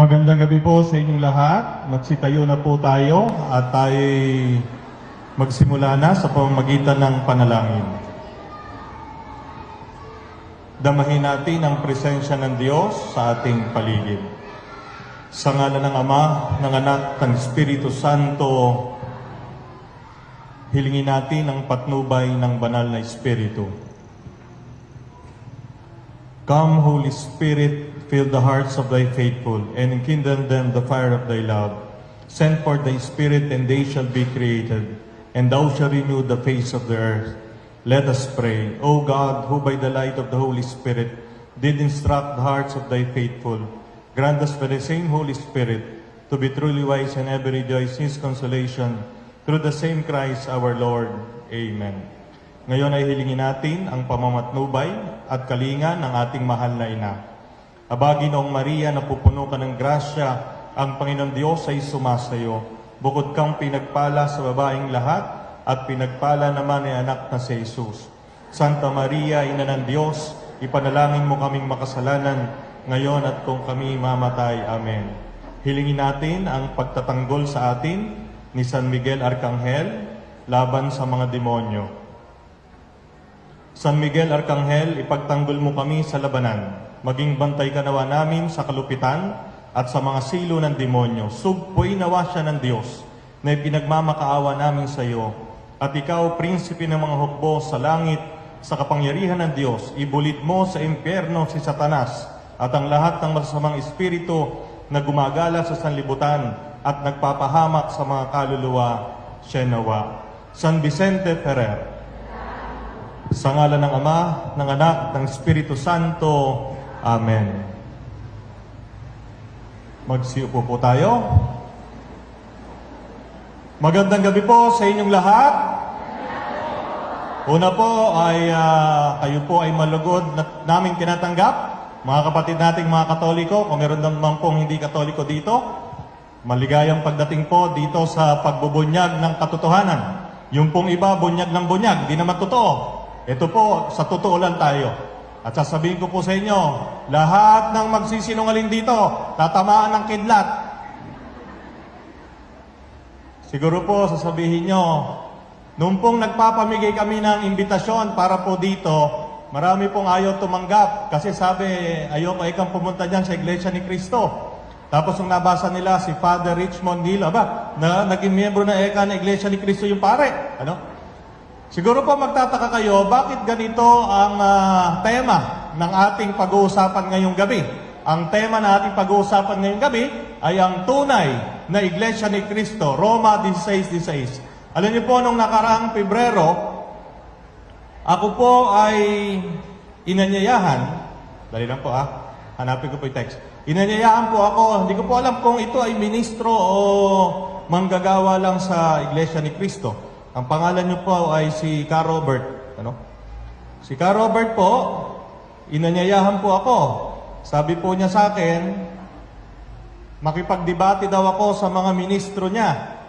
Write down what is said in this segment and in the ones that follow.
Magandang gabi po sa inyong lahat. Magsitayo na po tayo at tayo magsimula na sa pamamagitan ng panalangin. Damahin natin ang presensya ng Diyos sa ating paligid. Sa ngalan ng Ama, ng Anak, ng Espiritu Santo, hilingin natin ang patnubay ng banal na Espiritu. Come, Holy Spirit, fill the hearts of thy faithful, and enkindle them the fire of thy love. Send forth thy Spirit, and they shall be created, and thou shalt renew the face of the earth. Let us pray. O God, who by the light of the Holy Spirit did instruct the hearts of thy faithful, grant us by the same Holy Spirit to be truly wise and ever rejoice in his consolation, through the same Christ our Lord. Amen. Ngayon ay hilingin natin ang pamamatnubay at kalinga ng ating mahal na ina. Abagi noong Maria, na pupuno ka ng grasya, ang Panginoon Diyos ay sumasayo. Bukod kang pinagpala sa babaeng lahat, at pinagpala naman ay anak na si Jesus. Santa Maria, Ina ng Diyos, ipanalangin mo kaming makasalanan, ngayon at kung kami mamatay. Amen. Hilingin natin ang pagtatanggol sa atin ni San Miguel Arcangel laban sa mga demonyo. San Miguel Arcangel, ipagtanggol mo kami sa labanan. Maging bantay ka nawa namin sa kalupitan at sa mga silo ng demonyo. Sugpoy nawa siya ng Diyos na ipinagmamakaawa namin sa iyo. At ikaw, prinsipe ng mga hukbo sa langit, sa kapangyarihan ng Diyos, ibulit mo sa impyerno si Satanas at ang lahat ng masasamang espiritu na gumagala sa sanlibutan at nagpapahamak sa mga kaluluwa, siya nawa. San Vicente Ferrer. Sa ngalan ng Ama, ng Anak, ng Espiritu Santo. Amen. Magsiupo po tayo. Magandang gabi po sa inyong lahat. Una po ay kayo po ay malugod na namin tinatanggap. Mga kapatid nating mga Katoliko, kung meron naman pong hindi Katoliko dito, maligayang pagdating po dito sa pagbubunyag ng katotohanan. Yung pong iba, bunyag ng bunyag, di naman totoo. Ito po, sa totoo lang tayo. At sasabihin ko po sa inyo, lahat ng magsisinungaling dito, tatamaan ng kidlat. Siguro po, sasabihin nyo, nung pong nagpapamigay kami ng imbitasyon para po dito, marami pong ayaw tumanggap. Kasi sabi, ayoko ikang pumunta dyan sa Iglesia ni Cristo. Tapos nung nabasa nila si Father Richmond Gila, na naging miyembro ng ECA ng Iglesia ni Cristo yung pare. Siguro po magtataka kayo, bakit ganito ang tema ng ating pag-uusapan ngayong gabi? Ang tema ng ating pag-uusapan ngayong gabi ay ang tunay na Iglesia ni Cristo, Roma 16:16. Alam niyo po, nung nakaraang Pebrero, ako po ay inanyayahan, dali lang po hanapin ko po yung text. Inanyayahan po ako, hindi ko po alam kung ito ay ministro o manggagawa lang sa Iglesia ni Cristo. Ang pangalan niyo po ay si Ka Robert. Si Ka Robert po, inanyayahan po ako. Sabi po niya sa akin, makipagdebate daw ako sa mga ministro niya.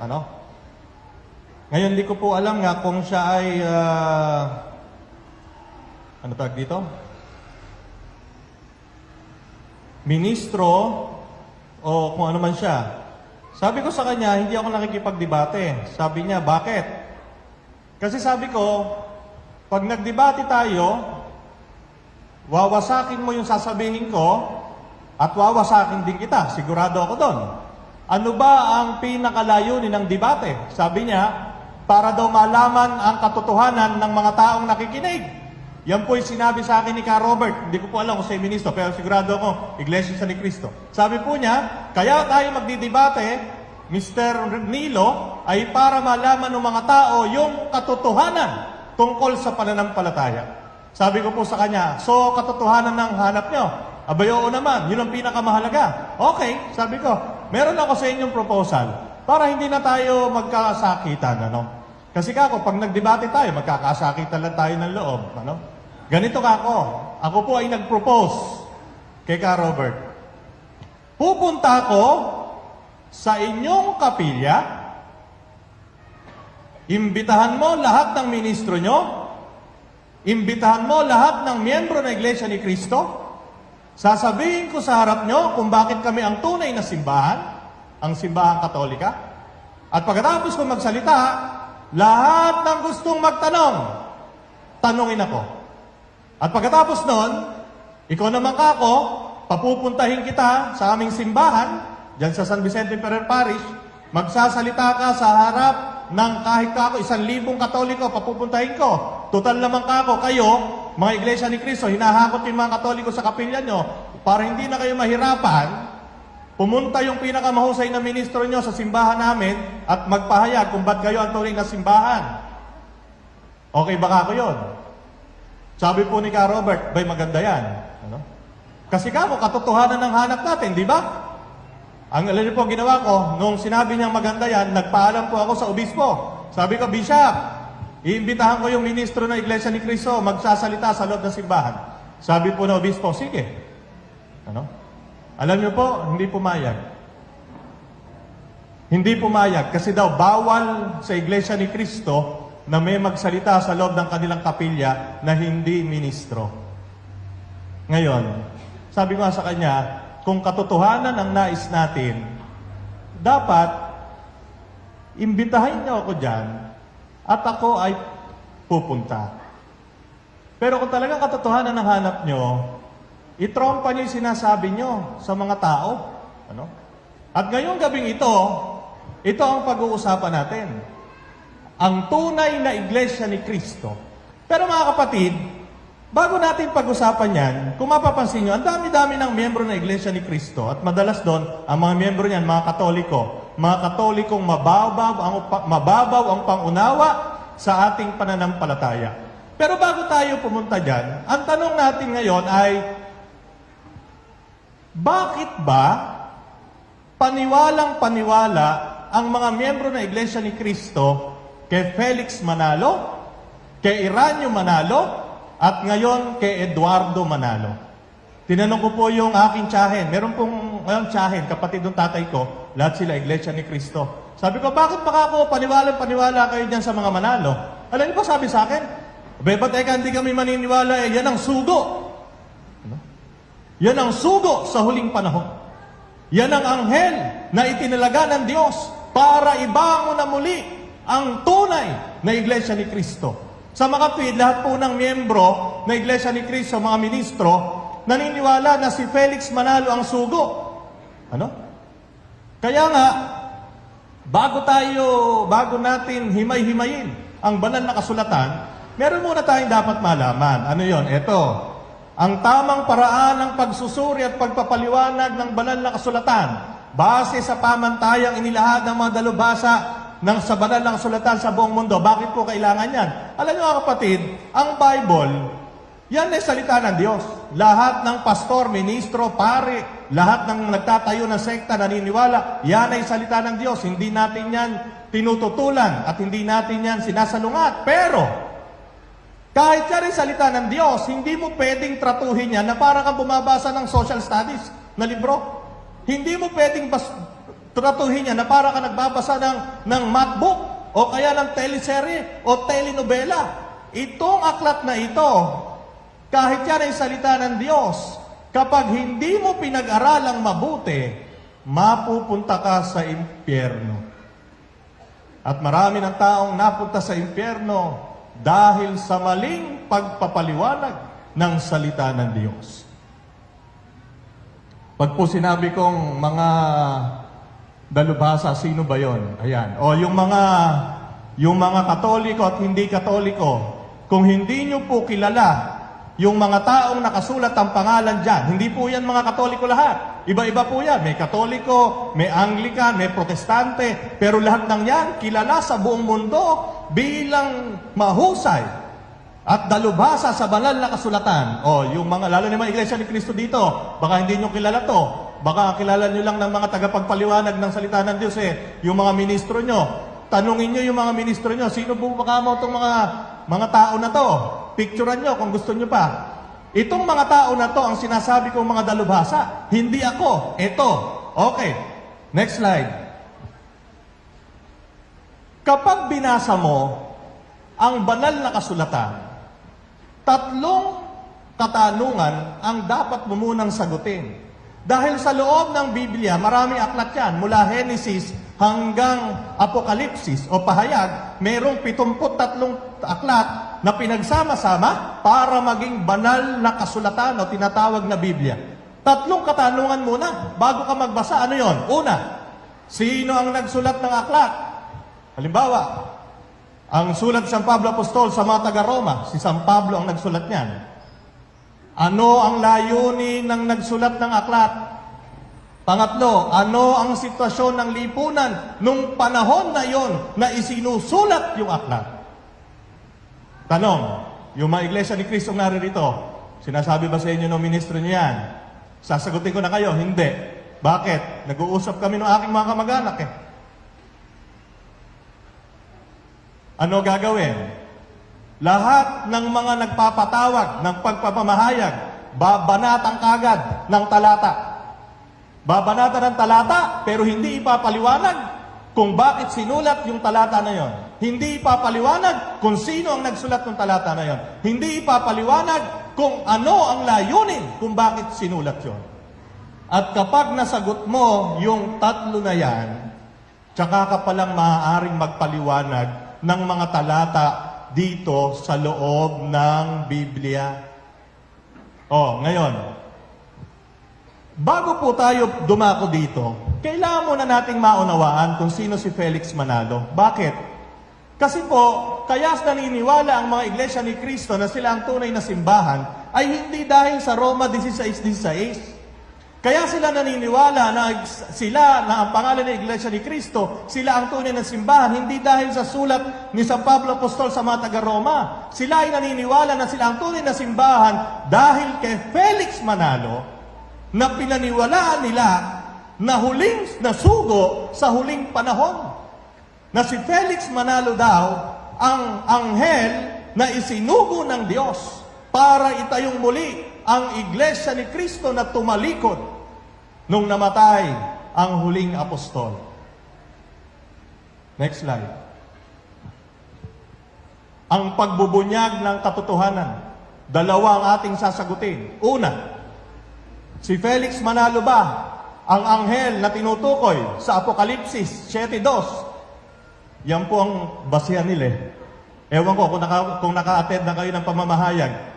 Ngayon, di ko po alam nga kung siya ay, ano tawag dito? Ministro o kung ano man siya. Sabi ko sa kanya, hindi ako nakikipagdebate. Sabi niya, bakit? Kasi sabi ko, pag nagdebate tayo, wawasakin mo yung sasabihin ko at wawasakin din kita. Sigurado ako doon. Ano ba ang pinakalayunin ng debate? Sabi niya, para daw malaman ang katotohanan ng mga taong nakikinig. Yan po yung sinabi sa akin ni Ka Robert. Hindi ko po alam kung siya ministro, pero sigurado ako, Iglesia ni Cristo. Sabi po niya, kaya tayo magdidebate, Mr. Nilo, ay para malaman ng mga tao yung katotohanan tungkol sa pananampalataya. Sabi ko po sa kanya, so katotohanan ng hanap nyo? Abay, oo naman, yun ang pinakamahalaga. Okay, sabi ko, meron ako sa inyong proposal para hindi na tayo magkakasakitan. Kasi kako, pag nagdebate tayo, magkakasakitan lang tayo ng loob. Ganito kako, ako po ay nag-propose kay Ka Robert. Pupunta ako sa inyong kapilya, imbitahan mo lahat ng ministro nyo, imbitahan mo lahat ng miyembro ng Iglesia ni Cristo, Sasabihin ko sa harap nyo kung bakit kami ang tunay na simbahan, ang simbahang Katolika. At pagkatapos ko magsalita, lahat ng gustong magtanong, tanungin ako. At pagkatapos nun, ikaw naman kako, papupuntahin kita sa aming simbahan, dyan sa San Vicente Ferrer Parish, magsasalita ka sa harap ng kahit kako, 1,000 Katoliko, papupuntahin ko. Total naman kako, kayo, mga Iglesia ni Cristo, hinahakot yung mga Katoliko sa kapilya nyo para hindi na kayo mahirapan. Pumunta yung pinakamahusay na ministro nyo sa simbahan namin at magpahayag kung ba't kayo ang tunay na simbahan. Okay ba kako yun? Sabi po ni Ka Robert, bay maganda yan. Ano? Kasi kako, katotohanan ng hanap natin, di ba? Ang alam niyo po ang ginawa ko, nung sinabi niyang maganda yan, nagpaalam po ako sa obispo. Sabi ko, Bishop, iimbitahan ko yung ministro ng Iglesia ni Cristo magsasalita sa loob ng simbahan. Sabi po ng obispo, sige. Ano? Alam niyo po, hindi pumayag. Hindi pumayag kasi daw bawal sa Iglesia ni Cristo na may magsalita sa loob ng kanilang kapilya na hindi ministro. Ngayon, sabi ko nga sa kanya, kung katotohanan ang nais natin, dapat imbitahin niyo ako dyan at ako ay pupunta. Pero kung talagang katotohanan ang hanap nyo, itrompa niyo yung sinasabi nyo sa mga tao. Ano? At ngayong gabing ito ang pag-uusapan natin. Ang tunay na Iglesia ni Cristo. Pero mga kapatid, bago natin pag-usapan yan, kung mapapansin nyo, ang dami-dami ng miyembro ng Iglesia ni Cristo. At madalas doon, ang mga miyembro niyan, mga Katoliko. Mga Katolikong mababaw ang pangunawa sa ating pananampalataya. Pero bago tayo pumunta dyan, ang tanong natin ngayon ay, bakit ba paniwalang-paniwala ang mga miyembro ng Iglesia ni Cristo kay Felix Manalo, kay Iranio Manalo, at ngayon kay Eduardo Manalo? Tinanong ko po yung aking tiyahin. Meron pong tiyahin, kapatid ng tatay ko, lahat sila Iglesia ni Cristo. Sabi ko, bakit baka ako paniwala kayo dyan sa mga Manalo? Alam niyo po sabi sa akin, ba't hindi kami maniniwala, yan ang sugo. Ano? Yan ang sugo sa huling panahon. Yan ang anghel na itinalaga ng Diyos para ibangon na muli ang tunay na Iglesia ni Cristo. Sa mga kapatid, lahat po ng miyembro na Iglesia ni Cristo, mga ministro, naniniwala na si Felix Manalo ang sugo. Ano? Kaya nga, bago natin himay-himayin ang banal na kasulatan, meron muna tayong dapat malaman. Ano yon? Ito, ang tamang paraan ng pagsusuri at pagpapaliwanag ng banal na kasulatan base sa pamantayang inilahad ng mga dalubhasa sa banal na kasulatan sa buong mundo. Bakit po kailangan yan? Alam niyo mga kapatid, ang Bible, yan ay salita ng Diyos. Lahat ng pastor, ministro, pare, lahat ng nagtatayo ng sekta, naniniwala, yan ay salita ng Diyos. Hindi natin yan tinututulan at hindi natin yan sinasalungat. Pero, kahit yan ay salita ng Diyos, hindi mo pwedeng tratuhin yan na parang kang bumabasa ng social studies na libro. Hindi mo pwedeng tratuhin yan na parang kang nagbabasa ng mathbook o kaya ng teleserye o telenovela. Itong aklat na ito, kahit yan ay salita ng Diyos, kapag hindi mo pinag-aralang mabuti, mapupunta ka sa impyerno. At marami ng taong napunta sa impyerno dahil sa maling pagpapaliwanag ng salita ng Diyos. Pag po sinabi kong mga dalubhasa, sino ba yon? Ayan. O yung mga Katoliko at hindi Katoliko, kung hindi nyo po kilala yung mga taong nakasulat ang pangalan dyan, hindi po yan mga Katoliko lahat. Iba-iba po yan. May Katoliko, may Anglican, may Protestante, pero lahat ng yan kilala sa buong mundo bilang mahusay at dalubhasa sa banal na kasulatan. O, yung mga, lalo na mga Iglesia ni Cristo dito, baka hindi nyo kilala to. Baka kilala nyo lang ng mga tagapagpaliwanag ng salita ng Diyos yung mga ministro nyo. Tanungin nyo yung mga ministro nyo, sino po makamo itong mga tao na to? Picturean nyo kung gusto nyo pa. Itong mga tao na to, ang sinasabi kong mga dalubhasa, hindi ako, ito. Okay, next slide. Kapag binasa mo ang banal na kasulatan, tatlong katanungan ang dapat mo munang sagutin. Dahil sa loob ng Biblia, marami aklat yan. Mula Genesis hanggang Apokalipsis o Pahayag, mayroong 73 aklat na pinagsama-sama para maging banal na kasulatan o tinatawag na Biblia. 3 katanungan muna bago ka magbasa. Ano yon? Una, sino ang nagsulat ng aklat? Halimbawa, ang sulat San Pablo Apostol sa mga taga-Roma, si San Pablo ang nagsulat niyan. Ano ang layunin ng nagsulat ng aklat? Pangatlo, ano ang sitwasyon ng lipunan nung panahon na yon na isinusulat yung aklat? Tanong, yung mga iglesia ni Cristo naririto, sinasabi ba sa inyo ng ministro niyo yan? Sasagutin ko na kayo, hindi. Bakit? Nag-uusap kami ng aking mga kamag-anak eh. Ano gagawin? Lahat ng mga nagpapatawag ng pagpapamahayag, babanatan kagad ng talata. Babanatan ng talata, pero hindi ipapaliwanag kung bakit sinulat yung talata na yon. Hindi ipapaliwanag kung sino ang nagsulat ng talata na yon. Hindi ipapaliwanag kung ano ang layunin kung bakit sinulat yon. At kapag nasagot mo yung 3 na yan, tsaka ka palang maaaring magpaliwanag ng mga talata dito sa loob ng Biblia. Ngayon, bago po tayo dumako dito, kailangan muna nating maunawaan kung sino si Felix Manalo. Bakit? Kasi po, kaya naniniwala ang mga iglesia ni Cristo na sila ang tunay na simbahan ay hindi dahil sa Roma 16:16. Kaya sila naniniwala na ang pangalan ng Iglesia ni Cristo, sila ang tunay na simbahan, hindi dahil sa sulat ni San Pablo Apostol sa mga taga-Roma. Sila ay naniniwala na sila ang tunay na simbahan dahil kay Felix Manalo na pinaniwalaan nila na huling nasugo sa huling panahon. Na si Felix Manalo daw ang anghel na isinugo ng Diyos para itayong muli ang Iglesia ni Cristo na tumalikod nung namatay ang huling apostol. Next slide. Ang pagbubunyag ng katotohanan. 2 ang ating sasagutin. Una, si Felix Manalo ba ang anghel na tinutukoy sa Apokalipsis 7:2? Yan po ang basihan nila. Ewan ko kung naka-attend na kayo ng pamamahayag.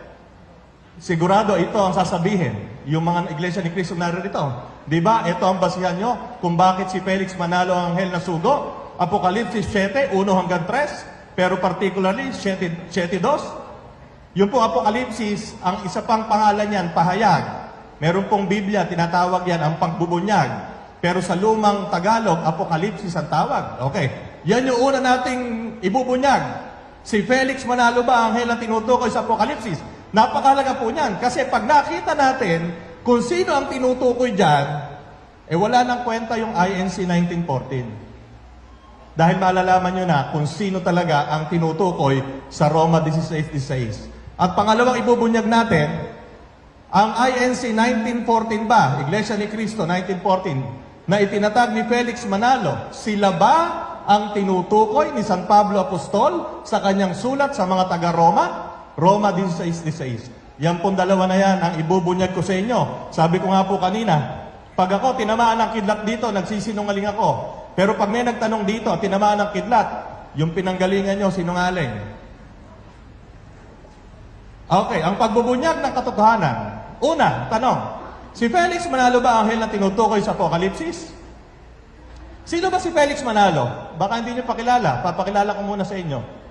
Sigurado ito ang sasabihin, yung mga iglesia ni Cristo naririto. Di ba? Ito ang basihan nyo kung bakit si Felix Manalo ang anghel na sugo. Apokalipsis 7, 1 hanggang 3, pero particularly 7:2. Yung po Apokalipsis, ang isa pang pangalan niyan, Pahayag. Meron pong Biblia, tinatawag yan ang pagbubunyag. Pero sa lumang Tagalog, Apokalipsis ang tawag. Okay. Yan yung una nating ibubunyag. Si Felix Manalo ba ang anghel na tinutukoy sa Apokalipsis? Napakalaga po niyan. Kasi pag nakita natin kung sino ang tinutukoy dyan, wala nang kwenta yung INC 1914. Dahil malalaman nyo na kung sino talaga ang tinutukoy sa Roma 16:16. At pangalawang ibubunyag natin, ang INC 1914 ba, Iglesia ni Cristo 1914, na itinatag ni Felix Manalo, sila ba ang tinutukoy ni San Pablo Apostol sa kanyang sulat sa mga taga-Roma? Roma 16:16. Yan pong 2 na yan ang ibubunyag ko sa inyo. Sabi ko nga po kanina, pag ako tinamaan ng kidlat dito, nagsisinungaling ako. Pero pag may nagtanong dito, tinamaan ng kidlat, yung pinanggalingan nyo, sinungaling. Okay, ang pagbubunyag ng katotohanan. Una, tanong, si Felix Manalo ba ang anghel na tinutukoy sa Apokalipsis? Sino ba si Felix Manalo? Baka hindi nyo pakilala. Papakilala ko muna sa inyo.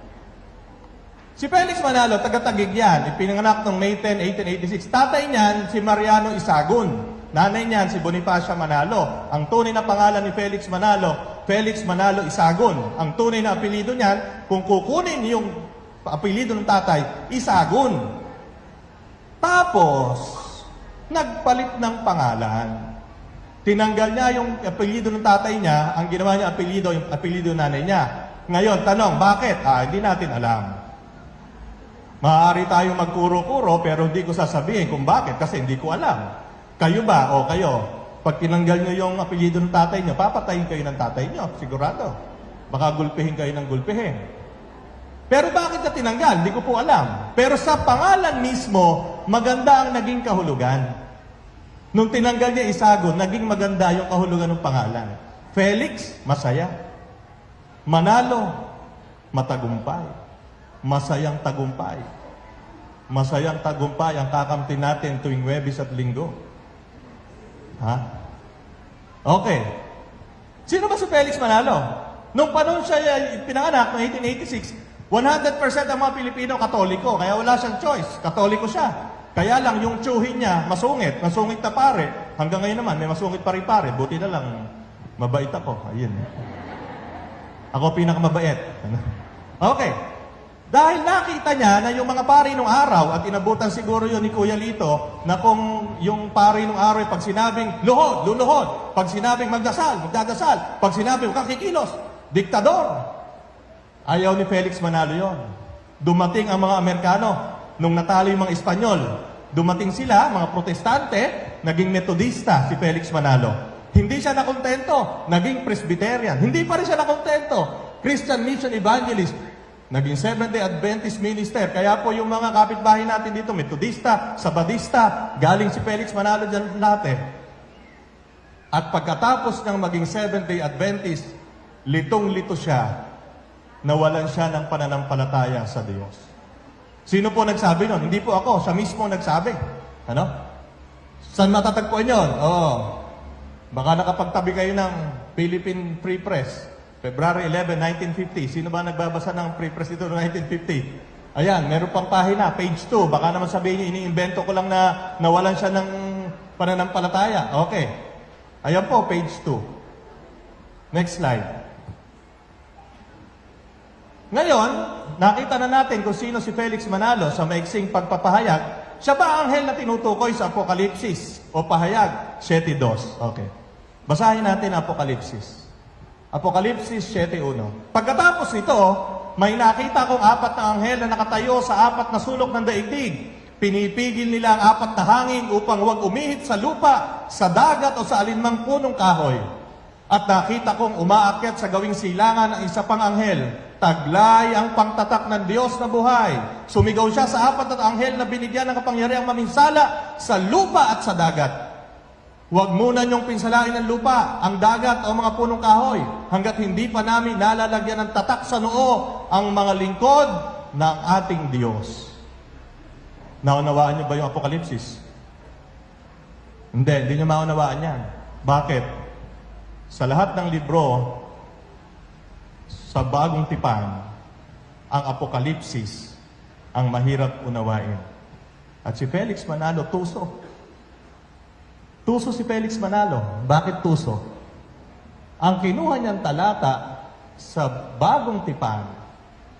Si Felix Manalo, taga-Taguig yan. Ipinanganak noong May 10, 1886. Tatay niyan, si Mariano Isagun. Nanay niyan, si Bonifacia Manalo. Ang tunay na pangalan ni Felix Manalo Isagun. Ang tunay na apelido niyan, kung kukunin yung apelido ng tatay, Isagun. Tapos, nagpalit ng pangalan. Tinanggal niya yung apelido ng tatay niya, ang ginawa niya apelido, yung apelido ng nanay niya. Ngayon, tanong, bakit? Hindi natin alam. Maaari tayong magkuro-kuro, pero hindi ko sasabihin kung bakit, kasi hindi ko alam. Kayo ba o kayo, pag tinanggal nyo yung apelido ng tatay nyo, papatayin kayo ng tatay nyo, sigurado. Baka gulpihin kayo ng gulpihin. Pero bakit na tinanggal? Hindi ko po alam. Pero sa pangalan mismo, maganda ang naging kahulugan. Nung tinanggal niya Isagon, naging maganda yung kahulugan ng pangalan. Felix, masaya. Manalo, matagumpay. Masayang tagumpay. Masayang tagumpay ang kakamti natin tuwing Huwebes at Linggo. Ha? Okay. Sino ba si Felix Manalo? Nung panahon siya pinanganak, noong 1886, 100% ang mga Pilipino Katoliko, kaya wala siyang choice. Katoliko siya. Kaya lang yung tsuhin niya, masungit na pare. Hanggang ngayon naman, may masungit pa rin pare. Buti na lang, mabait ako. Ayun. Ako pinakamabait. Okay. Dahil nakita niya na yung mga pare nung araw, at inabutan siguro yun ni Kuya Lito, na kung yung pare nung araw, pag sinabing luhod, luluhod. Pag sinabing magdasal, magdadasal. Pag sinabing huwag kang kikilos, diktador. Ayaw ni Felix Manalo yon. Dumating ang mga Amerikano nung natalo yung mga Espanyol. Dumating sila, mga protestante, naging metodista si Felix Manalo. Hindi siya nakontento, naging Presbyterian. Hindi pa rin siya nakontento, Christian Mission Evangelist. Naging Seventh-day Adventist minister. Kaya po yung mga kapitbahay natin dito, metodista, sabadista, galing si Felix Manalo dyan lahat. At pagkatapos niyang maging Seventh-day Adventist, litong-lito siya, nawalan siya ng pananampalataya sa Diyos. Sino po nagsabi nun? Hindi po ako. Siya mismo nagsabi. Ano? Saan matatagpuan yun? Baka nakapagtabi kayo ng Philippine Free Press. February 11, 1950. Sino ba nagbabasa ng Free Press ito noong 1950? Ayan, meron pang pahina, page 2. Baka naman sabihin niyo, iniimbento ko lang na nawalan siya ng pananampalataya. Okay. Ayan po, page 2. Next slide. Ngayon, nakita na natin kung sino si Felix Manalo sa maiksing pagpapahayag. Siya ba ang anghel na tinutukoy sa Apokalipsis o pahayag? 7:2. Okay. Basahin natin Apokalipsis. Apokalipsis 7:1. Pagkatapos nito, may nakita kong 4 na anghel na nakatayo sa 4 na sulok ng daigdig. Pinipigil nila ang 4 na hangin upang huwag umihit sa lupa, sa dagat o sa alinmang punong kahoy. At nakita kong umaakyat sa gawing silangan ang isa pang anghel. Taglay ang pangtatak ng Diyos na buhay. Sumigaw siya sa 4 na anghel na binigyan ng kapangyarihang maminsala sa lupa at sa dagat. Huwag muna niyong pinsalain ang lupa, ang dagat o mga punong kahoy, hanggat hindi pa namin nalalagyan ng tatak sa noo ang mga lingkod ng ating Diyos. Naunawaan niyo ba yung Apokalipsis? Hindi niyo maunawaan yan. Bakit? Sa lahat ng libro, sa bagong tipan, ang Apokalipsis ang mahirap unawain. At si Felix Manalo, tuso. Tuso si Felix Manalo. Bakit tuso? Ang kinuha niyang talata sa bagong tipan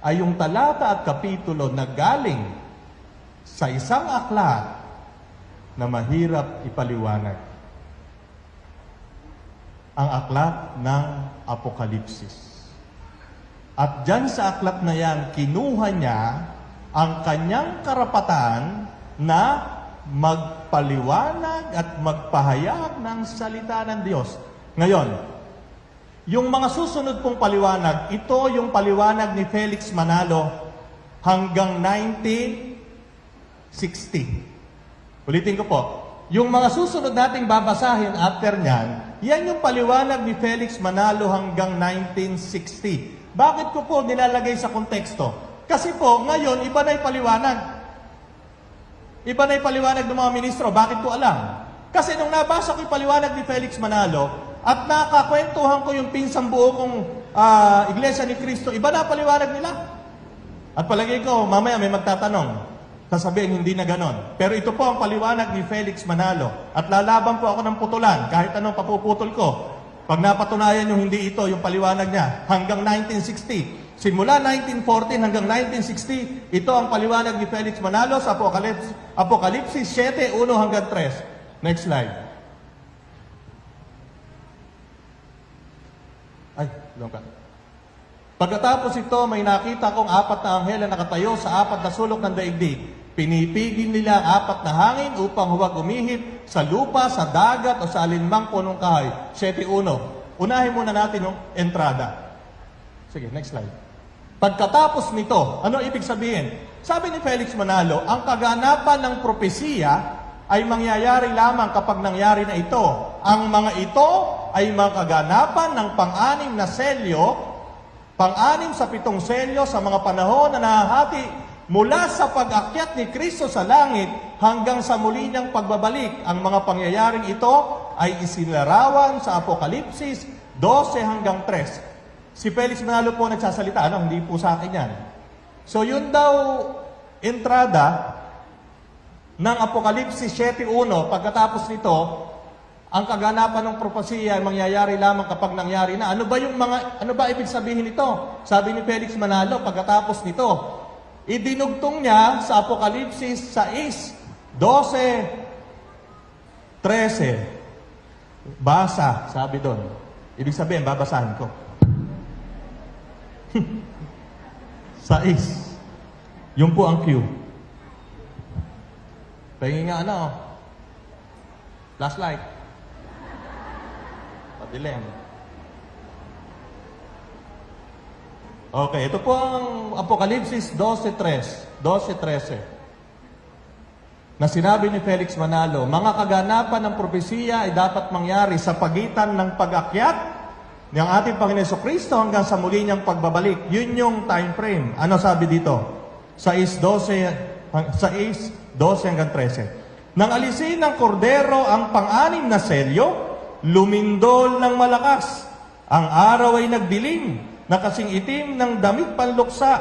ay yung talata at kapitulo na galing sa isang aklat na mahirap ipaliwanag. Ang aklat ng Apokalipsis. At dyan sa aklat na yan, kinuha niya ang kanyang karapatan na magpaliwanag at magpahayag ng salita ng Diyos. Ngayon, yung mga susunod pong paliwanag, ito yung paliwanag ni Felix Manalo hanggang 1960. Ulitin ko po, yung mga susunod nating babasahin after nyan, yan yung paliwanag ni Felix Manalo hanggang 1960. Bakit ko po nilalagay sa konteksto? Kasi po, ngayon, iba na yung paliwanag. Iba na yung paliwanag ng mga ministro. Bakit ko alam? Kasi nung nabasa ko yung paliwanag ni Felix Manalo at nakakwentuhan ko yung pinsang buo kong Iglesia ni Cristo, iba na paliwanag nila. At palagay ko, mamaya may magtatanong. Sasabihin, hindi na ganon. Pero ito po ang paliwanag ni Felix Manalo. At lalaban po ako ng putulan, kahit anong papuputol ko. Pag napatunayan yung hindi ito, yung paliwanag niya, hanggang 1960. Simula 1914 hanggang 1960, ito ang paliwanag ni Felix Manalo sa Apokalipsis 7:1 hanggang 3. Next slide. Ay, longkat. Pagkatapos ito, may nakita kong 4 na anghel na nakatayo sa 4 na sulok ng daigdig. Pinipigil nila ang 4 na hangin upang huwag umihip sa lupa, sa dagat o sa alinmang punong kahoy. 7:1. Unahin muna natin yung entrada. Sige, next slide. Pagkatapos nito, ano ibig sabihin? Sabi ni Felix Manalo, ang kaganapan ng propesiya ay mangyayari lamang kapag nangyari na ito. Ang mga ito ay mga kaganapan ng pang-anim na selyo, pang-anim sa 7 selyo sa mga panahon na nahahati mula sa pag-akyat ni Kristo sa langit hanggang sa muli niyang pagbabalik. Ang mga pangyayaring ito ay isinilarawan sa Apokalipsis 12 hanggang 3. Si Felix Manalo po nagsasalita, hindi po sa akin yan. So yun daw, entrada ng Apokalipsis 7.1, pagkatapos nito, ang kaganapan ng propesiya ay mangyayari lamang kapag nangyari na. Ano ba ibig sabihin nito? Sabi ni Felix Manalo, pagkatapos nito, idinugtong niya sa Apokalipsis 6, 12, 13. Basa, sabi doon. Ibig sabihin, babasahin ko. 6. Yun po ang cue. Tingin nga flashlight. Padilim. Okay, ito po ang Apokalipsis 12:13 na sinabi ni Felix Manalo, mga kaganapan ng propesiya ay dapat mangyari sa pagitan ng pag-akyat ng ating Panginoon Jesucristo hanggang sa muli niyang pagbabalik. Yun yung time frame. Ano sabi dito? 6:12 hanggang 13. Nang alisin ng kordero ang pang-anim na selyo, lumindol ng malakas. Ang araw ay nagdilim, na kasing itim ng damit panluksa,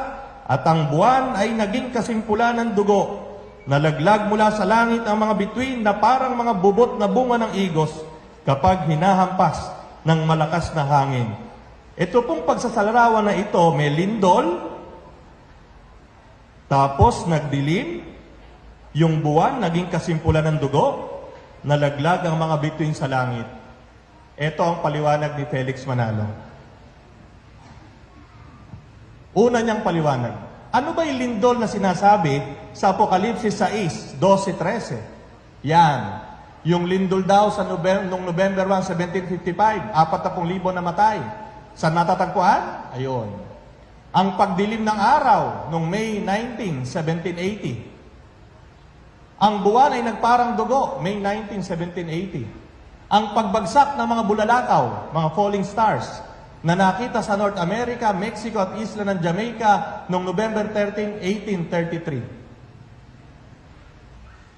at ang buwan ay naging kasimpula ng dugo. Nalaglag mula sa langit ang mga bituin na parang mga bubot na bunga ng igos kapag hinahampas ng malakas na hangin. Ito pong pagsasalarawan na ito, may lindol, tapos nagdilim, yung buwan naging kasimpulan ng dugo, nalaglag ang mga bituin sa langit. Ito ang paliwanag ni Felix Manalo. Una niyang paliwanag. Ano ba yung lindol na sinasabi sa Apokalipsis 6, 12, 13? Yan. Yung lindol daw sa noong November 1, 1755, 40,000 namatay. Saan natatagpuan? Ayun. Ang pagdilim ng araw noong May 19, 1780. Ang buwan ay nagparang dugo, May 19, 1780. Ang pagbagsak ng mga bulalakaw, mga falling stars, na nakita sa North America, Mexico at isla ng Jamaica noong November 13, 1833.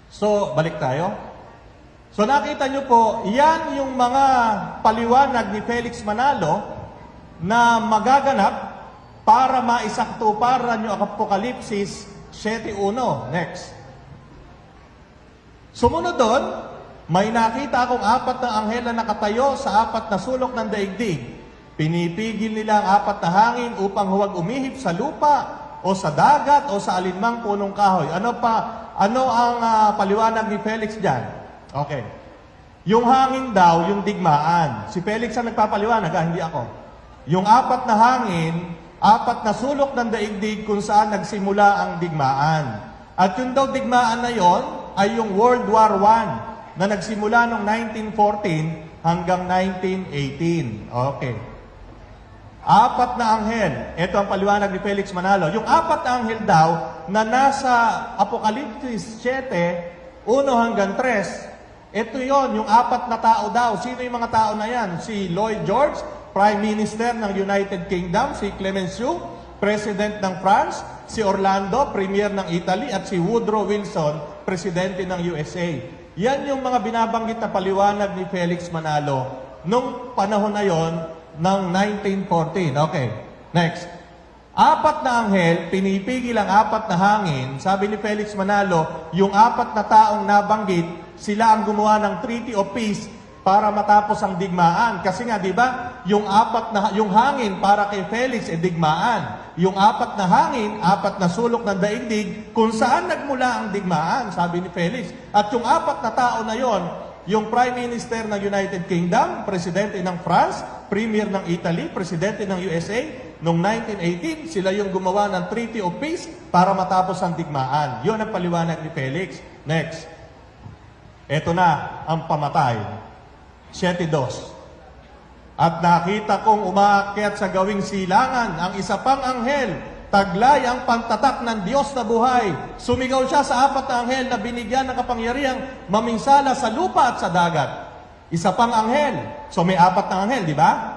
So, balik tayo. So, nakita nyo po, yan yung mga paliwanag ni Felix Manalo na magaganap para maisaktuparan yung Apokalipsis 7.1. Next. Sumunod doon, may nakita akong 4 na anghel na nakatayo sa 4 na sulok ng daigdig. Pinipigil nila ang 4 na hangin upang huwag umihip sa lupa o sa dagat o sa alinmang punong kahoy. Ano ang paliwanag ni Felix dyan? Okay. Yung hangin daw, yung digmaan. Si Felix ang nagpapaliwanag, hindi ako. Yung 4 na hangin, 4 na sulok ng daigdig kung saan nagsimula ang digmaan. At yung daw digmaan na yon ay yung World War I na nagsimula noong 1914 hanggang 1918. Okay. 4 na anghel. Ito ang paliwanag ni Felix Manalo. Yung 4 na anghel daw na nasa Apokalipsis 7, 1 hanggang 3, ito yon yung 4 na tao daw. Sino yung mga tao na yan? Si Lloyd George, Prime Minister ng United Kingdom, si Clemenceau, President ng France, si Orlando, Premier ng Italy, at si Woodrow Wilson, Presidente ng USA. Yan yung mga binabanggit na paliwanag ni Felix Manalo nung panahon na yon ng 1914. Okay, next. 4 na anghel, pinipigil ang 4 na hangin. Sabi ni Felix Manalo, yung 4 na taong nabanggit, sila ang gumawa ng Treaty of Peace para matapos ang digmaan. Kasi nga, di ba, yung hangin para kay Felix digmaan. Yung 4 na hangin, 4 na sulok ng daigdig, kung saan nagmula ang digmaan, sabi ni Felix. At yung 4 na tao na yon, yung Prime Minister ng United Kingdom, Presidente ng France, Premier ng Italy, Presidente ng USA, noong 1918, sila yung gumawa ng Treaty of Peace para matapos ang digmaan. Yun ang paliwanag ni Felix. Next. Ito na ang pamatay. 7:2. At nakita kong umaakyat sa gawing silangan ang isa pang anghel taglay ang pantatak ng Diyos na buhay. Sumigaw siya sa 4 na anghel na binigyan ng kapangyarihang maminsala sa lupa at sa dagat. Isa pang anghel. So may 4 na anghel, di ba?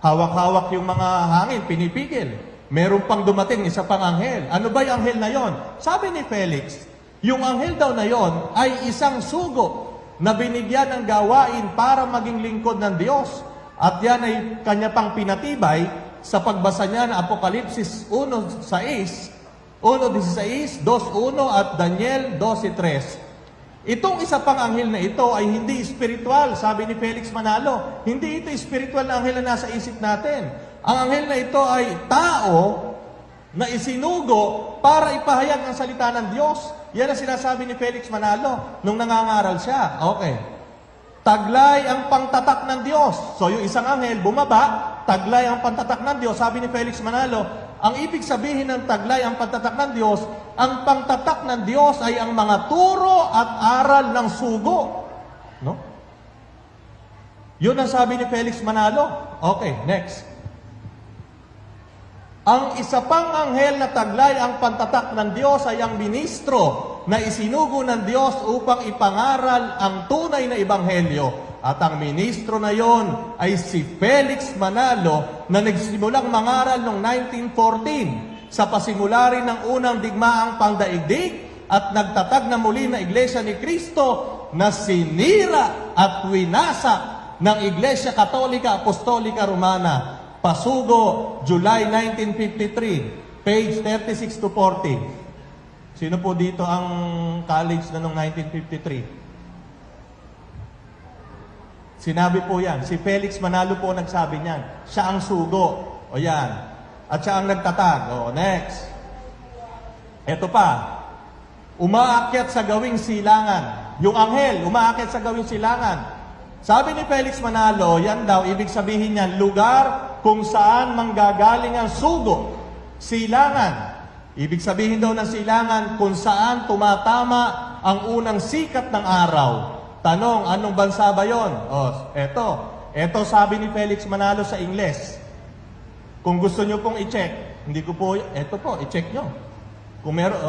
Hawak-hawak yung mga hangin, pinipigil. Meron pang dumating, isa pang anghel. Ano ba yung anghel na yon? Sabi ni Felix, yung anghel daw na yon ay isang sugo na binigyan ng gawain para maging lingkod ng Diyos. At yan ay kanya pang pinatibay sa pagbasa niya ng Apokalipsis 1:16, 1:16, 2:1 at Daniel 12:3. Itong isa pang anghel na ito ay hindi espiritual, sabi ni Felix Manalo. Hindi ito espiritual na anghel na nasa isip natin. Ang anghel na ito ay tao na isinugo para ipahayag ang salita ng Diyos. Yan ang sinasabi ni Felix Manalo nung nangangaral siya. Okay. Taglay ang pangtatak ng Diyos. So yung isang anghel bumaba, taglay ang pangtatak ng Diyos. Sabi ni Felix Manalo, ang ibig sabihin ng taglay ang pangtatak ng Diyos, ang pangtatak ng Diyos ay ang mga turo at aral ng sugo. No? Yun ang sabi ni Felix Manalo. Okay, next. Ang isa pang anghel na taglay ang pantatak ng Diyos ay ang ministro na isinugo ng Diyos upang ipangaral ang tunay na ebanghelyo. At ang ministro na yon ay si Felix Manalo na nagsimulang mangaral noong 1914 sa pasimula rin ng unang digmaang pangdaigdig at nagtatag na muli na Iglesia ni Cristo na sinira at winasak ng Iglesia Katolika Apostolika Romana. Pasugo, July 1953, page 36 to 40. Sino po dito ang college na noong 1953? Sinabi po yan. Si Felix Manalo po nagsabi niyan. Siya ang sugo. O yan. At siya ang nagtatag. O, next. Ito pa. Umaakyat sa gawing silangan. Yung anghel, umaakyat sa gawing silangan. Sabi ni Felix Manalo, yan daw, ibig sabihin niyan, lugar kung saan manggagaling ang sugo. Silangan. Ibig sabihin daw ng silangan kung saan tumatama ang unang sikat ng araw. Tanong, anong bansa ba yon? O, eto. Eto sabi ni Felix Manalo sa Ingles. Kung gusto nyo pong i-check, hindi ko po, eto po, i-check nyo. Kung meron,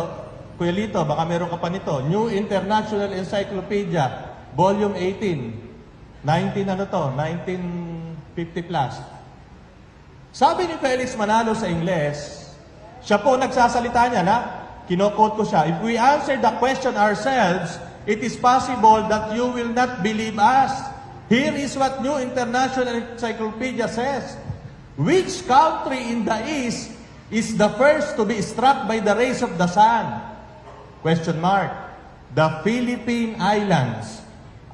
Kuya Lito, baka meron ka pa nito. New International Encyclopedia, Volume 18. 1950 plus. Sabi ni Felix Manalo sa Ingles, siya po nagsasalita niya na, kino-quote ko siya, if we answer the question ourselves, it is possible that you will not believe us. Here is what New International Encyclopedia says. Which country in the East is the first to be struck by the rays of the sun? Question mark. The Philippine Islands,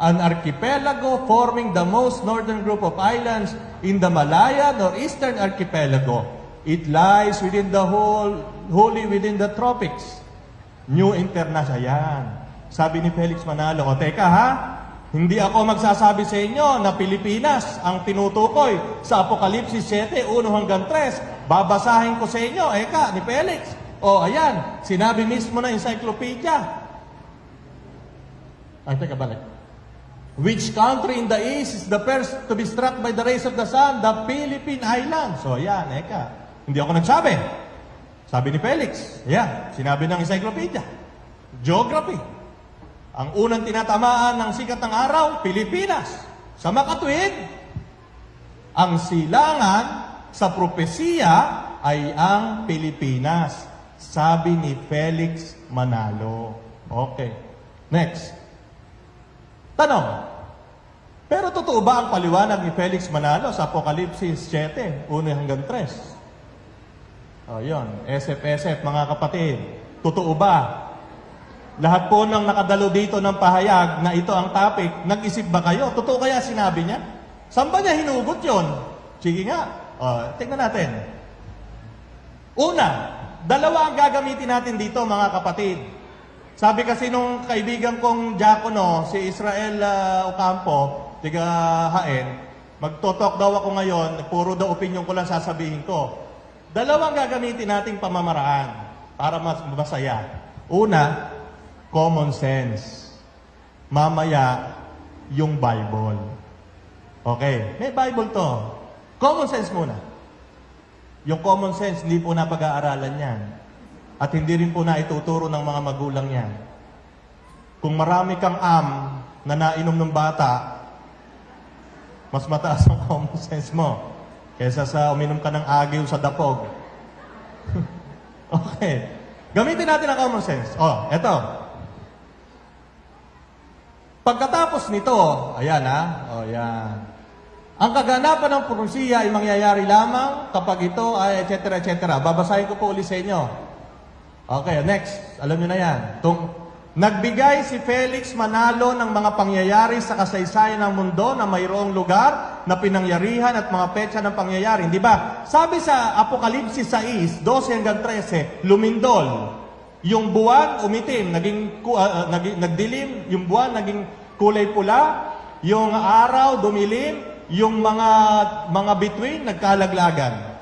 an archipelago forming the most northern group of islands in the Malaya Northeastern Archipelago. It lies within the wholly within the tropics. New International. Yan. Sabi ni Felix Manalo, o teka ha, hindi ako magsasabi sa inyo na Pilipinas ang tinutukoy sa Apokalipsis 7, 1 hanggang 3. Babasahin ko sa inyo, eka, ni Felix. O ayan, sinabi mismo na encyclopedia. Ay, teka, balik. Which country in the East is the first to be struck by the rays of the sun? The Philippine Islands. So, yan, eka. Hindi ako nagsabi. Sabi ni Felix. Yan, sinabi ng encyclopedia. Geography. Ang unang tinatamaan ng sikat ng araw, Pilipinas. Sa makatuwid, ang silangan sa propesiya ay ang Pilipinas. Sabi ni Felix Manalo. Okay. Next. Tanong, pero totoo ba ang paliwanag ni Felix Manalo sa Apokalipsis 7, 1 hanggang 3? O yun, SF, mga kapatid. Totoo ba? Lahat po ng nakadalo dito ng pahayag na ito ang topic, nag-isip ba kayo? Totoo kaya sinabi niya? Saan ba niya hinugot yun? Sige nga, tingnan natin. Una, dalawa ang gagamitin natin dito mga kapatid. Sabi kasi nung kaibigan kong diakono, si Israel Ocampo, tiga Haen, magtotalk daw ako ngayon, puro daw opinion ko lang sasabihin ko. Dalawang gagamitin nating pamamaraan para mas masaya. Una, common sense. Mamaya, yung Bible. Okay, may Bible to. Common sense muna. Yung common sense, hindi po napag-aaralan yan. At hindi rin po na ituturo ng mga magulang yan. Kung marami kang na nainom ng bata, mas mataas ang common sense mo kaysa sa uminom ka ng agiw sa dapog. Okay. Gamitin natin ang common sense. Oh, eto. Pagkatapos nito, ayan ha, oh yan. Ang kaganapan ng propesiya ay mangyayari lamang kapag ito ay etc. etc. Babasahin ko po ulit sa inyo. Okay, next. Alam nyo na yan. Nagbigay si Felix Manalo ng mga pangyayari sa kasaysayan ng mundo na mayroong lugar na pinangyarihan at mga petsa ng pangyayari. Di ba? Sabi sa Apokalipsis 6, 12 hanggang 13, lumindol. Yung buwan umitim, nagdilim, yung buwan naging kulay pula, yung araw dumilim, yung mga bituin nagkalaglagan.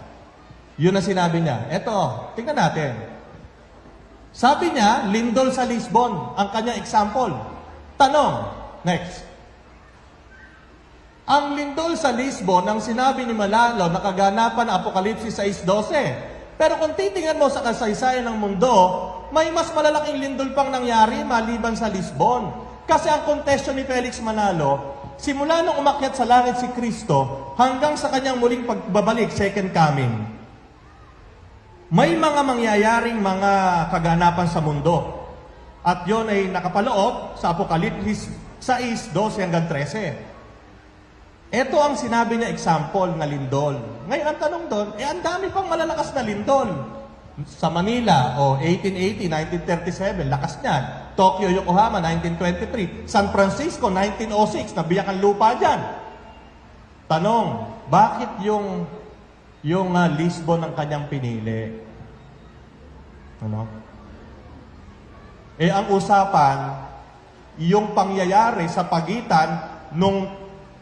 Yun ang sinabi niya. Eto, tingnan natin. Sabi niya, lindol sa Lisbon, ang kanyang example. Tanong, next. Ang lindol sa Lisbon, ang sinabi ni Manalo, nakaganapan ng Apokalipsis 6:12. Pero kung titingnan mo sa kasaysayan ng mundo, may mas malalaking lindol pang nangyari maliban sa Lisbon. Kasi ang kontesyon ni Felix Manalo, simula nung umakyat sa langit si Kristo, hanggang sa kanyang muling pagbabalik, second coming, may mga mangyayaring mga kaganapan sa mundo. At yon ay nakapaloob sa Apokalipsis 6:12 hanggang 13. Ito ang sinabi niya example na lindol. Ngayon ang tanong doon, ang dami pang malalakas na lindol. Sa Manila, 1880, 1937, lakas niyan. Tokyo, Yokohama, 1923. San Francisco, 1906, nabiyak ang lupa dyan. Tanong, bakit yung Lisbon ang kanyang pinili? Ano? Ang usapan, yung pangyayari sa pagitan nung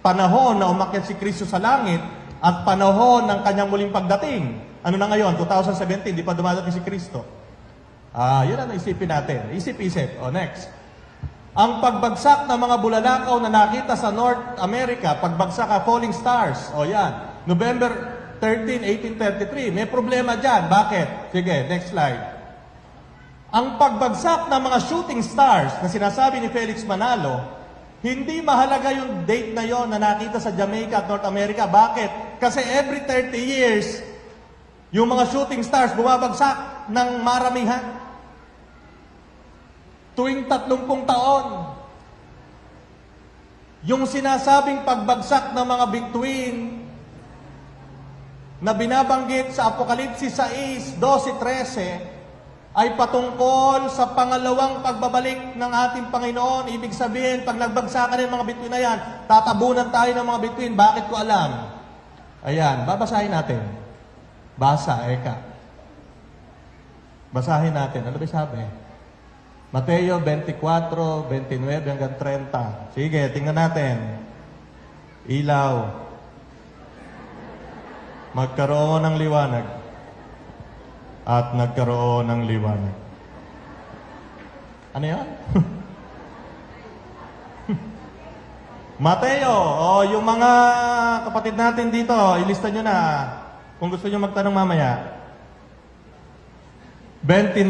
panahon na umakyat si Kristo sa langit at panahon ng kanyang muling pagdating. Ano na ngayon? 2017, di pa dumadating si Kristo. Yun ang isipin natin. Isip-isip. Next. Ang pagbagsak ng mga bulalakaw na nakita sa North America, pagbagsak ng falling stars. Yan. November 13, 1833. May problema dyan. Bakit? Sige, next slide. Ang pagbagsak ng mga shooting stars na sinasabi ni Felix Manalo, hindi mahalaga yung date na yon na nakita sa Jamaica at North America. Bakit? Kasi every 30 years, yung mga shooting stars bumabagsak ng maramihan. Tuwing 30 taon, yung sinasabing pagbagsak ng mga bituin na binabanggit sa Apokalipsis 6, 12, 13 ay patungkol sa pangalawang pagbabalik ng ating Panginoon. Ibig sabihin, pag nagbagsakan ng mga bituin na yan, tatabunan tayo ng mga bituin. Bakit ko alam? Ayan, babasahin natin. Basa, eka. Basahin natin. Ano ba sabi? Mateo 24, 29 hanggang 30. Sige, tingnan natin. Ilaw. Magkaroon ng liwanag. At nagkaroon ng liwanag. Ano yan? Mateo, yung mga kapatid natin dito, ilista nyo na. Kung gusto nyo magtanong mamaya. 29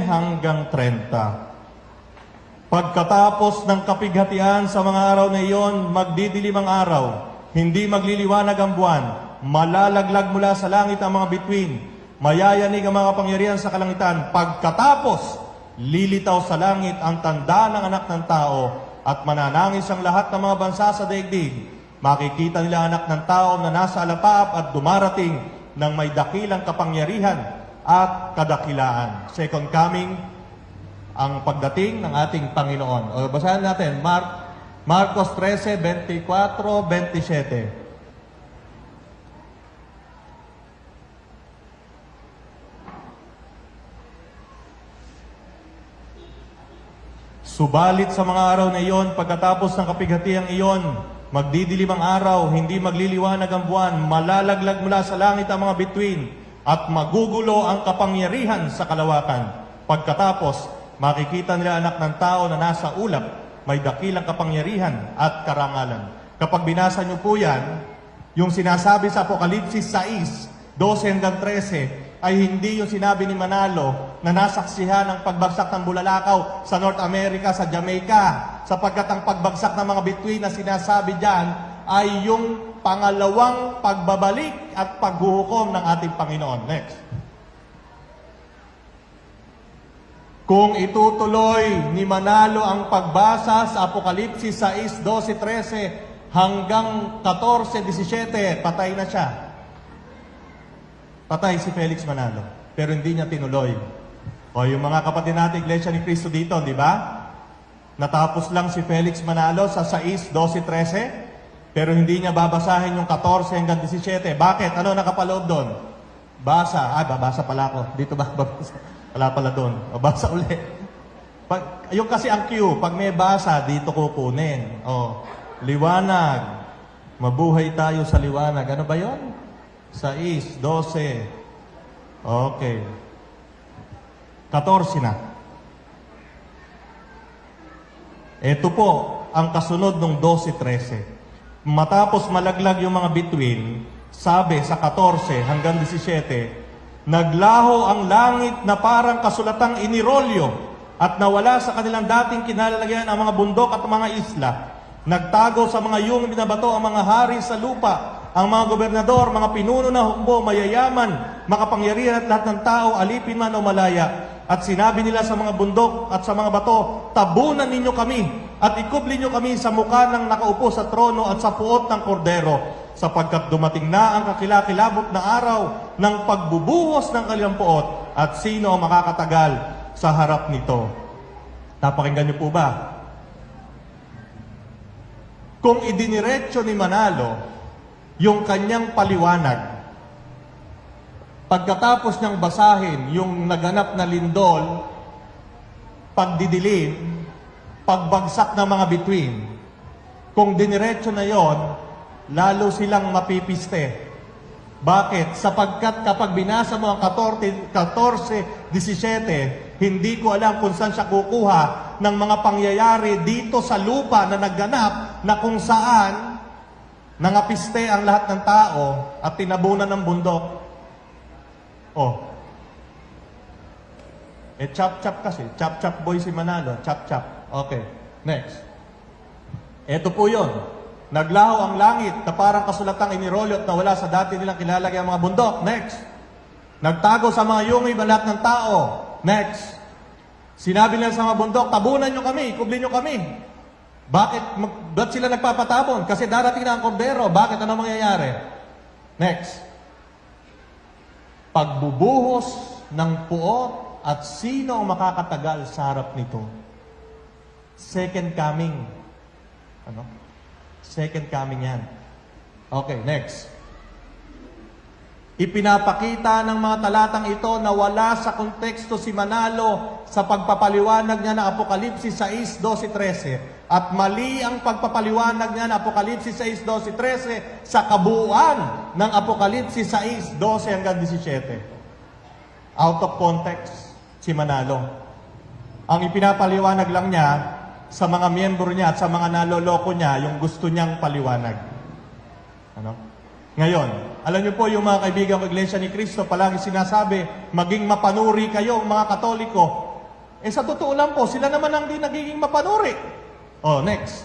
hanggang 30. Pagkatapos ng kapighatian sa mga araw na iyon, magdidilim ang araw, hindi magliliwanag ang buwan, malalaglag mula sa langit ang mga bituin, mayayanig ang mga pangyarihan sa kalangitan. Pagkatapos, lilitaw sa langit ang tanda ng anak ng tao at mananangis ang lahat ng mga bansa sa daigdig. Makikita nila anak ng tao na nasa alapap at dumarating ng may dakilang kapangyarihan at kadakilaan. Second coming, ang pagdating ng ating Panginoon. Basahin natin, Marcos 13, 24, 27. Subalit sa mga araw na iyon, pagkatapos ng kapighatiang iyon, magdidilim ang araw, hindi magliliwanag ang buwan, malalaglag mula sa langit ang mga bituin, at magugulo ang kapangyarihan sa kalawakan. Pagkatapos, makikita nila anak ng tao na nasa ulap, may dakilang kapangyarihan at karangalan. Kapag binasa niyo po yan, yung sinasabi sa Apokalipsis 6, 12 hanggang 13, ay hindi yung sinabi ni Manalo na nasaksihan ang pagbagsak ng bulalakaw sa North America, sa Jamaica, sapagkat ang pagbagsak ng mga bituin na sinasabi diyan ay yung pangalawang pagbabalik at paghuhukom ng ating Panginoon. Next. Kung itutuloy ni Manalo ang pagbasa sa Apokalipsis 6, 12, 13 hanggang 14, 17, patay na siya. Patay si Felix Manalo, pero hindi niya tinuloy. O yung mga kapatid natin, Iglesia ni Cristo dito, di ba? Natapos lang si Felix Manalo sa 6, 12, 13, pero hindi niya babasahin yung 14 hanggang 17. Bakit? Ano nakapaloob doon? Basa. Babasa pala ako. Dito ba? Babasa. Wala pala doon. O, basa ulit. Yung kasi ang cue, pag may basa, dito kukunin. O, liwanag. Mabuhay tayo sa liwanag. Ano ba yon? 6, 12. Okay. 14 na. Ito po ang kasunod ng 12-13. Matapos malaglag yung mga bituin, sabi sa 14 hanggang 17, naglaho ang langit na parang kasulatang inirolyo at nawala sa kanilang dating kinalalagyan ang mga bundok at mga isla. Nagtago sa mga yungin na bato ang mga hari sa lupa, ang mga gobernador, mga pinuno na hukbo, mayayaman, makapangyarihan at lahat ng tao, alipin man o malaya. At sinabi nila sa mga bundok at sa mga bato, tabunan ninyo kami at ikubli nyo kami sa mukha ng nakaupo sa trono at sa puot ng kordero, sapagkat dumating na ang kakilakilabot na araw ng pagbubuhos ng kanilang puot at sino ang makakatagal sa harap nito. Napakinggan niyo po ba? Kung idiniretso ni Manalo yung kanyang paliwanag, pagkatapos niyang basahin yung naganap na lindol, pagdidilim, pagbagsak ng mga bituin, kung diniretso na yon, lalo silang mapipiste. Bakit? Sapagkat kapag binasa mo ang 14, 17, hindi ko alam kung saan siya kukuha ng mga pangyayari dito sa lupa na nagganap na kung saan nangapiste ang lahat ng tao at tinabunan ng bundok. Oh. Chop-chop kasi. Chop-chop boy si Manalo. Chop-chop. Okay. Next. Ito po yun. Naglaho ang langit na parang kasulatang inirolyo at nawala sa dati nilang kilalagay ang mga bundok. Next. Nagtago sa mga yungib ang lahat ng tao. Next. Sinabi nila sa mga bundok, tabunan nyo kami, kubli nyo kami. Ba't sila nagpapatabon? Kasi darating na ang kordero. Bakit? Ano mangyayari? Next. Pagbubuhos ng puot at sino ang makakatagal sa harap nito? Second coming. Ano? Second coming yan. Okay, next. Ipinapakita ng mga talatang ito na wala sa konteksto si Manalo sa pagpapaliwanag niya ng Apokalipsis 6, 12, 13. At mali ang pagpapaliwanag niya ng Apokalipsis 6, 12, 13 sa kabuuan ng Apokalipsis 6, 12 hanggang 17. Out of context si Manalo. Ang ipinapaliwanag lang niya sa mga miyembro niya at sa mga naloloko niya yung gusto niyang paliwanag. Ano? Ngayon, alam niyo po yung mga kaibigan ng Iglesia ni Cristo, palagi sinasabi, maging mapanuri kayo mga Katoliko. Sa totoo lang po, sila naman ang di nagiging mapanuri. Oh, next.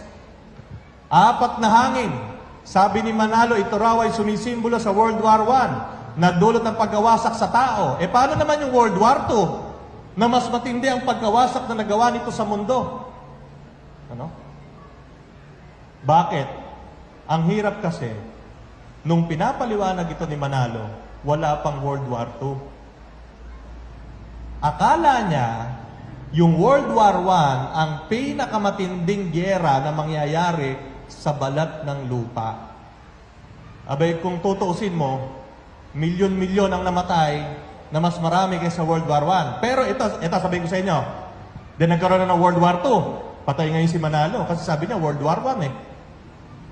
4 na hangin. Sabi ni Manalo, ito raw ay sumisimbolo sa World War I na dulot ng pagkawasak sa tao. Paano naman yung World War II na mas matindi ang pagkawasak na nagawa nito sa mundo? Ano? Bakit? Ang hirap kasi, nung pinapaliwanag ito ni Manalo, wala pang World War II. Akala niya, yung World War I ang pinakamatinding gyera na mangyayari sa balat ng lupa. Abay, kung tutuusin mo, milyon-milyon ang namatay na mas marami kaysa World War I. Pero ito sabihin ko sa inyo, nagkaroon na ng World War II. Patay ngayon si Manalo kasi sabi niya World War I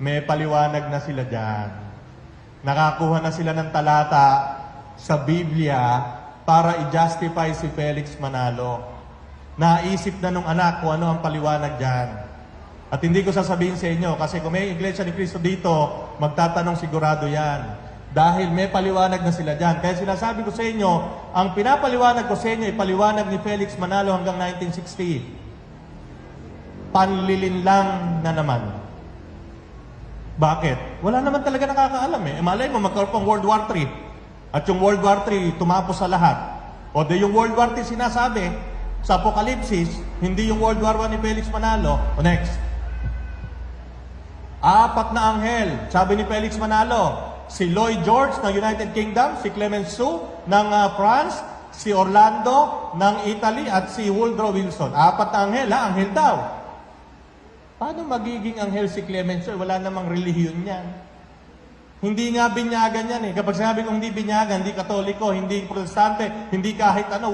May paliwanag na sila dyan. Nakakuha na sila ng talata sa Biblia para i-justify si Felix Manalo. Naisip na nung anak kung ano ang paliwanag dyan. At hindi ko sasabihin sa inyo kasi kung may Iglesia ni Cristo dito, magtatanong sigurado yan. Dahil may paliwanag na sila dyan. Kaya sinasabi ko sa inyo, ang pinapaliwanag ko sa inyo, ipaliwanag ni Felix Manalo hanggang 1960. Panlilin lang na naman. Bakit? Wala naman talaga nakakaalam eh. Malay mo, magkaroon pang World War III. At yung World War III, tumapos sa lahat. O di yung World War III sinasabi, sa Apokalipsis, hindi yung World War I ni Felix Manalo. O next. 4 na anghel. Sabi ni Felix Manalo, si Lloyd George ng United Kingdom, si Clemenceau ng France, si Orlando ng Italy, at si Woodrow Wilson. 4 na anghel, ha? Anghel daw. Paano magiging anghel si Clemenceau? Wala namang relihiyon yan. Hindi nga binyagan yan eh. Kapag sinabi kong hindi binyagan, hindi katoliko, hindi protestante, hindi kahit ano,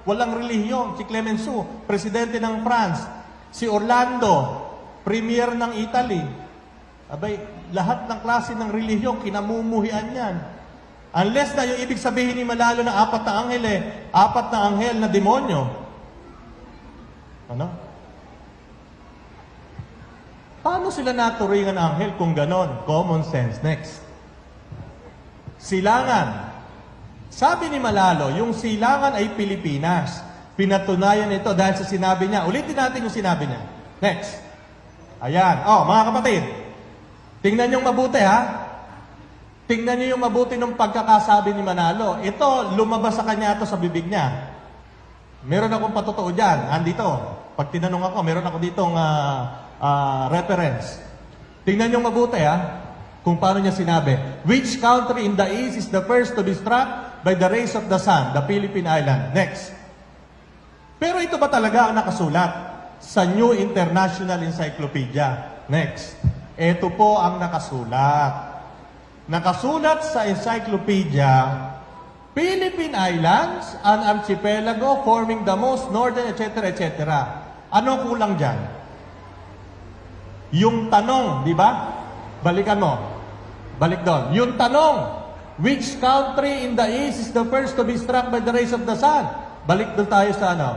walang relihiyon. Si Clemenceau, presidente ng France. Si Orlando, premier ng Italy. Abay, lahat ng klase ng relihiyon, kinamumuhian yan. Unless na yung ibig sabihin ni Manalo na 4 na anghel eh, 4 na anghel na demonyo. Ano? Paano sila naturingan ng anghel kung ganon? Common sense. Next. Silangan. Sabi ni Manalo, yung silangan ay Pilipinas. Pinatunayan ito dahil sa sinabi niya. Ulitin natin yung sinabi niya. Next. Ayan. Oh, mga kapatid. Tingnan niyong mabuti ha. Tingnan niyo yung mabuti ng pagkakasabi ni Manalo. Ito, lumabas sa kanya ito sa bibig niya. Meron akong patotoo dyan. Andito. Pag tinanong ako, meron ako ditong reference. Tingnan niyo mabuti ha. Kung paano niya sinabi. Which country in the east is the first to be struck by the rays of the sun? The Philippine Island. Next. Pero ito ba talaga ang nakasulat sa New International Encyclopedia? Next. Ito po ang nakasulat. Nakasulat sa encyclopedia, Philippine Islands, an archipelago forming the most northern, etc., etc. Ano kulang dyan? Yung tanong, di ba? Balikan mo. Balik doon. Yung tanong, which country in the east is the first to be struck by the rays of the sun? Balik doon tayo sa ano.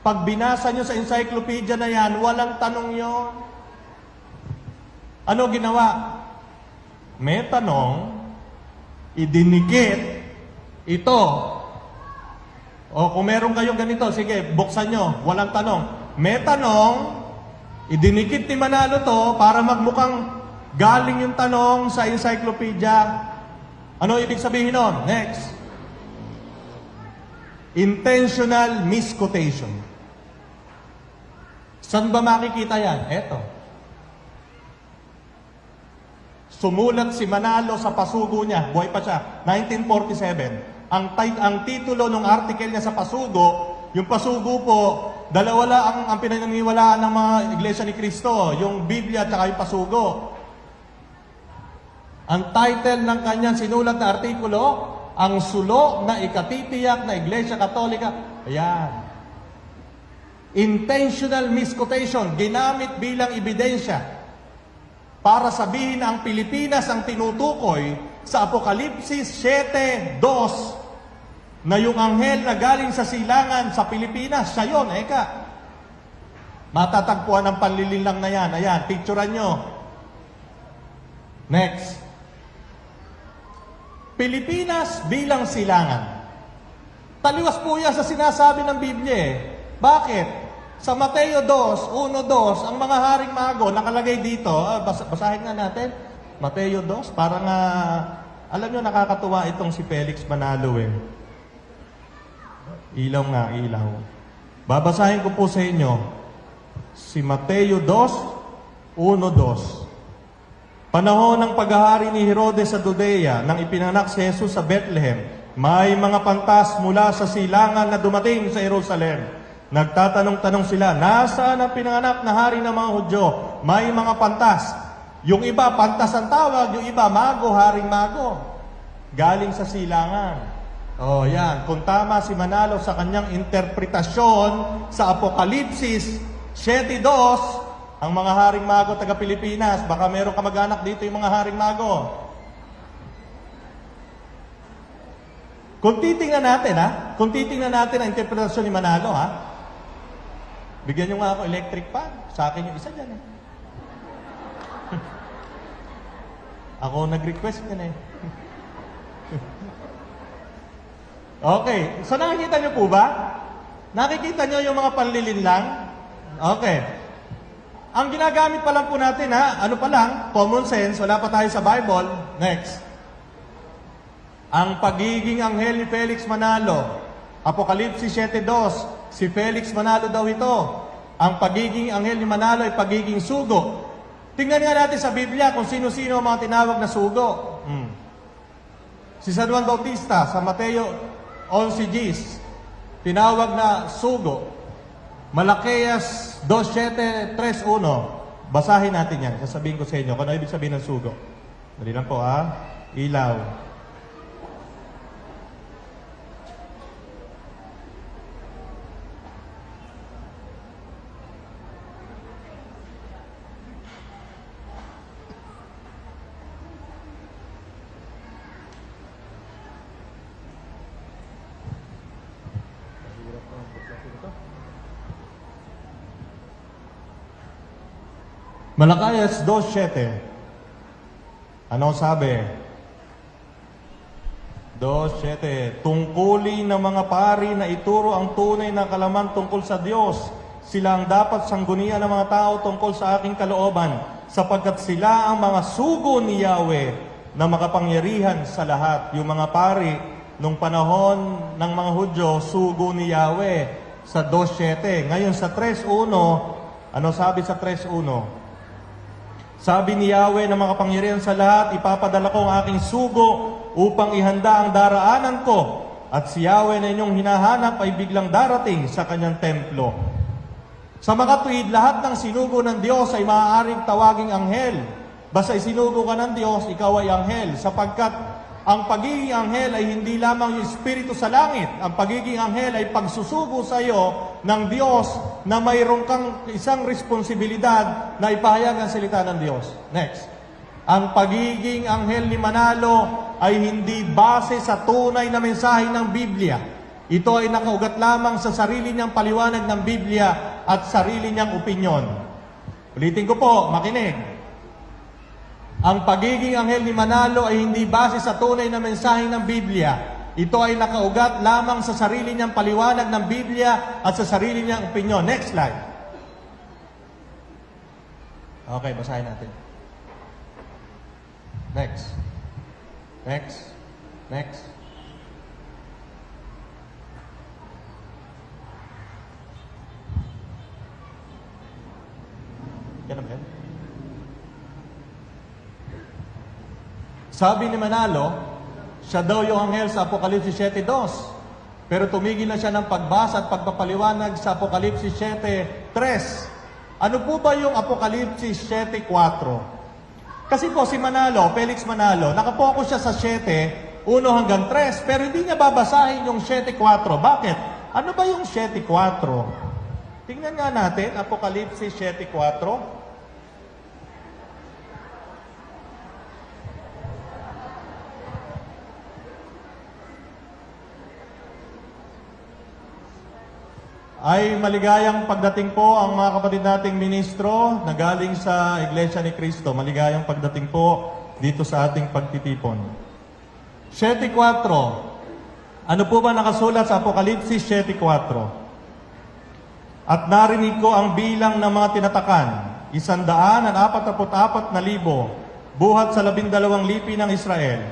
Pag binasa nyo sa encyclopedia na yan, walang tanong yon. Ano ginawa? May tanong, idinikit, ito. O kung meron kayong ganito, sige, buksan nyo, walang tanong. May tanong, idinikit ni Manalo to para magmukhang galing yung tanong sa encyclopedia. Ano ibig sabihin nun? Next. Intentional misquotation. Saan ba makikita yan? Eto. Sumulat si Manalo sa pasugo niya. Buhay pa siya. 1947. Ang titulo ng article niya sa pasugo, yung pasugo po, dalawa lang ang pinaniniwalaan ng mga Iglesia ni Cristo, yung Biblia at yung pasugo. Ang title ng kanyang sinulat na artikulo, ang sulo na ikatitiyak na Iglesia Katolika. Ayan. Intentional misquotation, ginamit bilang ebidensya para sabihin na ang Pilipinas ang tinutukoy sa Apokalipsis 7:2 na yung anghel na galing sa silangan sa Pilipinas, siya yun, eka. Matatagpuan ng panlililang na yan. Ayan, picturean nyo. Next. Pilipinas bilang silangan. Taliwas po yan sa sinasabi ng Biblia eh. Bakit? Sa Mateo 2:1-2, ang mga haring mago nakalagay dito. Basahin nga natin. Mateo 2, parang alam nyo, nakakatuwa itong si Felix Manalo eh. Ilaw nga, ilaw. Babasahin ko po sa inyo. Si Mateo 2:1-2. Panahon ng paghahari ni Herodes sa Judea, nang ipinanak si Jesus sa Bethlehem, may mga pantas mula sa silangan na dumating sa Jerusalem. Nagtatanong-tanong sila, nasaan ang pinanganak na hari ng mga Hudyo? May mga pantas. Yung iba, pantas ang tawag. Yung iba, mago, haring mago. Galing sa silangan. Oh, yan. Kung tama si Manalo sa kanyang interpretasyon sa Apokalipsis 7:2, ang mga haring mago taga Pilipinas, baka meron kamag-anak dito yung mga haring mago. Kung titingnan natin, ha? Kung titingnan natin ang interpretasyon ni Manalo, ha? Bigyan nyo nga ako electric fan. Sa akin yung isa dyan. Ako nag-request yan eh. Okay, so nakikita niyo po ba? Nakikita niyo yung mga panlilin lang? Okay. Ang ginagamit pa lang po natin ano pa lang, common sense, wala pa tayo sa Bible. Next. Ang pagiging anghel ni Felix Manalo. Apokalipsis 7:2, si Felix Manalo daw ito. Ang pagiging anghel ni Manalo ay pagiging sugo. Tingnan nga natin sa Biblia kung sino-sino ang mga tinawag na sugo. Si San Juan Bautista sa Mateo 11:10, tinawag na sugo. Malakias 2:7-3:1. Basahin natin yan. Sasabihin ko sa inyo kung ano ibig sabihin ng sugo. Dali lang po Ilaw. Malakias 2:7. Ano sabi? 2:7. Tungkulin ng mga pari na ituro ang tunay na kalaman tungkol sa Diyos. Sila ang dapat sanggunian ng mga tao tungkol sa aking kalooban, sapagkat sila ang mga sugo ni Yahweh na makapangyarihan sa lahat. Yung mga pari nung panahon ng mga Hudyo, sugo ni Yahweh sa 2:7. Ngayon sa 3:1, ano sabi sa 3:1? Sabi ni Yahweh na makapangyarihan sa lahat, ipapadala ko ang aking sugo upang ihanda ang daraanan ko. At si Yahweh na inyong hinahanap ay biglang darating sa kanyang templo. Sa mga tuwid, lahat ng sinugo ng Diyos ay maaaring tawaging anghel. Basta isinugo ka ng Diyos, ikaw ay anghel. Sapagkat ang pagiging anghel ay hindi lamang yung espiritu sa langit. Ang pagiging anghel ay pagsusugo sa iyo ng Diyos na mayroon kang isang responsibilidad na ipahayag ang salita ng Diyos. Next. Ang pagiging anghel ni Manalo ay hindi base sa tunay na mensahe ng Biblia. Ito ay nakaugat lamang sa sarili niyang paliwanag ng Biblia at sarili niyang opinyon. Ulitin ko po, makinig. Ang pagiging anghel ni Manalo ay hindi base sa tunay na mensahe ng Biblia. Ito ay nakaugat lamang sa sarili niyang paliwanag ng Biblia at sa sarili niyang opinyon. Next slide. Okay, basahin natin. Next. Next. Next. Yan na ba yan? Sabi ni Manalo, siya daw yung anghel sa Apokalipsis 7:2. Pero tumigil na siya ng pagbasa at pagpapaliwanag sa Apokalipsis 7:3. Ano po ba yung Apokalipsis 7:4? Kasi po si Manalo, Felix Manalo, nakapokus siya sa 7:1-3, pero hindi niya babasahin yung 7:4. Bakit? Ano ba yung 7:4? Tingnan nga natin, Apokalipsis 7:4. Ay maligayang pagdating po ang mga kapatid nating ministro na galing sa Iglesia ni Cristo. Maligayang pagdating po dito sa ating pagtitipon. 7:4. Ano po ba nakasulat sa Apokalipsis 7:4? At narinig ko ang bilang ng mga tinatakan, 144,000 buhat sa 12 lipi ng Israel.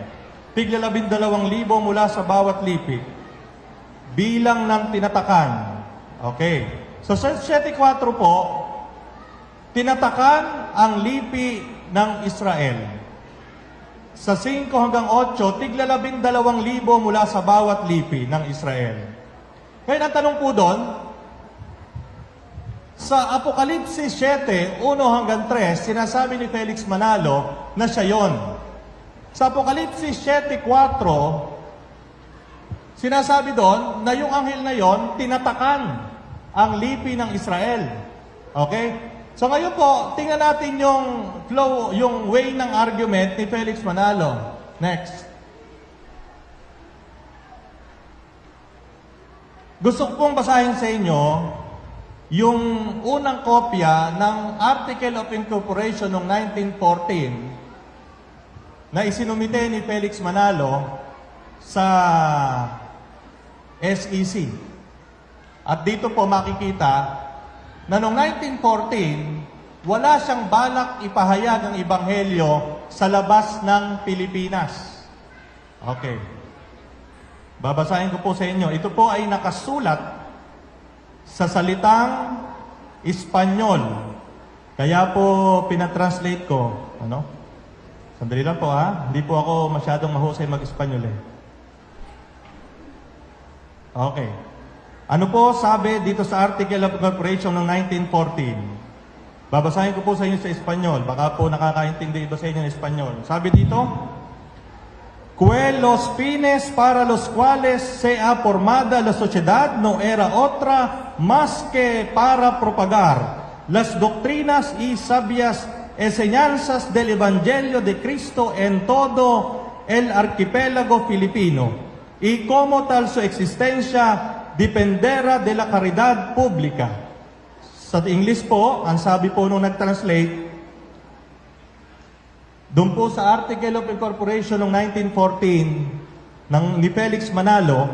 Tigla 12,000 mula sa bawat lipi. Bilang ng tinatakan. Okay. So sa 7:4 po, tinatakan ang lipi ng Israel. Sa 5-8, tigla 12,000 mula sa bawat lipi ng Israel. Kaya ang tanong po doon, sa Apokalipsis 7:1-3, sinasabi ni Felix Manalo na siya yon. Sa Apokalipsis 7:4, sinasabi doon na yung anghel na yon tinatakan ang lipi ng Israel. Okay? So ngayon po, tingnan natin yung flow, yung way ng argument ni Felix Manalo. Next. Gusto ko pong basahin sa inyo yung unang kopya ng Article of Incorporation noong 1914 na isinumite ni Felix Manalo sa SEC. At dito po makikita na noong 1914, wala siyang balak ipahayag ang Ebanghelyo sa labas ng Pilipinas. Okay. Babasahin ko po sa inyo. Ito po ay nakasulat sa salitang Espanyol. Kaya po pinatranslate ko. Ano? Sandali lang po ha. Hindi po ako masyadong mahusay mag-Espanyol eh. Okay. Ano po sabi dito sa Article of Incorporation ng 1914? Babasahin ko po sa inyo sa Espanyol. Baka po nakakaintindi iba sa inyo ng Espanyol. Sabi dito, que los fines para los cuales se ha formada la sociedad no era otra más que para propagar las doctrinas y sabias enseñanzas del Evangelio de Cristo en todo el archipiélago filipino, y como tal su existencia dependerá de la caridad pública. Sa English po, ang sabi po nung nag-translate, doon po sa Article of Incorporation ng 1914 ni Felix Manalo,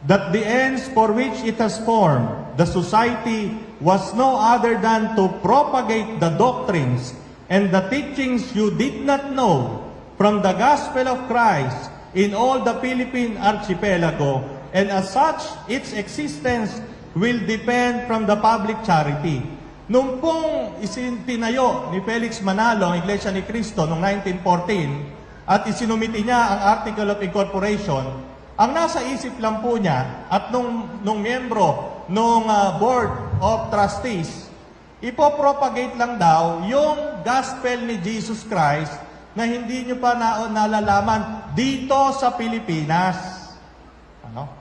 that the ends for which it has formed the society was no other than to propagate the doctrines and the teachings you did not know from the gospel of Christ in all the Philippine archipelago, and as such, its existence will depend from the public charity. Nung pong isinitinayo ni Felix Manalo ang Iglesia ni Cristo noong 1914 at isinumiti niya ang Article of Incorporation, ang nasa isip lang po niya at nung miyembro nung Board of Trustees, ipopropagate lang daw yung gospel ni Jesus Christ na hindi nyo pa nalalaman dito sa Pilipinas. Ano?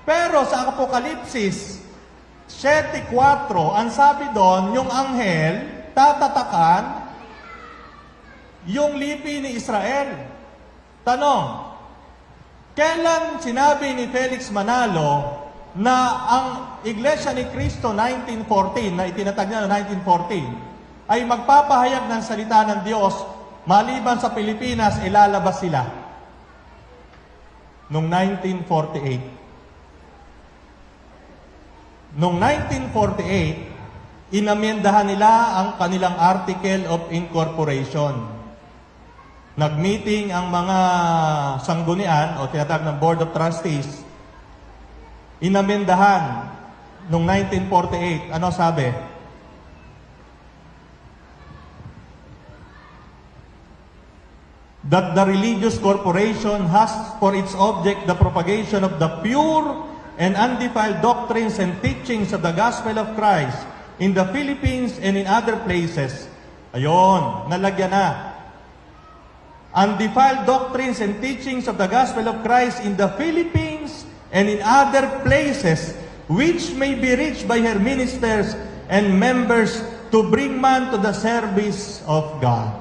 Pero sa Apokalipsis 7:4, ang sabi doon, yung anghel tatatakan yung lipi ni Israel. Tanong, kailan sinabi ni Felix Manalo na ang Iglesia ni Cristo 1914, na itinatag niya noong 1914, ay magpapahayag ng salita ng Diyos, maliban sa Pilipinas, ilalabas sila? Noong 1948. Noong 1948, inamyendahan nila ang kanilang Article of Incorporation. Nag-meeting ang mga sanggunian o tinatawag ng Board of Trustees. Inamyendahan noong 1948. Ano sabi? That the religious corporation has for its object the propagation of the pure and undefiled doctrines and teachings of the gospel of Christ in the Philippines and in other places. Ayon, nalagyan na. Undefiled doctrines and teachings of the gospel of Christ in the Philippines and in other places, which may be reached by her ministers and members to bring man to the service of God.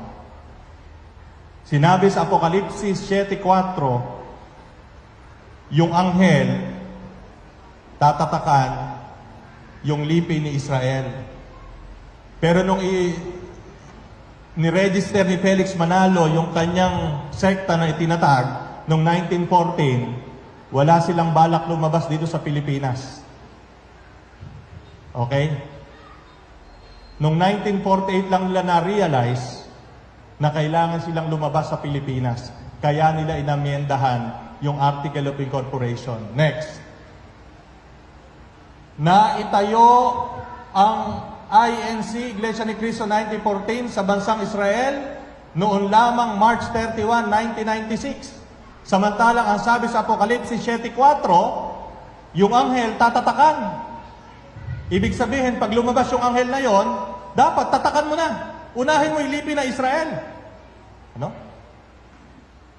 Sinabi sa Apokalipsis 7:4, yung anghel tatatakan yung lipi ni Israel. Pero nung ni-register ni Felix Manalo yung kanyang sekta na itinatag noong 1914, wala silang balak lumabas dito sa Pilipinas. Okay? Noong 1948 lang nila na-realize na kailangan silang lumabas sa Pilipinas. Kaya nila inamyendahan yung Article of Incorporation. Next. Na itayo ang INC, Iglesia ni Cristo 1914 sa bansang Israel noon lamang March 31, 1996. Samantalang ang sabi sa Apokalipsis 7:4, yung anghel tatatakan. Ibig sabihin, pag lumabas yung anghel na yon, dapat tatakan mo na. Unahin mo yung lipi na Israel. Ano?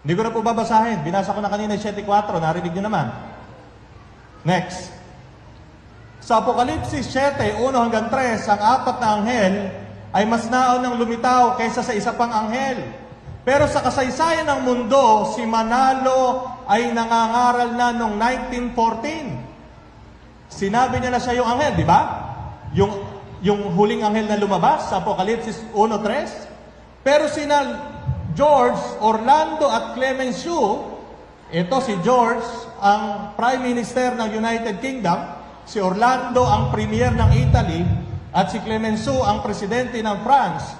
Hindi ko na po babasahin. Binasa ko na kanina 7:4, narinig nyo naman. Next. Sa Apokalipsis 7:1-3, ang apat na anghel ay mas naunang lumitaw kaysa sa isa pang anghel. Pero sa kasaysayan ng mundo, si Manalo ay nangangaral na noong 1914. Sinabi niya na siya yung anghel, di ba? Yung huling anghel na lumabas sa Apokalipsis 1:3. Pero sina George, Orlando at Clemenceau, ito si George ang Prime Minister ng United Kingdom, si Orlando ang Premier ng Italy, at si Clemenceau ang Presidente ng France.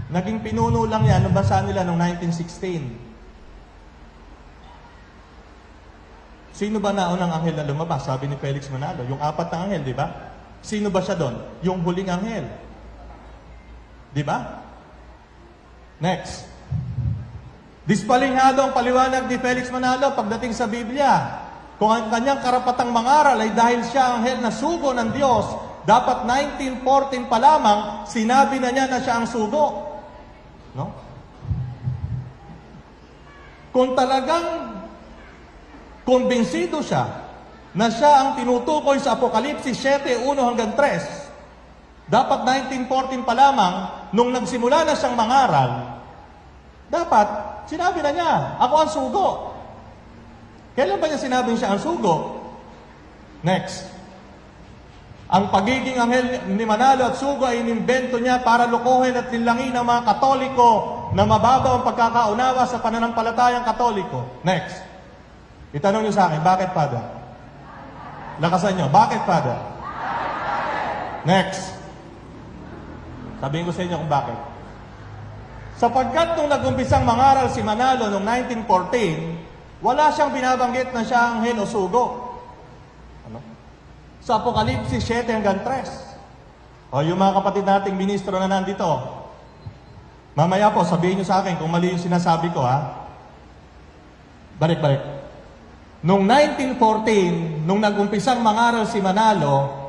Naging pinuno lang yan ng bansa nila noong 1916. Sino ba naunang anghel na lumabas? Sabi ni Felix Manalo, yung 4 na anghel, di ba? Sino ba siya doon? Yung huling anghel. Di ba? Next. Dispalingado ang paliwanag ni Felix Manalo pagdating sa Biblia. Kung ang kanyang karapatang mangaral ay dahil siya ang anghel na sugo ng Diyos, dapat 1914 pa lamang, sinabi na niya na siya ang sugo. No? Kung talagang kumbinsido siya na siya ang tinutukoy sa Apokalipsis 7:1 hanggang 3, dapat 1914 pa lamang, nung nagsimula na siyang mangaral, dapat sinabi na niya, ako ang sugo. Kailan ba niya sinabing siya ang sugo? Next. Ang pagiging anghel ni Manalo at sugo ay inimbento niya para lukuhin at linlangin ang mga Katoliko na mababaw ang pagkakaunawa sa pananampalatayang Katoliko. Next. Itanong niyo sa akin, bakit, Father? Lakasan niyo, bakit, Father? Next. Sabihin ko sa inyo kung bakit. Sapagkat nung nag-umpisang mangaral si Manalo noong 1914, wala siyang binabanggit na siya ang anghel o sugo. Ano? Sa Apokalipsis 7 hanggang 3. O yung mga kapatid nating ministro na nandito, mamaya po sabihin niyo sa akin kung mali yung sinasabi ko, ha? Balik. Noong 1914, nung nag-umpisang mangaral si Manalo,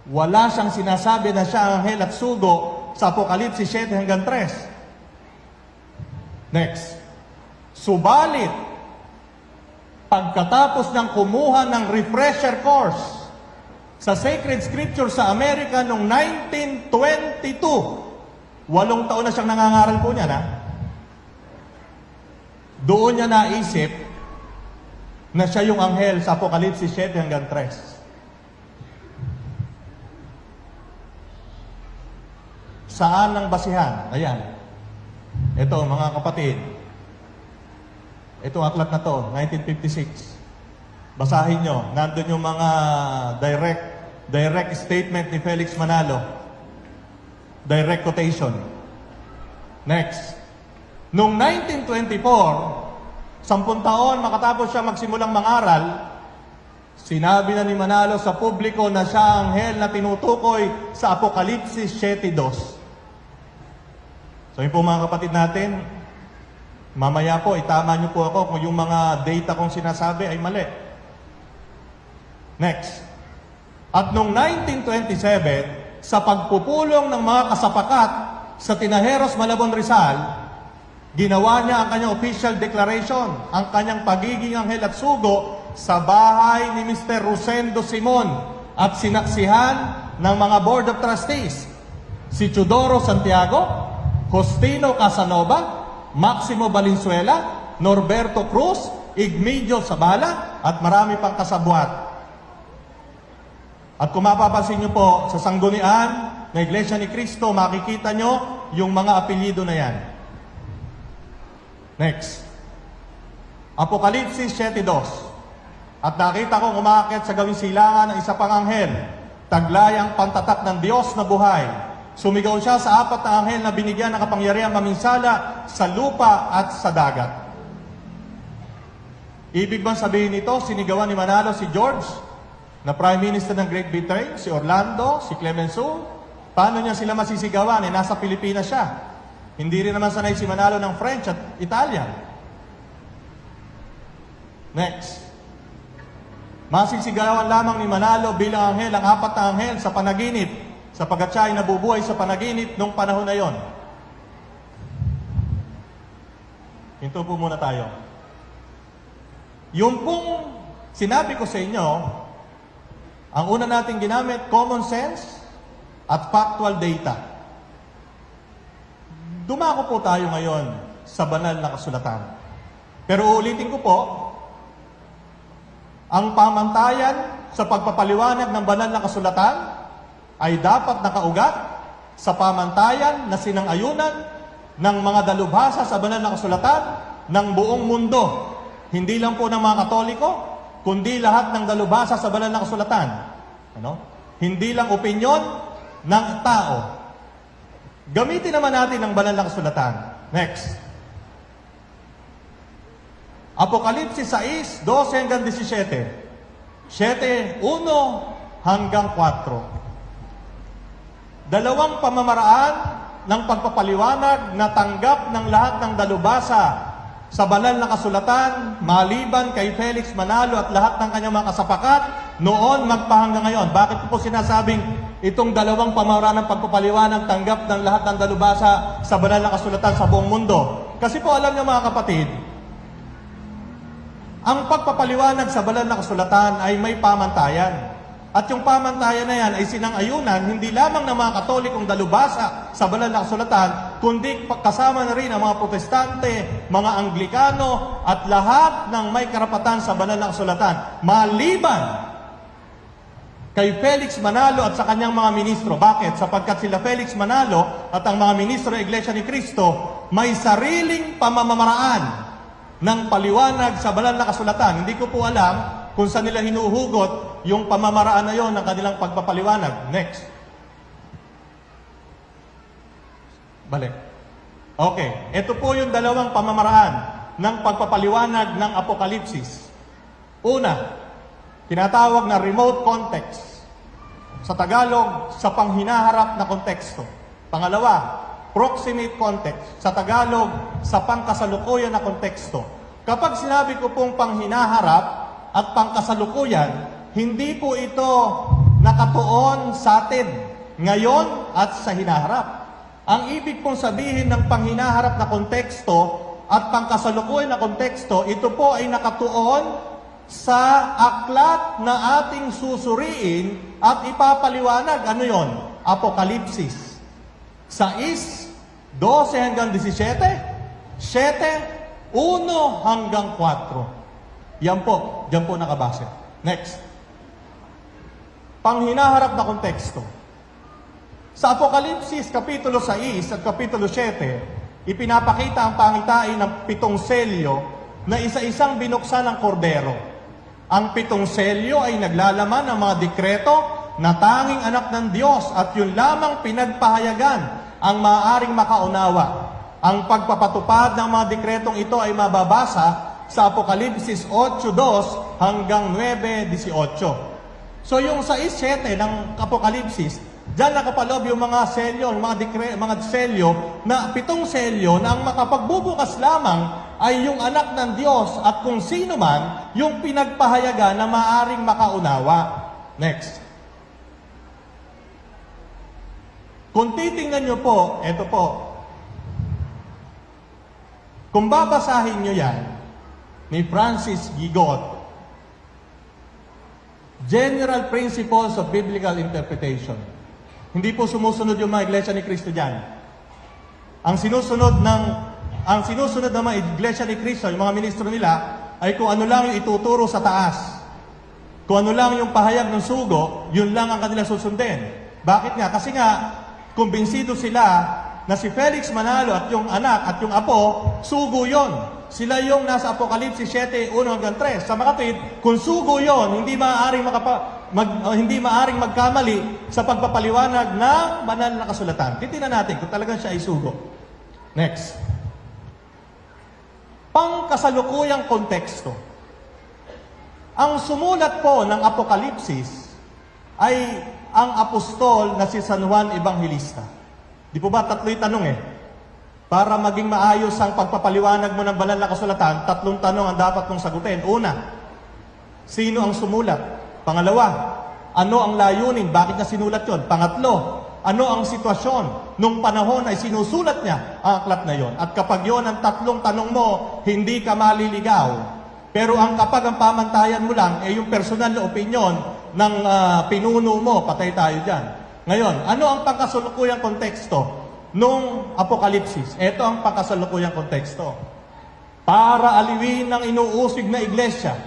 wala siyang sinasabi na siya ang anghel at sugo sa Apokalipsis 7 hanggang 3. Next. Subalit, pagkatapos ng kumuha ng refresher course sa Sacred Scripture sa Amerika noong 1922, 8 taon na siyang nangangaral po niya, na? Doon niya naisip na siya yung anghel sa Apokalipsis 7 hanggang 3. Saan ang basihan? Ayan. Ito, mga kapatid. Itong aklat na to, 1956. Basahin nyo. Nandun yung mga direct statement ni Felix Manalo. Direct quotation. Next. Noong 1924, 10 taon makatapos siya magsimulang mangaral, sinabi na ni Manalo sa publiko na siya ang anghel na tinutukoy sa Apokalipsis 7:2. So yun po mga kapatid natin, mamaya po itama niyo po ako kung yung mga data kong sinasabi ay mali. Next. At noong 1927, sa pagpupulong ng mga kasapakat sa Tinajeros, Malabon, Rizal, ginawa niya ang kanyang official declaration, ang kanyang pagiging anghel at sugo sa bahay ni Mr. Rosendo Simon at sinaksihan ng mga Board of Trustees, si Teodoro Santiago, Justino Casanova, Maximo Valenzuela, Norberto Cruz, Igmedio Zabala, at marami pang kasabwat. At kung mapapansin niyo po sa sanggunian na Iglesia ni Cristo, makikita niyo yung mga apelyido na yan. Next. Apokalipsis 7:2. At nakita kong umaakit sa gawing silangan ng isa pang anghel, taglayang pantatak ng Diyos na buhay. Sumigaw siya sa 4 na anghel na binigyan ng kapangyarihan maminsala sa lupa at sa dagat. Ibig bang sabihin nito, sinigawan ni Manalo si George, na Prime Minister ng Great Britain, si Orlando, si Clemenceau? Paano niya sila masisigawan? Nasa Pilipinas siya. Hindi rin naman sanay si Manalo ng French at Italian. Next. Masisigawan lamang ni Manalo bilang anghel ang 4 na anghel sa panaginip, sapagkat siya ay nabubuhay sa panaginip nung panahon na yon. Hinto po muna tayo. Yung pong sinabi ko sa inyo, ang una nating ginamit, common sense at factual data. Dumako po tayo ngayon sa banal na kasulatan. Pero ulitin ko po, ang pamantayan sa pagpapaliwanag ng banal na kasulatan ay dapat nakaugat sa pamantayan na sinang-ayunan ng mga dalubhasa sa banal na kasulatan ng buong mundo. Hindi lang po ng mga Katoliko, kundi lahat ng dalubhasa sa banal na kasulatan. Ano? Hindi lang opinyon ng tao. Gamitin naman natin ang banal na kasulatan. Next. Apokalipsis 6, 12 hanggang 17. 7, 1 hanggang 4. Dalawang pamamaraan ng pagpapaliwanag na tanggap ng lahat ng dalubhasa sa banal na kasulatan, maliban kay Felix Manalo at lahat ng kanyang mga kasapakat, noon magpahanggang ngayon. Bakit po sinasabing itong dalawang pamamaraan ng pagpapaliwanag tanggap ng lahat ng dalubhasa sa banal na kasulatan sa buong mundo? Kasi po alam niyo mga kapatid, ang pagpapaliwanag sa banal na kasulatan ay may pamantayan. At yung pamantayan na yan ay sinang-ayunan hindi lamang ng mga Katolikong dalubhasa sa banal na kasulatan, kundi kasama na rin ang mga Protestante, mga Anglikano, at lahat ng may karapatan sa banal na kasulatan. Maliban kay Felix Manalo at sa kanyang mga ministro. Bakit? Sapagkat sila Felix Manalo at ang mga ministro ng Iglesia ni Cristo may sariling pamamaraan ng paliwanag sa banal na kasulatan. Hindi ko po alam kung saan nila hinuhugot yung pamamaraan na yon ng kanilang pagpapaliwanag. Next. Balik. Okay. Ito po yung dalawang pamamaraan ng pagpapaliwanag ng Apokalipsis. Una, tinatawag na remote context. Sa Tagalog, sa panghinaharap na konteksto. Pangalawa, proximate context. Sa Tagalog, sa pangkasalukuyan na konteksto. Kapag sinabi ko pong panghinaharap at pangkasalukuyan, hindi po ito nakatuon sa atin ngayon at sa hinaharap. Ang ibig pong sabihin ng panghinaharap na konteksto at pangkasalukuyan na konteksto, ito po ay nakatuon sa aklat na ating susuriin at ipapaliwanag. Ano yon? Apokalipsis. 6, 12 hanggang 17, 7, 1 hanggang 4. Yan po, diyan po nakabase. Next. Panghinaharap na konteksto. Sa Apokalipsis, Kapitulo 6 at Kapitulo 7, ipinapakita ang pangitain ng 7 selyo na isa-isang binuksan ng kordero. Ang 7 selyo ay naglalaman ng mga dekreto na tanging anak ng Diyos at yun lamang pinagpahayagan ang maaaring makaunawa. Ang pagpapatupad ng mga dekretong ito ay mababasa sa Apokalipsis 8:2 hanggang 9:18. So yung 6:7 ng Apokalipsis, diyan nakapaloob yung mga selyo, mga selyo na 7 selyo na ang makapagbubukas lamang ay yung anak ng Diyos at kung sino man yung pinagpahayagan na maaaring makaunawa. Next. Kung titingnan nyo po, eto po. Kung babasahin nyo yan, ni Francis Gigot, General Principles of Biblical Interpretation. Hindi po sumusunod yung mga Iglesia ni Cristo dyan. Ang sinusunod ng mga Iglesia ni Cristo, yung mga ministro nila, ay kung ano lang yung ituturo sa taas. Kung ano lang yung pahayag ng sugo, yun lang ang kanila susundin. Bakit nga? Kasi nga, kumbinsido sila na si Felix Manalo at yung anak at yung apo, sugo yon. Sila yung nasa Apokalipsis 7, 1 hanggang 3. Sa makatwid, kung sugo yon, hindi maaaring magkamali sa pagpapaliwanag ng banal na kasulatan. Titingnan natin kung talagang siya ay sugo. Next. Pangkasalukuyang konteksto. Ang sumulat po ng Apokalipsis ay ang apostol na si San Juan Evangelista. Di po ba tatlo yung tanong Para maging maayos ang pagpapaliwanag mo ng banal na kasulatan, 3 tanong ang dapat mong sagutin. Una, sino ang sumulat? Pangalawa, ano ang layunin? Bakit niya sinulat yon? Pangatlo, ano ang sitwasyon nung panahon ay sinusulat niya ang aklat na yon? At kapag yon ang 3 tanong mo, hindi ka maliligaw. Pero kapag ang pamantayan mo lang ay yung personal na opinion ng pinuno mo, patay tayo dyan. Ngayon, ano ang pangkasalukuyang konteksto nung Apokalipsis? Ito ang pangkasalukuyang konteksto. Para aliwin ng inuusig na iglesia,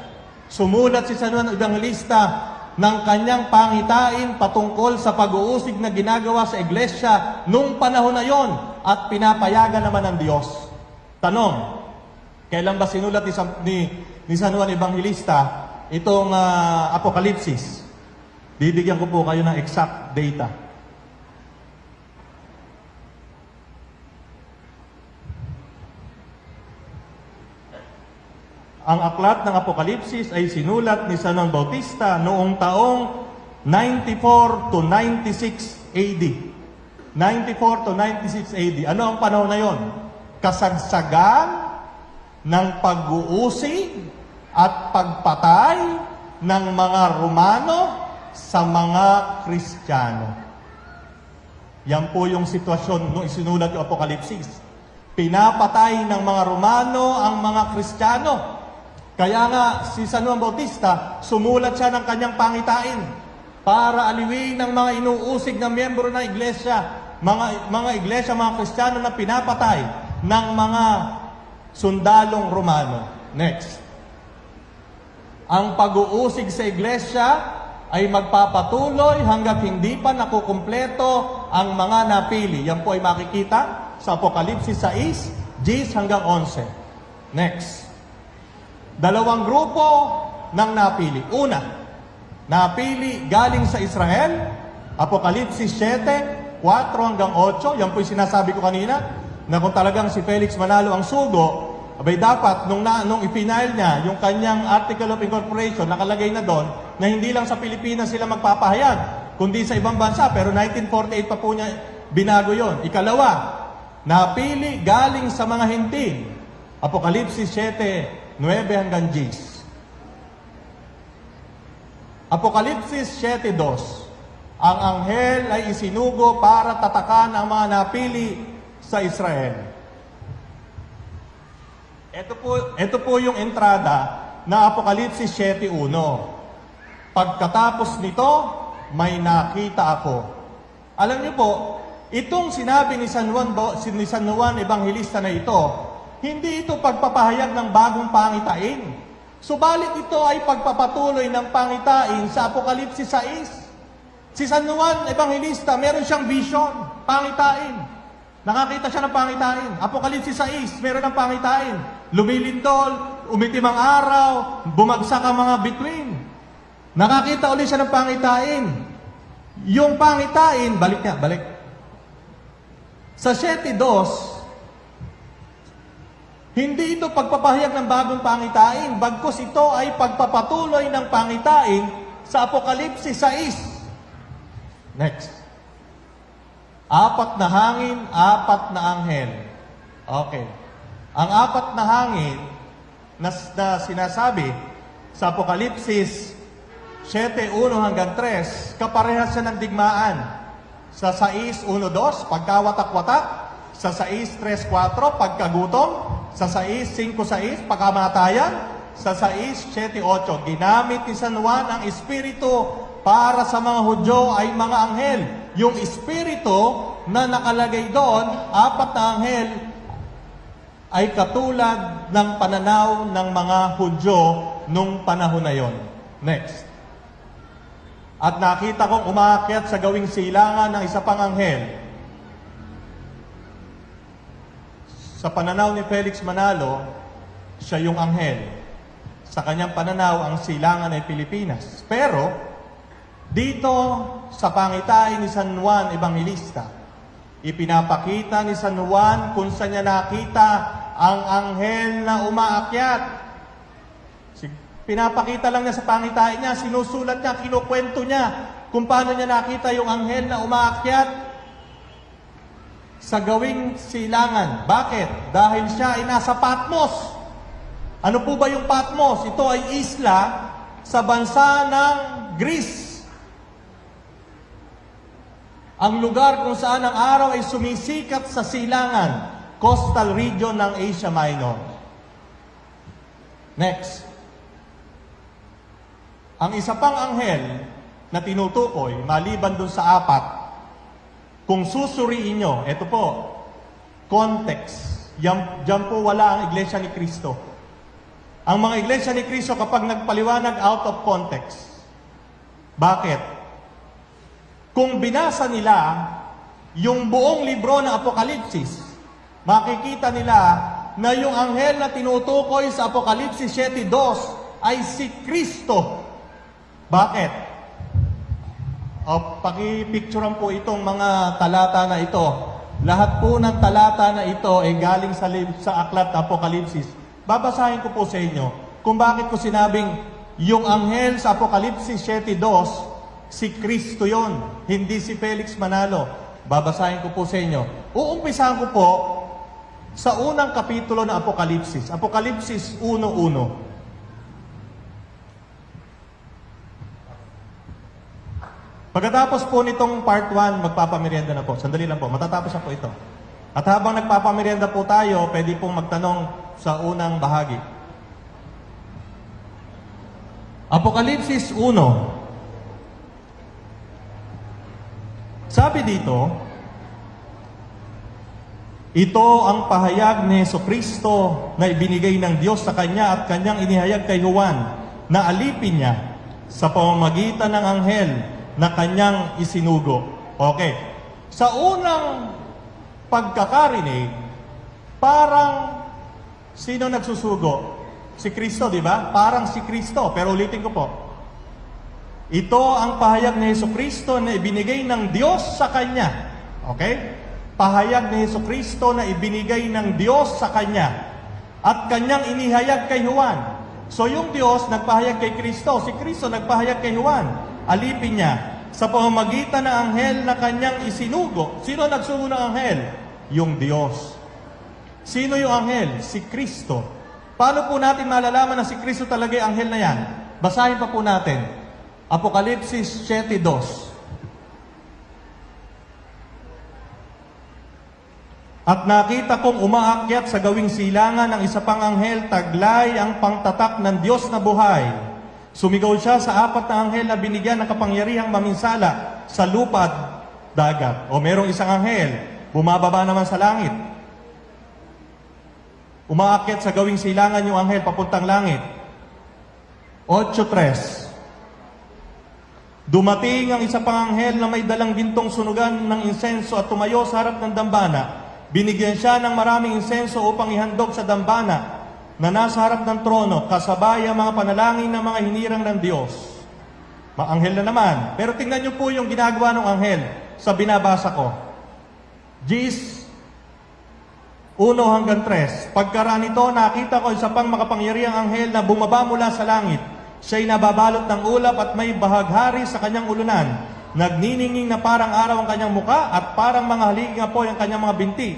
sumulat si San Juan Evangelista ng kanyang pangitain patungkol sa pag-uusig na ginagawa sa iglesia nung panahon na yon at pinapayagan naman ng Diyos. Tanong, kailan ba sinulat ni San Juan Evangelista itong Apokalipsis? Bibigyan ko po kayo ng exact data. Ang aklat ng Apokalipsis ay sinulat ni San Juan Bautista noong taong 94 to 96 AD. 94 to 96 AD. Ano ang panahon na yon? Kasagsagan ng pag-uusig at pagpatay ng mga Romano sa mga Kristiyano. Yan po yung sitwasyon nung isinulat yung Apokalipsis. Pinapatay ng mga Romano ang mga Kristiyano. Kaya nga, si San Juan Bautista, sumulat siya ng kanyang pangitain para aliwin ng mga inuusig na miyembro ng iglesia, mga iglesia, mga Kristiyano na pinapatay ng mga sundalong Romano. Next. Ang pag-uusig sa iglesia ay magpapatuloy hanggat hindi pa nakukumpleto ang mga napili. Yan po ay makikita sa Apokalipsis 6, 10 hanggang 11. Next. Dalawang grupo ng napili. Una, napili galing sa Israel, Apokalipsis 7, 4 hanggang 8. Yan po yung sinasabi ko kanina, na kung talagang si Felix Manalo ang sugo, abay dapat, nung ipinail niya, yung kanyang Article of Incorporation, nakalagay na doon, na hindi lang sa Pilipinas sila magpapahayag, kundi sa ibang bansa. Pero 1948 pa po niya binago yon. Ikalawa, napili galing sa mga hintil. Apokalipsis 7, 9 hanggang 10. Apokalipsis 7:2. Ang anghel ay isinugo para tatakan ang mga napili sa Israel. Ito po yung entrada na Apokalipsis 7:1. Pagkatapos nito, may nakita ako. Alam niyo po, itong sinabi ni San Juan Evangelista na ito, hindi ito pagpapahayag ng bagong pangitain. Subalit ito ay pagpapatuloy ng pangitain sa Apokalipsis 6. Si San Juan Evangelista, meron siyang vision, pangitain. Nakakita siya ng pangitain. Apokalipsis 6, meron ng pangitain. Lumilindol, umitim ang araw, bumagsak ang mga bituin. Nakakita ulit siya ng pangitain. Yung pangitain, balik. Sa 7:2, hindi ito pagpapahayag ng bagong pangitain, bagkus ito ay pagpapatuloy ng pangitain sa Apokalipsis 6. Next. 4 na hangin, 4 na anghel. Okay. Ang 4 na hangin na sinasabi sa Apokalipsis 7:1 hanggang 3, kaparehas siya ng digmaan. Sa 6:1-2, pagkawatak-watak. Sa 6:3-4, pagkagutom. Sa 6:5-6, pagkamatayan. Sa 6:7-8, ginamit ni San Juan ang Espiritu para sa mga Hudyo ay mga anghel. Yung Espiritu na nakalagay doon, 4 na anghel, ay katulad ng pananaw ng mga Hudyo nung panahon na yon. Next. At nakita kong umaakyat sa gawing silangan ng isa pang anghel. Sa pananaw ni Felix Manalo, siya yung anghel. Sa kanyang pananaw, ang silangan ay Pilipinas. Pero, dito sa pangitain ni San Juan Evangelista, ipinapakita ni San Juan kung saan niya nakita ang anghel na umaakyat. Pinapakita lang niya sa pangitain niya, sinusulat niya, kinukwento niya kung paano niya nakita yung anghel na umaakyat sa gawing silangan. Bakit? Dahil siya ay nasa Patmos. Ano po ba yung Patmos? Ito ay isla sa bansa ng Greece. Ang lugar kung saan ang araw ay sumisikat sa silangan, coastal region ng Asia Minor. Next. Ang isa pang anghel na tinutukoy, maliban dun sa 4, kung susuriin nyo, ito po, context. Diyan po wala ang Iglesia ni Cristo. Ang mga Iglesia ni Cristo kapag nagpaliwanag out of context. Bakit? Kung binasa nila yung buong libro ng Apokalipsis, makikita nila na yung anghel na tinutukoy sa Apokalipsis 7:2 ay si Kristo. Bakit? Pakipicturean po itong mga talata na ito. Lahat po ng talata na ito ay galing sa aklat na Apokalipsis. Babasahin ko po sa inyo kung bakit ko sinabing yung anghel sa Apokalipsis 7:2, si Kristo yon, hindi si Felix Manalo. Babasahin ko po sa inyo. Uumpisahan ko po sa unang kapitulo ng Apokalipsis. Apokalipsis 1:1. Pagkatapos po nitong part 1, magpapamerienda na po. Sandali lang po, matatapos na po ito. At habang nagpapamerienda po tayo, pwede pong magtanong sa unang bahagi. Apokalipsis 1. Sabi dito, ito ang pahayag ni Jesucristo na ibinigay ng Diyos sa Kanya at Kanyang inihayag kay Juan na alipin niya sa pamamagitan ng anghel na Kanyang isinugo. Okay. Sa unang pagkakarinig, parang sino nagsusugo? Si Kristo, di ba? Parang si Kristo. Pero ulitin ko po. Ito ang pahayag ni Jesucristo na ibinigay ng Diyos sa Kanya. Okay? Pahayag ni Jesucristo na ibinigay ng Diyos sa Kanya. At Kanyang inihayag kay Juan. So yung Diyos nagpahayag kay Kristo. Si Kristo nagpahayag kay Juan. Alipin niya sa pamamagitan ng anghel na Kanyang isinugo. Sino nagsugo ng anghel? Yung Diyos. Sino yung anghel? Si Kristo. Paano po natin malalaman na si Kristo talaga yung anghel na yan? Basahin pa po natin. Apokalipsis 7:2. At nakita kong umaakyat sa gawing silangan ng isa pang anghel, taglay ang pangtatak ng Diyos na buhay. Sumigaw siya sa apat na anghel na binigyan ng kapangyarihang maminsala sa lupa at dagat. O merong isang anghel, bumababa naman sa langit. Umaakyat sa gawing silangan yung anghel papuntang langit. 8:3. Dumating ang isa pang anghel na may dalang gintong sunugan ng insenso at tumayo sa harap ng dambana. Binigyan siya ng maraming insenso upang ihandog sa dambana na nasa harap ng trono, kasabay ang mga panalangin ng mga hinirang ng Diyos. Anghel na naman. Pero tingnan niyo po yung ginagawa ng anghel sa binabasa ko. Gs 1-3. Pagkaraan nito, nakita ko isa pang makapangyarihang anghel na bumaba mula sa langit. Siya'y nababalot ng ulap at may bahaghari sa kanyang ulunan. Nagniningning na parang araw ang kanyang muka at parang mga haliging apoy ang kanyang mga binti.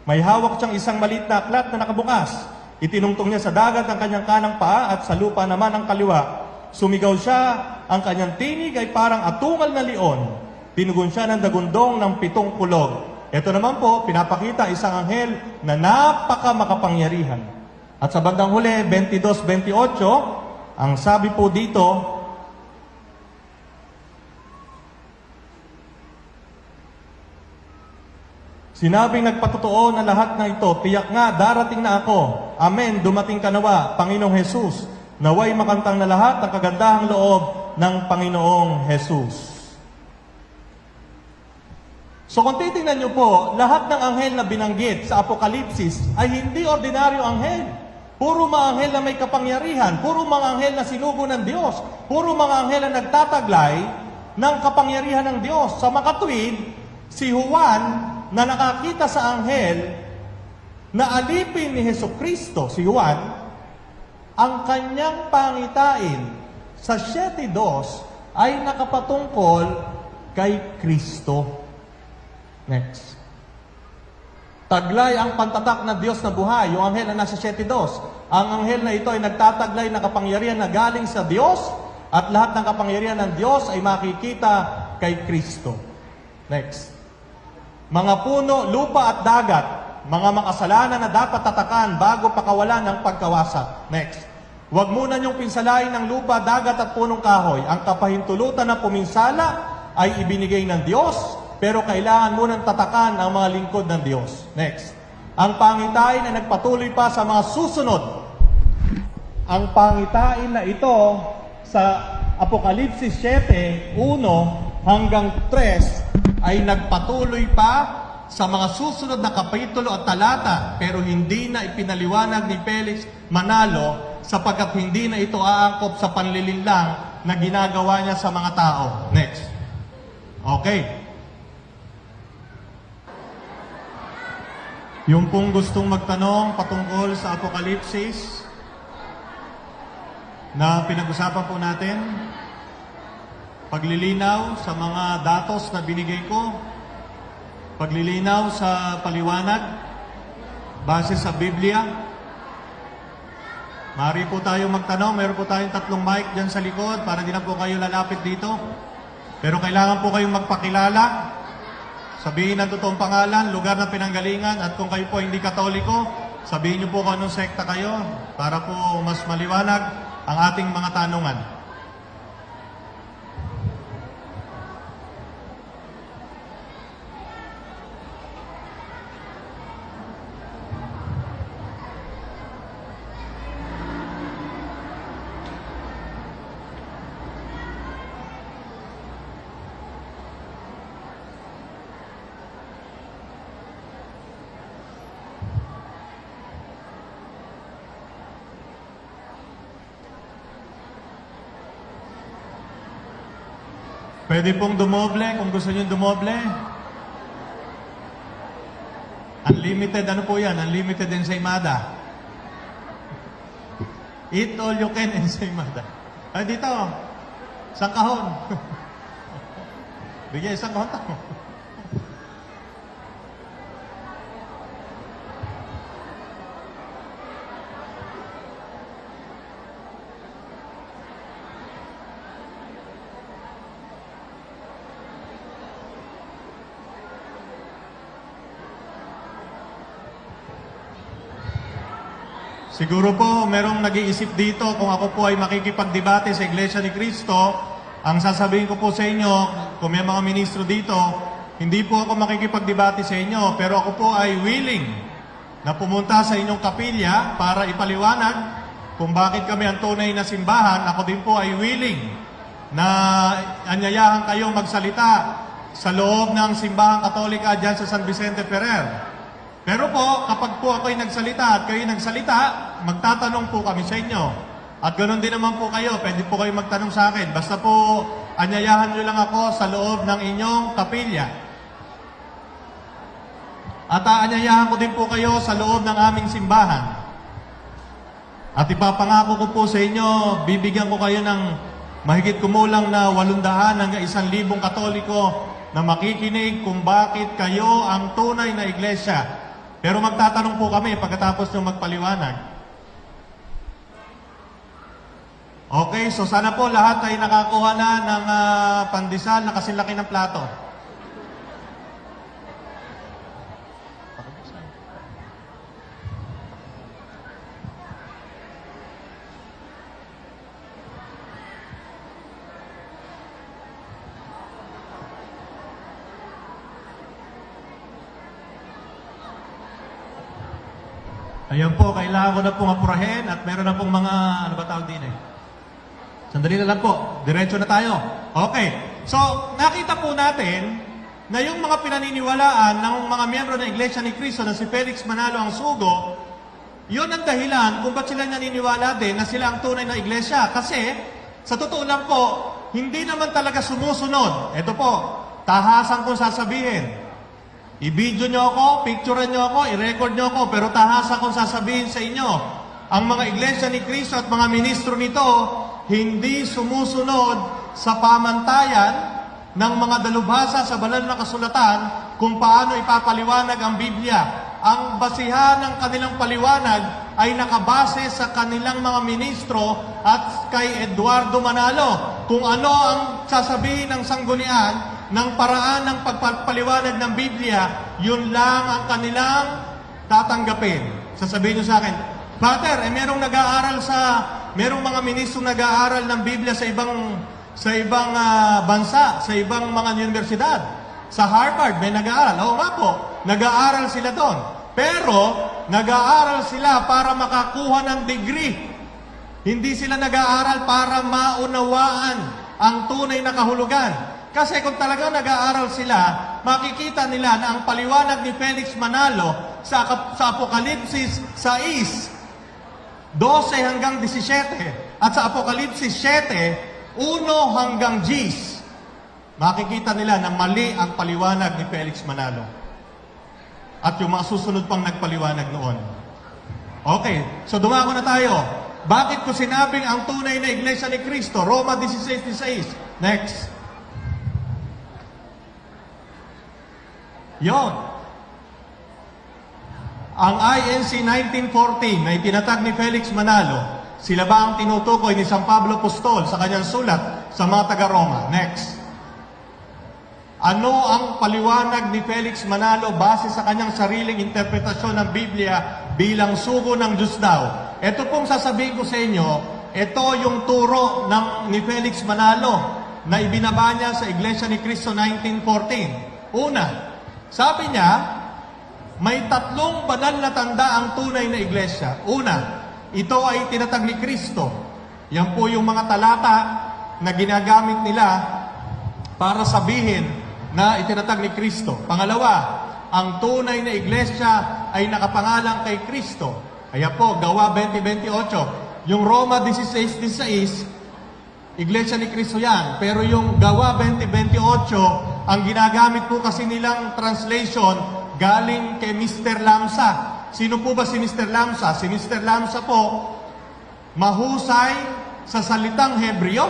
May hawak siyang isang maliit na aklat na nakabukas. Itinungtong niya sa dagat ang kanyang kanang paa at sa lupa naman ang kaliwa. Sumigaw siya, ang kanyang tinig ay parang atungal na leon. Pinugon siya ng dagundong ng 7 kulog. Ito naman po, pinapakita isang anghel na napaka makapangyarihan. At sa bandang huli, 22-28, ang sabi po dito, sinabing nagpatotoo na lahat na ito, tiyak nga, darating na ako. Amen, dumating ka nawa, Panginoong Jesus. Naway makantang na lahat ang kagandahang loob ng Panginoong Jesus. So kung titingnan niyo po, lahat ng anghel na binanggit sa Apokalipsis ay hindi ordinaryo anghel. Puro mga anghel na may kapangyarihan, puro mga anghel na sinugo ng Diyos, puro mga anghel na nagtataglay ng kapangyarihan ng Diyos. Sa makatuwid, si Juan na nakakita sa anghel na alipin ni Jesucristo, si Juan, ang kanyang pangitain sa 7:2 ay nakapatungkol kay Kristo. Next. Taglay ang pantatak ng Diyos na buhay, yung anghel na nasa 7:2. Ang anghel na ito ay nagtataglay ng kapangyarihan na galing sa Diyos at lahat ng kapangyarihan ng Diyos ay makikita kay Kristo. Next. Mga puno, lupa at dagat, mga makasalanan na dapat tatakan bago pakawalan ng pagkawasak. Next. Huwag muna niyong pinsalain ng lupa, dagat at punong kahoy. Ang kapahintulutan na puminsala ay ibinigay ng Diyos, pero kailangan munang tatakan ang mga lingkod ng Diyos. Next. Ang pangitain ay nagpatuloy pa sa mga susunod. Ang pangitain na ito sa Apokalipsis 7:1 hanggang 3 ay nagpatuloy pa sa mga susunod na kapitulo at talata, pero hindi na ipinaliwanag ni Felix Manalo sapagkat hindi na ito aangkop sa panlilinlang na ginagawa niya sa mga tao. Next. Okay. Yung pong gustong magtanong patungkol sa Apokalipsis na pinag-usapan po natin, paglilinaw sa mga datos na binigay ko, paglilinaw sa paliwanag base sa Biblia. Maaari po tayo magtanong. Meron po tayong 3 mic dyan sa likod para di na po kayo lalapit dito. Pero kailangan po kayong magpakilala. Sabihin ang totoong pangalan, lugar ng pinanggalingan, at kung kayo po hindi Katoliko, sabihin niyo po kung anong sekta kayo para po mas maliwanag ang ating mga tanungan. Pwede pong dumoble kung gusto nyo dumoble. Unlimited, ano po yan? Unlimited ensaymada. Eat all you can ensaymada. Ay, dito. Isang kahon. Bigyan isang kahon tao. Siguro po merong nag-iisip dito kung ako po ay makikipagdebate sa Iglesia ni Cristo. Ang sasabihin ko po sa inyo, kung may mga ministro dito, hindi po ako makikipagdebate sa inyo, pero ako po ay willing na pumunta sa inyong kapilya para ipaliwanag kung bakit kami ang tunay na simbahan. Ako din po ay willing na anyayahan kayo magsalita sa loob ng simbahang Katolika dyan sa San Vicente Ferrer. Pero po, kapag po ako'y nagsalita at kayo nagsalita, magtatanong po kami sa inyo. At ganoon din naman po kayo, pwede po kayo magtanong sa akin. Basta po, anyayahan nyo lang ako sa loob ng inyong kapilya. At aanyayahan ko din po kayo sa loob ng aming simbahan. At ipapangako ko po sa inyo, bibigyan ko kayo ng mahigit kumulang na 800 hanggang 1,000 Katoliko na makikinig kung bakit kayo ang tunay na iglesia. Pero magtatanong po kami pagkatapos nyo magpaliwanag. Okay, so sana po lahat ay nakakuha na ng pandesal na kasing laki ng plato. Ayan po, kailangan ko na pong apurahin at meron na pong mga, ano ba tawag din eh? Sandali na lang po, diretso na tayo. Okay, so nakita po natin na yung mga pinaniniwalaan ng mga miyembro ng Iglesia ni Cristo na si Felix Manalo ang sugo, yun ang dahilan kung ba't sila naniniwala din na sila ang tunay na iglesia. Kasi, sa totoo lang po, hindi naman talaga sumusunod. Ito po, tahasan kong sasabihin. I-video nyo ako, picturean nyo ako, i-record nyo ako, pero tahasa kong sasabihin sa inyo, ang mga Iglesia ni Cristo at mga ministro nito, hindi sumusunod sa pamantayan ng mga dalubhasa sa banal na kasulatan kung paano ipapaliwanag ang Biblia. Ang basihan ng kanilang paliwanag ay nakabase sa kanilang mga ministro at kay Eduardo Manalo. Kung ano ang sasabihin ng sanggunian, ng paraan ng pagpapaliwanag ng Biblia, yun lang ang kanilang tatanggapin. Sasabihin nyo sa akin, Father, merong mga ministro nag-aaral ng Biblia sa ibang bansa, sa ibang mga universidad. Sa Harvard, may nag-aaral. Oo nga po, nag-aaral sila doon. Pero, nag-aaral sila para makakuha ng degree. Hindi sila nag-aaral para maunawaan ang tunay na kahulugan. Kasi kung talagang nag-aaral sila, makikita nila na ang paliwanag ni Felix Manalo sa Apokalipsis 6, 12 hanggang 17, at sa Apokalipsis 7, 1 hanggang 10, makikita nila na mali ang paliwanag ni Felix Manalo. At yung mga susunod pang nagpaliwanag noon. Okay, so dumako na tayo. Bakit ko sinabing ang tunay na Iglesia ni Cristo? Roma 16:16. Next. Yon. Ang INC 1914 na itinatag ni Felix Manalo, sila ba ang tinutukoy ni San Pablo Apostol sa kanyang sulat sa mga taga-Roma? Next. Ano ang paliwanag ni Felix Manalo base sa kanyang sariling interpretasyon ng Biblia bilang sugo ng Diyos daw? Ito pong sasabihin ko sa inyo, ito yung turo ni Felix Manalo na ibinaba niya sa Iglesia ni Cristo 1914. Una, sabi niya, may 3 banal na tanda ang tunay na iglesia. Una, ito ay tinatag ni Kristo. Yan po yung mga talata na ginagamit nila para sabihin na itinatag ni Kristo. Pangalawa, ang tunay na iglesia ay nakapangalan kay Kristo. Kaya po, Gawa 20:28. Yung Roma 16:16, Iglesia ni Kristo yan. Pero yung Gawa 20:28, ang ginagamit po kasi nilang translation galing kay Mr. Lamsa. Sino po ba si Mr. Lamsa? Si Mr. Lamsa po, mahusay sa salitang Hebreo,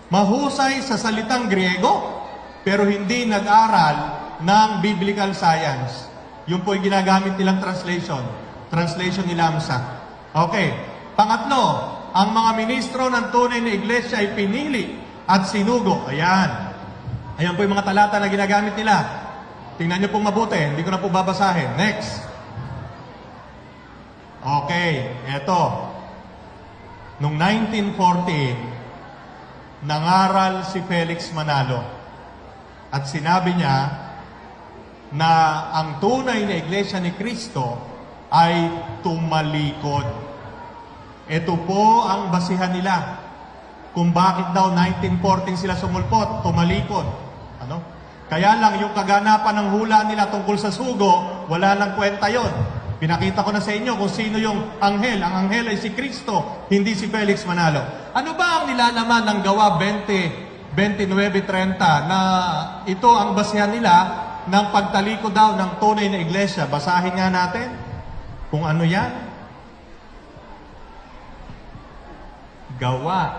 mahusay sa salitang Griego, pero hindi nag-aral ng biblical science. Yun po yung ginagamit nilang translation. Translation ni Lamsa. Okay. Pangatlo, ang mga ministro ng tunay na iglesia ay pinili at sinugo. Ayan. Ayan po yung mga talata na ginagamit nila. Tingnan niyo pong mabuti. Hindi ko na po babasahin. Next. Okay. Eto. Noong 1914, nangaral si Felix Manalo. At sinabi niya na ang tunay na iglesia ni Kristo ay tumalikod. Ito po ang basihan nila kung bakit daw 1914 sila sumulpot, tumalikod. Ano? Kaya lang yung kaganapan ng hula nila tungkol sa sugo, wala nang kwenta yon. Pinakita ko na sa inyo kung sino yung anghel. Ang anghel ay si Kristo, hindi si Felix Manalo. Ano ba ang nilalaman ng Gawa 29:30 na ito ang basihan nila ng pagtalikod daw ng tunay na iglesia? Basahin nga natin kung ano yan. Gawa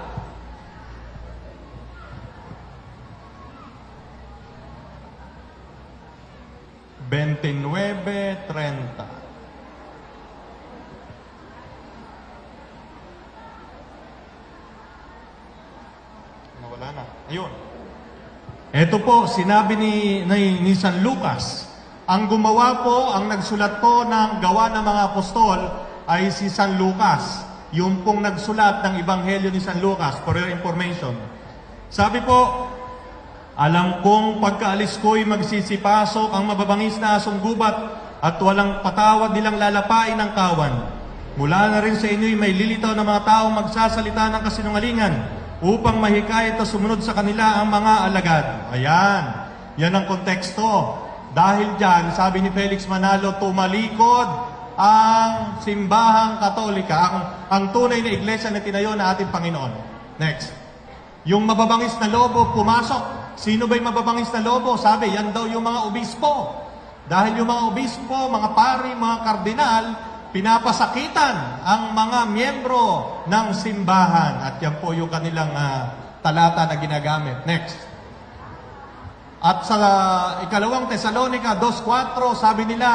29:30. Nawala na. Ayun. Ito po, sinabi ni San Lucas. Ang gumawa po, ang nagsulat po ng Gawa ng mga Apostol ay si San Lucas. Yung pong nagsulat ng Ebanghelyo ni San Lucas, for your information. Sabi po, alam kong pagkaalis ko'y magsisipasok ang mababangis na asong gubat at walang patawad nilang lalapain ng kawan. Mula na rin sa inyo'y may lilitaw na mga taong magsasalita ng kasinungalingan upang mahikayat at sumunod sa kanila ang mga alagad. Ayan. Yan ang konteksto. Dahil dyan, sabi ni Felix Manalo, tumalikod ang simbahang katolika, ang tunay na iglesia na tinayo na ating Panginoon. Next. Yung mababangis na lobo pumasok. Sino ba'y mababangis na lobo? Sabi, yan daw yung mga obispo. Dahil yung mga obispo, mga pari, mga kardinal, pinapasakitan ang mga miyembro ng simbahan. At yan po yung kanilang talata na ginagamit. Next. At sa ikalawang Tesalonica 2:4, sabi nila,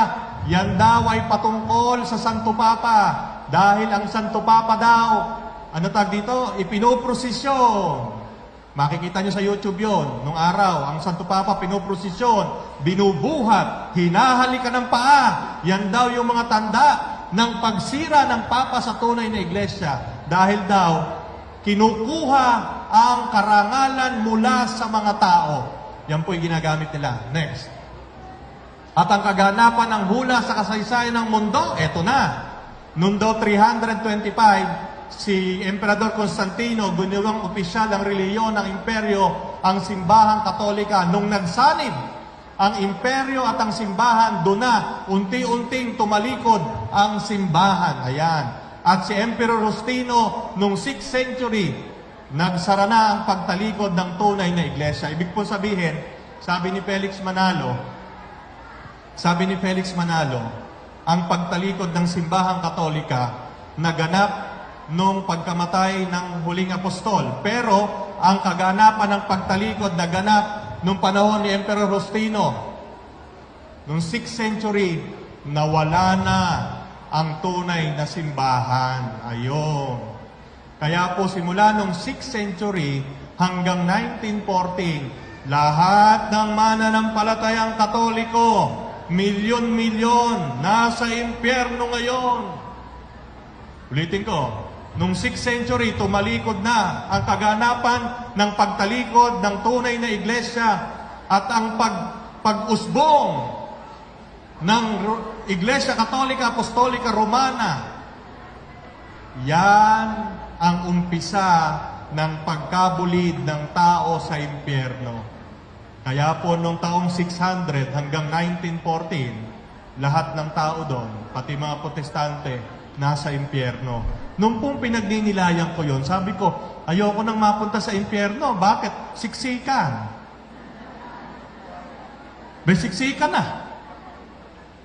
yan daw ay patungkol sa Santo Papa. Dahil ang Santo Papa daw, ano tag dito? Ipinoprosisyon. Makikita nyo sa YouTube yon. Nung araw, ang Santo Papa pinoprosisyon, binubuhat, hinahalikan ng paa. Yan daw yung mga tanda ng pagsira ng Papa sa tunay na iglesia. Dahil daw, kinukuha ang karangalan mula sa mga tao. Yan po yung ginagamit nila. Next. At ang kaganapan ng hula sa kasaysayan ng mundo, eto na. Noong daw 325, si Emperador Constantino, ginawang opisyal ang reliyon ng imperyo ang simbahang Katolika. Nung nagsanib ang imperyo at ang simbahan, doon na unti-unting tumalikod ang simbahan. Ayan. At si Emperor Justino, nung 6th century, nagsara na ang pagtalikod ng tunay na iglesia. Ibig po sabihin, sabi ni Felix Manalo, ang pagtalikod ng simbahang Katolika naganap nung pagkamatay ng huling apostol. Pero ang kaganapan ng pagtalikod naganap nung panahon ni Emperor Justino. Nung 6th century, nawala na ang tunay na simbahan. Ayun. Kaya po simula nung 6th century hanggang 1914, lahat ng mananampalatayang Katoliko, milyon-milyon, nasa impyerno ngayon. Ulitin ko, nung 6th century, tumalikod na ang kaganapan ng pagtalikod ng tunay na iglesia at ang pag-usbong ng Iglesia Katolika Apostolika Romana. Yan ang umpisa ng pagkabulid ng tao sa impyerno. Kaya po nung taong 600 hanggang 1914, lahat ng tao doon, pati mga protestante, nasa impyerno. Nung pong pinagninilayan ko yon, sabi ko, ayoko nang mapunta sa impyerno. Bakit? Siksikan. Siksikan na.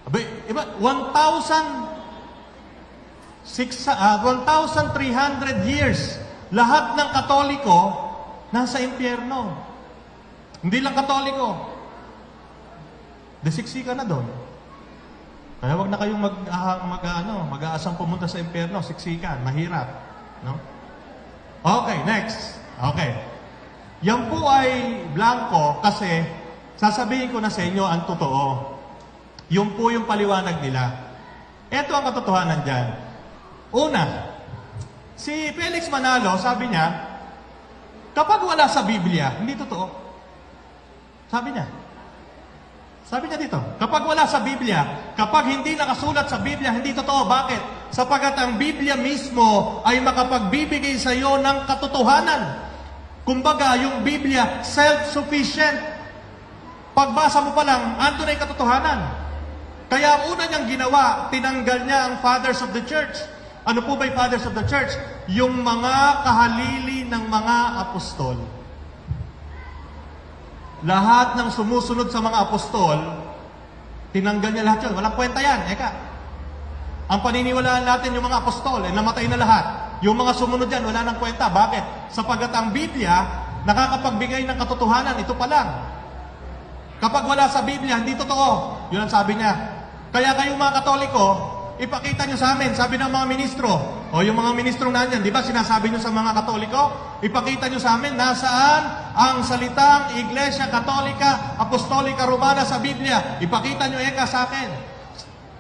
1,300 years, lahat ng Katoliko nasa impyerno. Hindi lang Katoliko. Siksikan na doon. Kaya wag na kayong mag-aasang pumunta sa impyerno, siksikan, mahirap, no? Okay, next. Okay. Yan po ay blanco kasi sasabihin ko na sa inyo ang totoo. Yun po yung paliwanag nila. Ito ang katotohanan dyan. Una, si Felix Manalo, sabi niya, kapag wala sa Biblia, hindi totoo. Sabi niya dito, kapag wala sa Biblia, kapag hindi nakasulat sa Biblia, hindi totoo. Bakit? Sapagat ang Biblia mismo ay makapagbibigay sa iyo ng katotohanan. Kumbaga, yung Biblia, self-sufficient. Pagbasa mo pa lang, andun ay katotohanan. Kaya ang una niyang ginawa, tinanggal niya ang Fathers of the Church. Ano po ba yung Fathers of the Church? Yung mga kahalili ng mga apostol. Lahat ng sumusunod sa mga apostol, tinanggal niya lahat yun. Walang kwenta yan. Ang paniniwalaan natin yung mga apostol, namatay na lahat. Yung mga sumunod yan, wala nang kwenta. Bakit? Sapagat ang Biblia, nakakapagbigay ng katotohanan. Ito pa lang. Kapag wala sa Biblia, hindi totoo. Yun ang sabi niya. Kaya kayong mga Katoliko, ipakita nyo sa amin, sabi ng mga ministro, o yung mga ministrong nandyan, di ba sinasabi nyo sa mga Katoliko, ipakita nyo sa amin, nasaan ang salitang Iglesia Katolika Apostolika Romana sa Biblia. Ipakita nyo sa akin.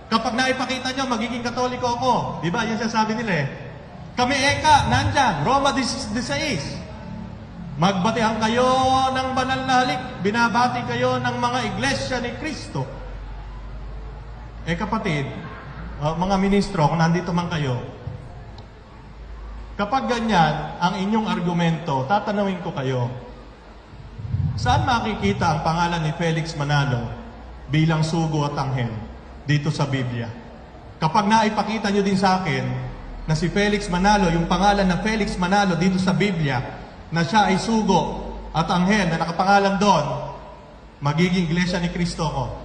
Kapag naipakita nyo, magiging Katoliko ako. Di ba? Yan sinasabi nila Kami nandyan, Roma 16. Magbatihan kayo ng banal na halik. Binabati kayo ng mga iglesia ni Kristo. Kapatid, mga ministro, kung nandito man kayo, kapag ganyan ang inyong argumento, tatanungin ko kayo, saan makikita ang pangalan ni Felix Manalo bilang sugo at anghel dito sa Biblia? Kapag naipakita nyo din sa akin na si Felix Manalo, yung pangalan na Felix Manalo dito sa Biblia, na siya ay sugo at anghel na nakapangalan doon, magiging iglesia ni Kristo ko.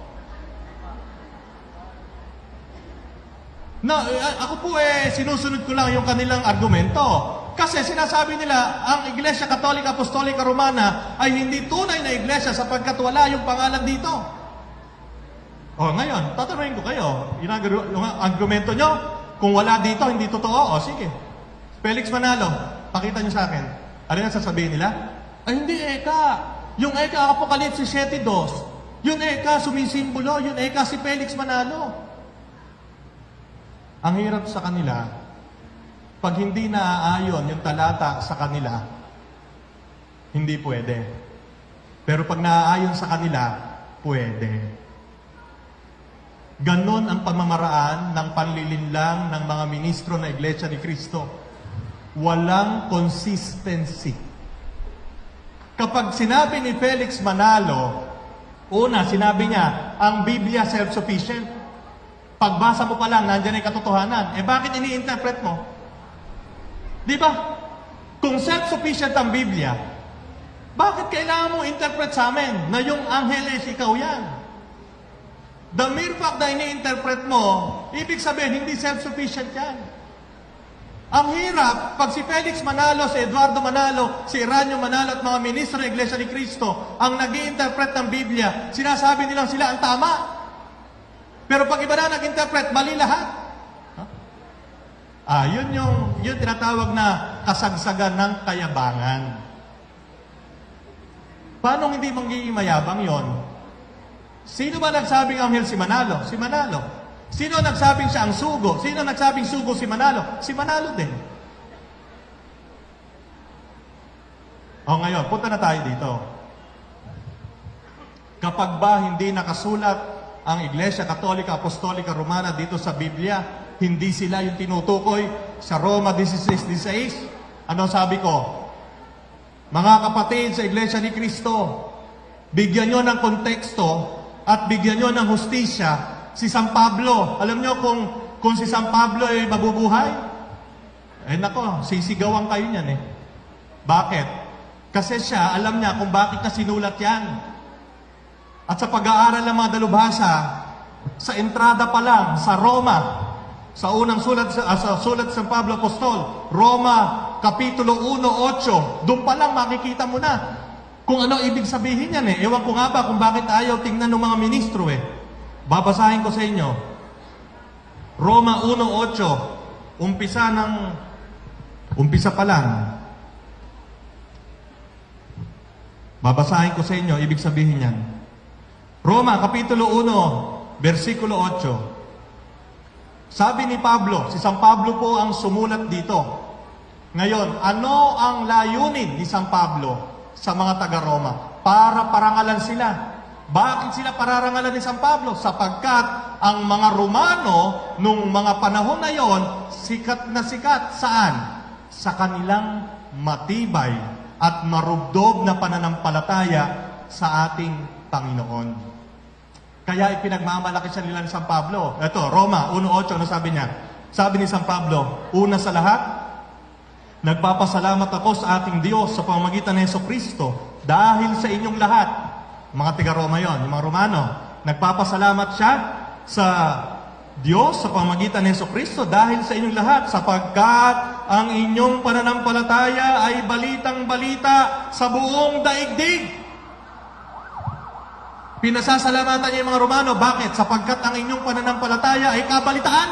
No, ako po sinusunod ko lang yung kanilang argumento. Kasi sinasabi nila, ang Iglesia Katolika Apostolika Romana ay hindi tunay na iglesia sapagkat wala yung pangalan dito. Ngayon, tatanungin ko kayo, yung argumento nyo, kung wala dito, hindi totoo. Sige. Felix Manalo, pakita nyo sa akin. Ano yung sasabihin nila? Hindi Yung Apokalipsis 7:2. Yung sumisimbolo. Yung si Felix Manalo. Ang hirap sa kanila, pag hindi naaayon yung talata sa kanila, hindi pwede. Pero pag naaayon sa kanila, pwede. Ganon ang pamamaraan ng panlilinlang ng mga ministro na Iglesia ni Kristo. Walang consistency. Kapag sinabi ni Felix Manalo, una, sinabi niya, ang Biblia self-sufficient. Pagbasa mo pa lang, nandiyan ay katotohanan. Bakit ini-interpret mo? Di ba? Kung self-sufficient ang Biblia, bakit kailangan mo interpret sa amin na yung Angeles, ikaw yan? The mere fact na ini-interpret mo, ibig sabihin, hindi self-sufficient yan. Ang hirap, pag si Felix Manalo, si Eduardo Manalo, si Eranio Manalo at mga ministro ng Iglesia ni Cristo, ang nag-i-interpret ng Biblia, sinasabi nilang sila ang tama. Pero pag iba na nag-interpret, mali lahat. Yun tinatawag na kasagsagan ng kayabangan. Paano hindi magiging mayabang yon? Sino ba nagsabing anghel si Manalo? Si Manalo. Sino nagsabing siya ang sugo? Sino nagsabing sugo si Manalo? Si Manalo din. Ngayon, punta na tayo dito. Kapag ba hindi nakasulat ang Iglesia Katolika Apostolika Romana dito sa Biblia, hindi sila yung tinutukoy sa Roma 16:16. Ano sabi ko? Mga kapatid sa Iglesia ni Cristo, bigyan nyo ng konteksto at bigyan nyo ng hustisya si San Pablo. Alam nyo kung si San Pablo ay mabubuhay? Nako, sisigawan kayo niyan eh. Bakit? Kasi siya, alam niya kung bakit na sinulat yan. At sa pag-aaral ng mga dalubhasa, sa entrada pa lang, sa Roma, sa unang sulat sa sulat San Pablo Apostol, Roma, Kapitulo 1:8, doon pa lang makikita mo na kung ano ibig sabihin yan eh. Ewan ko nga ba kung bakit ayaw tingnan ng mga ministro eh. Babasahin ko sa inyo. Roma 1:8, umpisa pa lang. Babasahin ko sa inyo, ibig sabihin yan. Roma, Kapitulo 1, versikulo 8. Sabi ni Pablo, si San Pablo po ang sumulat dito. Ngayon, ano ang layunin ni San Pablo sa mga taga-Roma? Para parangalan sila. Bakit sila pararangalan ni San Pablo? Sapagkat ang mga Romano nung mga panahon na yon, sikat na sikat. Saan? Sa kanilang matibay at marubdob na pananampalataya sa ating Panginoon. Kaya ipinagmamalaki siya nila ni San Pablo. Ito, Roma 1:8, ano sabi niya? Sabi ni San Pablo, una sa lahat, nagpapasalamat ako sa ating Diyos sa pamamagitan ng Jesucristo dahil sa inyong lahat. Mga taga-Roma yon, yung mga Romano. Nagpapasalamat siya sa Diyos sa pamamagitan ng Jesucristo dahil sa inyong lahat, sapagkat ang inyong pananampalataya ay balitang-balita sa buong daigdig. Pinasasalamatan niya yung mga Romano. Bakit? Sapagkat ang inyong pananampalataya ay kabalitaan.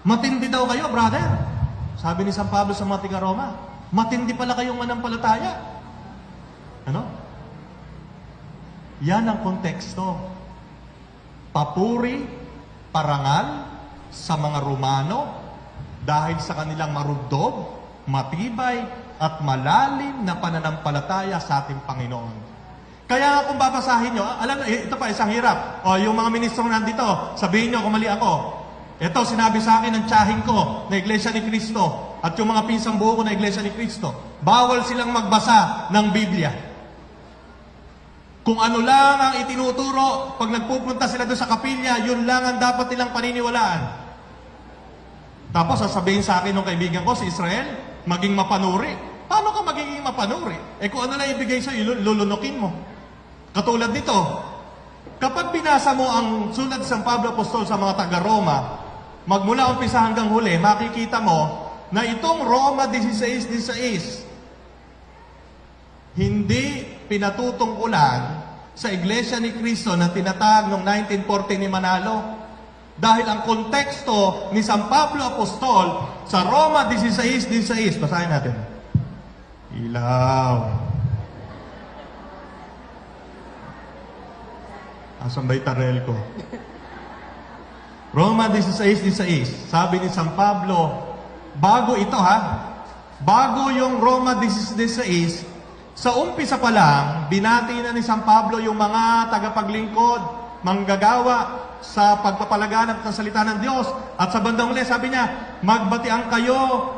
Matindi daw kayo, brother. Sabi ni San Pablo sa mga taga-Roma, matindi pala kayong manampalataya. Ano? Yan ang konteksto. Papuri, parangal sa mga Romano dahil sa kanilang marubdob, matibay, at malalim na pananampalataya sa ating Panginoon. Kaya kung babasahin nyo, alam, ito pa isang hirap. Yung mga ministro nandito, sabihin nyo kung mali ako. Ito, sinabi sa akin ng tsahin ko na Iglesia ni Cristo at yung mga pinsang buo ko na Iglesia ni Cristo. Bawal silang magbasa ng Biblia. Kung ano lang ang itinuturo, pag nagpupunta sila doon sa kapilya, yun lang ang dapat nilang paniniwalaan. Tapos sasabihin sa akin ng kaibigan ko, si Israel, maging mapanuri. Paano ka magiging mapanuri? Kung ano lang ibigay sa'yo, lulunukin mo. Katulad nito, kapag binasa mo ang sulat San Pablo Apostol sa mga taga-Roma, magmula umpisa hanggang huli, makikita mo na itong Roma 16:16, hindi pinatutungkulan sa Iglesia ni Cristo na tinatag noong 1940 ni Manalo. Dahil ang konteksto ni San Pablo Apostol sa Roma 16:16, basahin natin. Ilaw. Asan ba itarel ko? Roma 16:16, sabi ni San Pablo, bago ito bago yung Roma 16:16, sa umpisa pa lang, binati na ni San Pablo yung mga tagapaglingkod, manggagawa sa pagpapalaganap ng salita ng Diyos. At sa bandang huli, sabi niya, magbatian kayo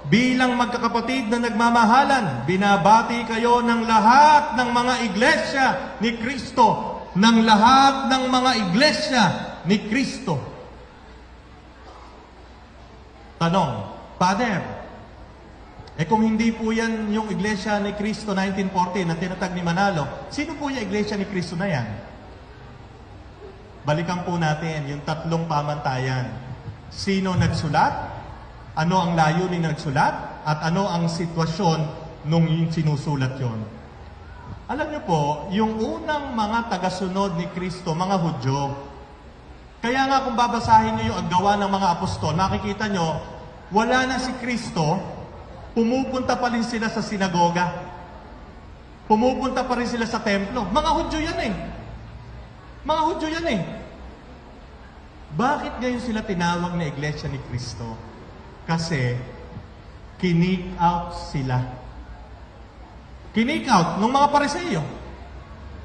bilang magkakapatid na nagmamahalan, binabati kayo ng lahat ng mga iglesia ni Kristo. Ng lahat ng mga iglesia ni Kristo. Tanong, Father, kung hindi po yan yung iglesia ni Kristo 1914 na tinatag ni Manalo, sino po yung iglesia ni Kristo na yan? Balikan po natin yung tatlong pamantayan. Sino nagsulat? Ano ang layunin ng nagsulat? At ano ang sitwasyon nung sinusulat yon? Alam niyo po, yung unang mga tagasunod ni Kristo, mga Hudyo, kaya nga kung babasahin niyo yung gawa ng mga apostol, makikita niyo, wala na si Kristo, pumupunta pa rin sila sa sinagoga. Pumupunta pa rin sila sa templo. Mga Hudyo yan eh. Mga Hudyo yan eh. Bakit ngayon sila tinawag na Iglesia ni Kristo? Kasi, kinik out sila. Kinik out ng mga Pariseo.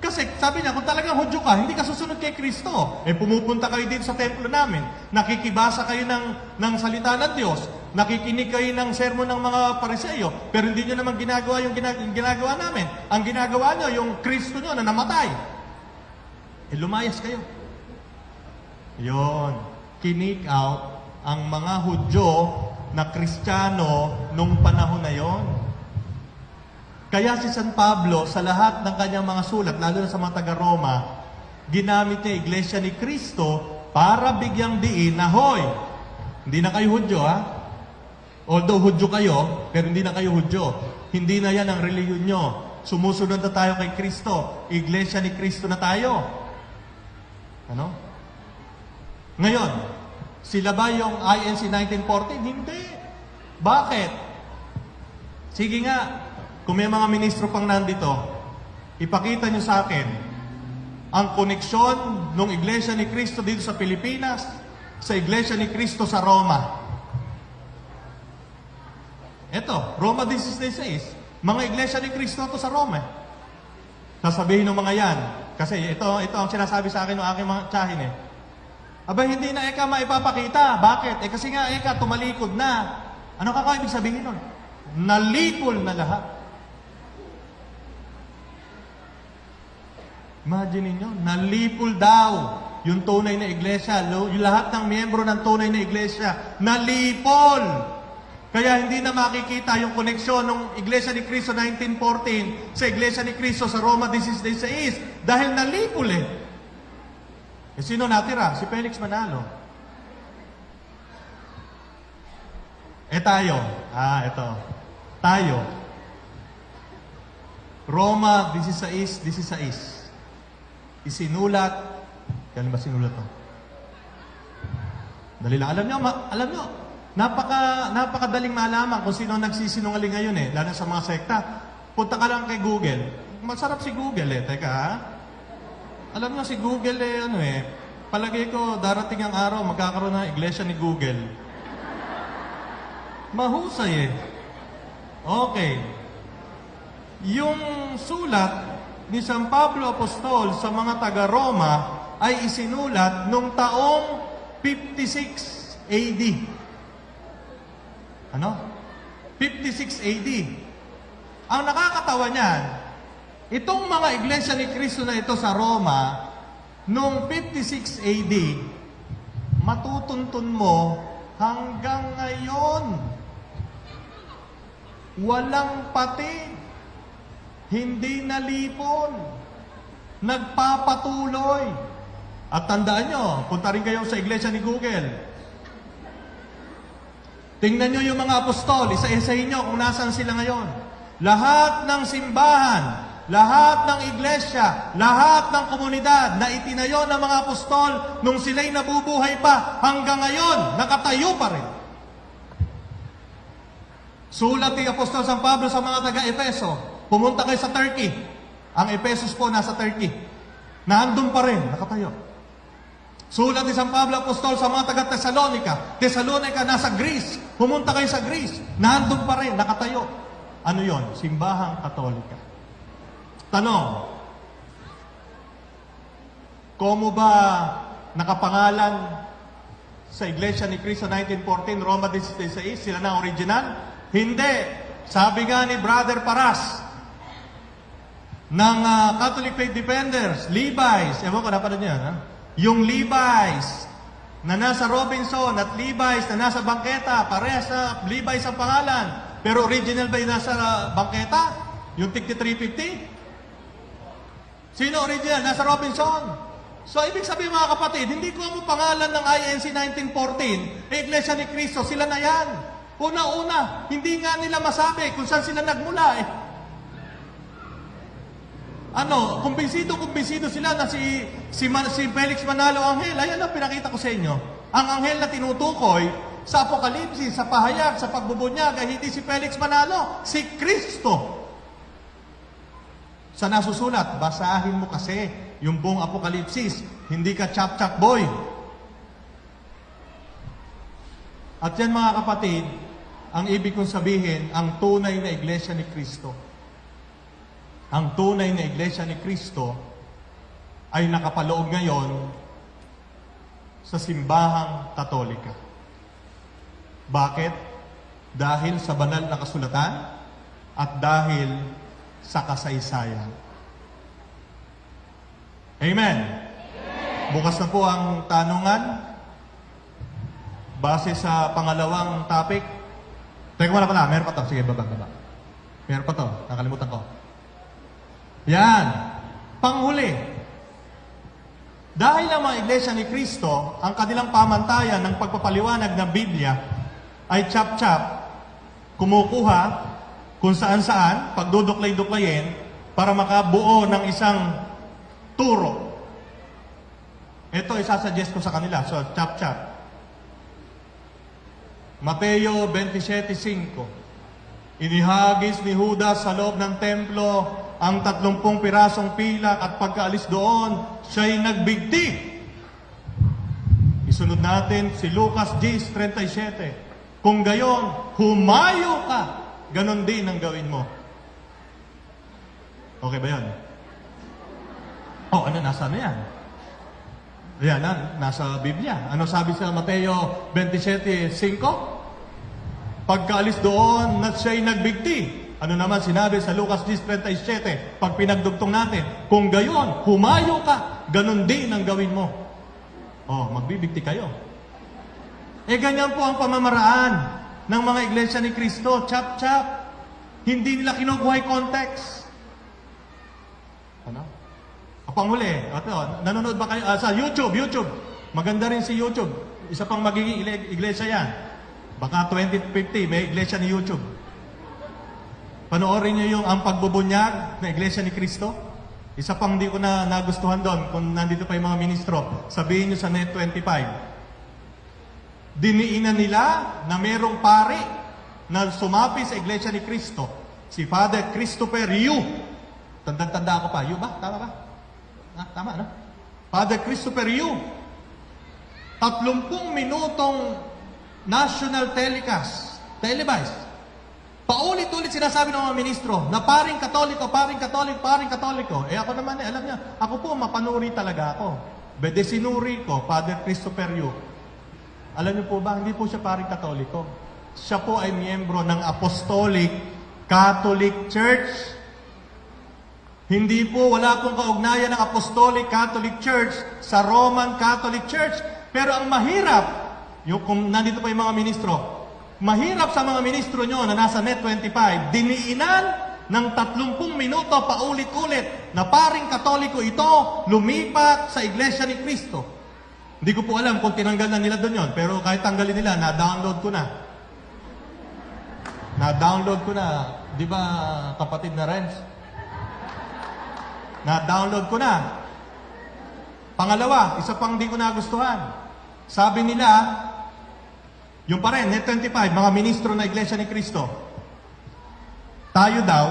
Kasi sabi niya, kung talagang Hudyo ka, hindi ka susunod kay Kristo. Pumupunta kayo dito sa templo namin, nakikibasa kayo ng salita ng Diyos, nakikinig kayo ng sermon ng mga Pariseo, pero hindi nyo naman ginagawa yung ginagawa namin. Ang ginagawa nyo, yung Kristo nyo na namatay. Lumayas kayo. Yon, kinik out ang mga Hudyo na Kristiyano nung panahon na yon. Kaya si San Pablo, sa lahat ng kanyang mga sulat, lalo na sa mga taga-Roma, ginamit niya Iglesia ni Kristo para bigyang diin na, hoy, hindi na kayo Hudyo, ha? Although Hudyo kayo, pero hindi na kayo Hudyo. Hindi na yan ang reliyon nyo. Sumusunod na tayo kay Kristo. Iglesia ni Kristo na tayo. Ano? Ngayon, sila ba yung INC 1914? Hindi. Bakit? Sige nga, kung may mga ministro pang nandito, ipakita nyo sa akin ang koneksyon ng Iglesia ni Kristo dito sa Pilipinas sa Iglesia ni Kristo sa Roma. Ito, Roma 16:6. Mga Iglesia ni Kristo to sa Roma. Sasabihin ng mga yan, kasi ito ang sinasabi sa akin ng aking mga tsahin eh. Aba, hindi na maipapakita. Bakit? Kasi nga tumalikod na. Ano ibig sabihin nun? Nalipol na lahat. Imagine niyo, nalipol daw yung tunay na iglesia. Yung lahat ng miyembro ng tunay na iglesia, nalipol. Kaya hindi na makikita yung koneksyon ng Iglesia ni Cristo 1914 sa Iglesia ni Cristo sa Roma 16:6 dahil nalipol eh. Sino natira? Si Felix Manalo. Tayo. Ito. Tayo. Roma 16:16. Isinulat. Kailan ba sinulat to? Dali lang. Alam nyo, napakadaling malaman kung sino nagsisinungaling ngayon eh, lalo sa mga sekta. Punta ka lang kay Google. Masarap si Google eh. Teka Alam nyo si Google palagay ko darating ang araw magkakaroon ng iglesia ni Google. Mahusay eh. Okay. Yung sulat ni San Pablo Apostol sa mga taga-Roma ay isinulat nung taong 56 AD. Ano? 56 AD. Ang nakakatawa niyan, itong mga iglesia ni Kristo na ito sa Roma, nung 56 AD, matutuntun mo hanggang ngayon. Walang pati. Hindi nalipon. Nagpapatuloy. At tandaan nyo, punta rin kayo sa iglesia ni Google. Tingnan nyo yung mga apostol, isa-isahin nyo kung nasan sila ngayon. Lahat ng simbahan, lahat ng iglesia, lahat ng komunidad na itinayo ng mga apostol nung sila'y nabubuhay pa, hanggang ngayon, nakatayo pa rin. Sulat ni Apostol San Pablo sa mga taga-Efeso, pumunta kayo sa Turkey. Ang Ephesus po nasa Turkey. Naandun pa rin, nakatayo. Sulat ni San Pablo Apostol sa mga taga-Thessalonica. Thessalonica nasa Greece. Pumunta kayo sa Greece. Naandun pa rin, nakatayo. Ano yon? Simbahang Katolika. Tanong, komo ba nakapangalan sa Iglesia ni Cristo 1914, Roma 16:6, sila na original? Hindi. Sabi nga ni Brother Paras ng Catholic Faith Defenders, Levi's, ewan ko, napanood niya, ha? Yung Levi's na nasa Robinson at Levi's na nasa bangketa, parehas na Levi's ang pangalan. Pero original ba yung nasa bangketa? Yung tigti 350? Sino original? Nasa Robinson. So, ibig sabihin mga kapatid, hindi ko mo pangalan ng INC 1914, Iglesia ni Cristo, sila na yan. Una-una, hindi nga nila masabi kung saan sila nagmula eh. Kumbinsido sila na si Felix Manalo Anghel. Ayan ang pinakita ko sa inyo. Ang anghel na tinutukoy sa Apokalipsis, sa pahayag, sa pagbubunyag, ay hindi si Felix Manalo, si Kristo. Sa nasusulat, basahin mo kasi yung buong Apokalipsis. Hindi ka chap-chap boy. At yan mga kapatid, ang ibig kong sabihin, ang tunay na Iglesia ni Kristo. Ang tunay na Iglesia ni Kristo ay nakapaloob ngayon sa simbahang Katolika. Bakit? Dahil sa banal na kasulatan at dahil sa kasaysayan. Amen. Bukas na po ang tanungan base sa pangalawang topic. Teka muna pala, meron pa to. Sige, baba. Meron pa to, nakalimutan ko. Yan. Panghuli. Dahil ang mga Iglesia ni Kristo, ang kanilang pamantayan ng pagpapaliwanag ng Biblia ay chap-chap, kumukuha kung saan-saan, pagduduklay-duklayin, para makabuo ng isang turo. Ito, isasuggest ko sa kanila. So, chap-chap. Mateo 27:5. Inihagis ni Judas sa loob ng templo ang 30 pirasong pilak at pagkaalis doon, siya'y nagbigti. Isunod natin si Lucas 10:37. Kung gayon, humayo ka. Ganon din ang gawin mo. Okay ba yan? Nasa ano yan? Yan, nasa Biblia. Ano sabi sa Mateo 27:5? Pagkaalis doon, siya'y nagbigti. Ano naman sinabi sa Lucas 10:37? Pag pinagdugtong natin, kung gayon, humayo ka, ganon din ang gawin mo. Magbibigti kayo. Ganyan po ang pamamaraan ng mga Iglesia ni Cristo. Chap-chap. Hindi nila kinukuha yung context. Panghuli, nanonood ba kayo? Sa YouTube. Maganda rin si YouTube. Isa pang magiging iglesia yan. Baka 2050, may iglesia ni YouTube. Panoorin niyo yung ang pagbubunyag na Iglesia ni Cristo. Isa pang di ko na nagustuhan doon, kung nandito pa yung mga ministro, sabihin niyo sa Net 25. Diniinan nila na merong pari na sumapi sa Iglesia ni Cristo. Si Father Christopher Yu. Tanda ako pa. Yu ba? Tama ba? Tama, no? Father Christopher Yu. 30 minutong national telecast, televised. Paulit-ulit sinasabi ng mga ministro na paring Katoliko. Ako naman alam niya, ako po mapanuri talaga ako. Bedesinuri ko, Father Christopher Yu. Alam niyo po ba, hindi po siya paring Katoliko. Siya po ay miyembro ng Apostolic Catholic Church. Hindi po, wala pong kaugnayan ng Apostolic Catholic Church sa Roman Catholic Church. Pero ang mahirap, kung nandito pa yung mga ministro, mahirap sa mga ministro nyo na nasa Net 25, diniinan ng 30 minuto paulit-ulit na paring Katoliko ito, lumipat sa Iglesia ni Cristo. Hindi ko po alam kung tinanggal na nila doon yon, pero kahit tanggalin nila, na-download ko na. Di ba, kapatid na Renz? Na-download ko na. Pangalawa, isa pang di ko nagustuhan. Sabi nila, yung pa rin, Net 25, mga ministro na Iglesia ni Cristo. Tayo daw,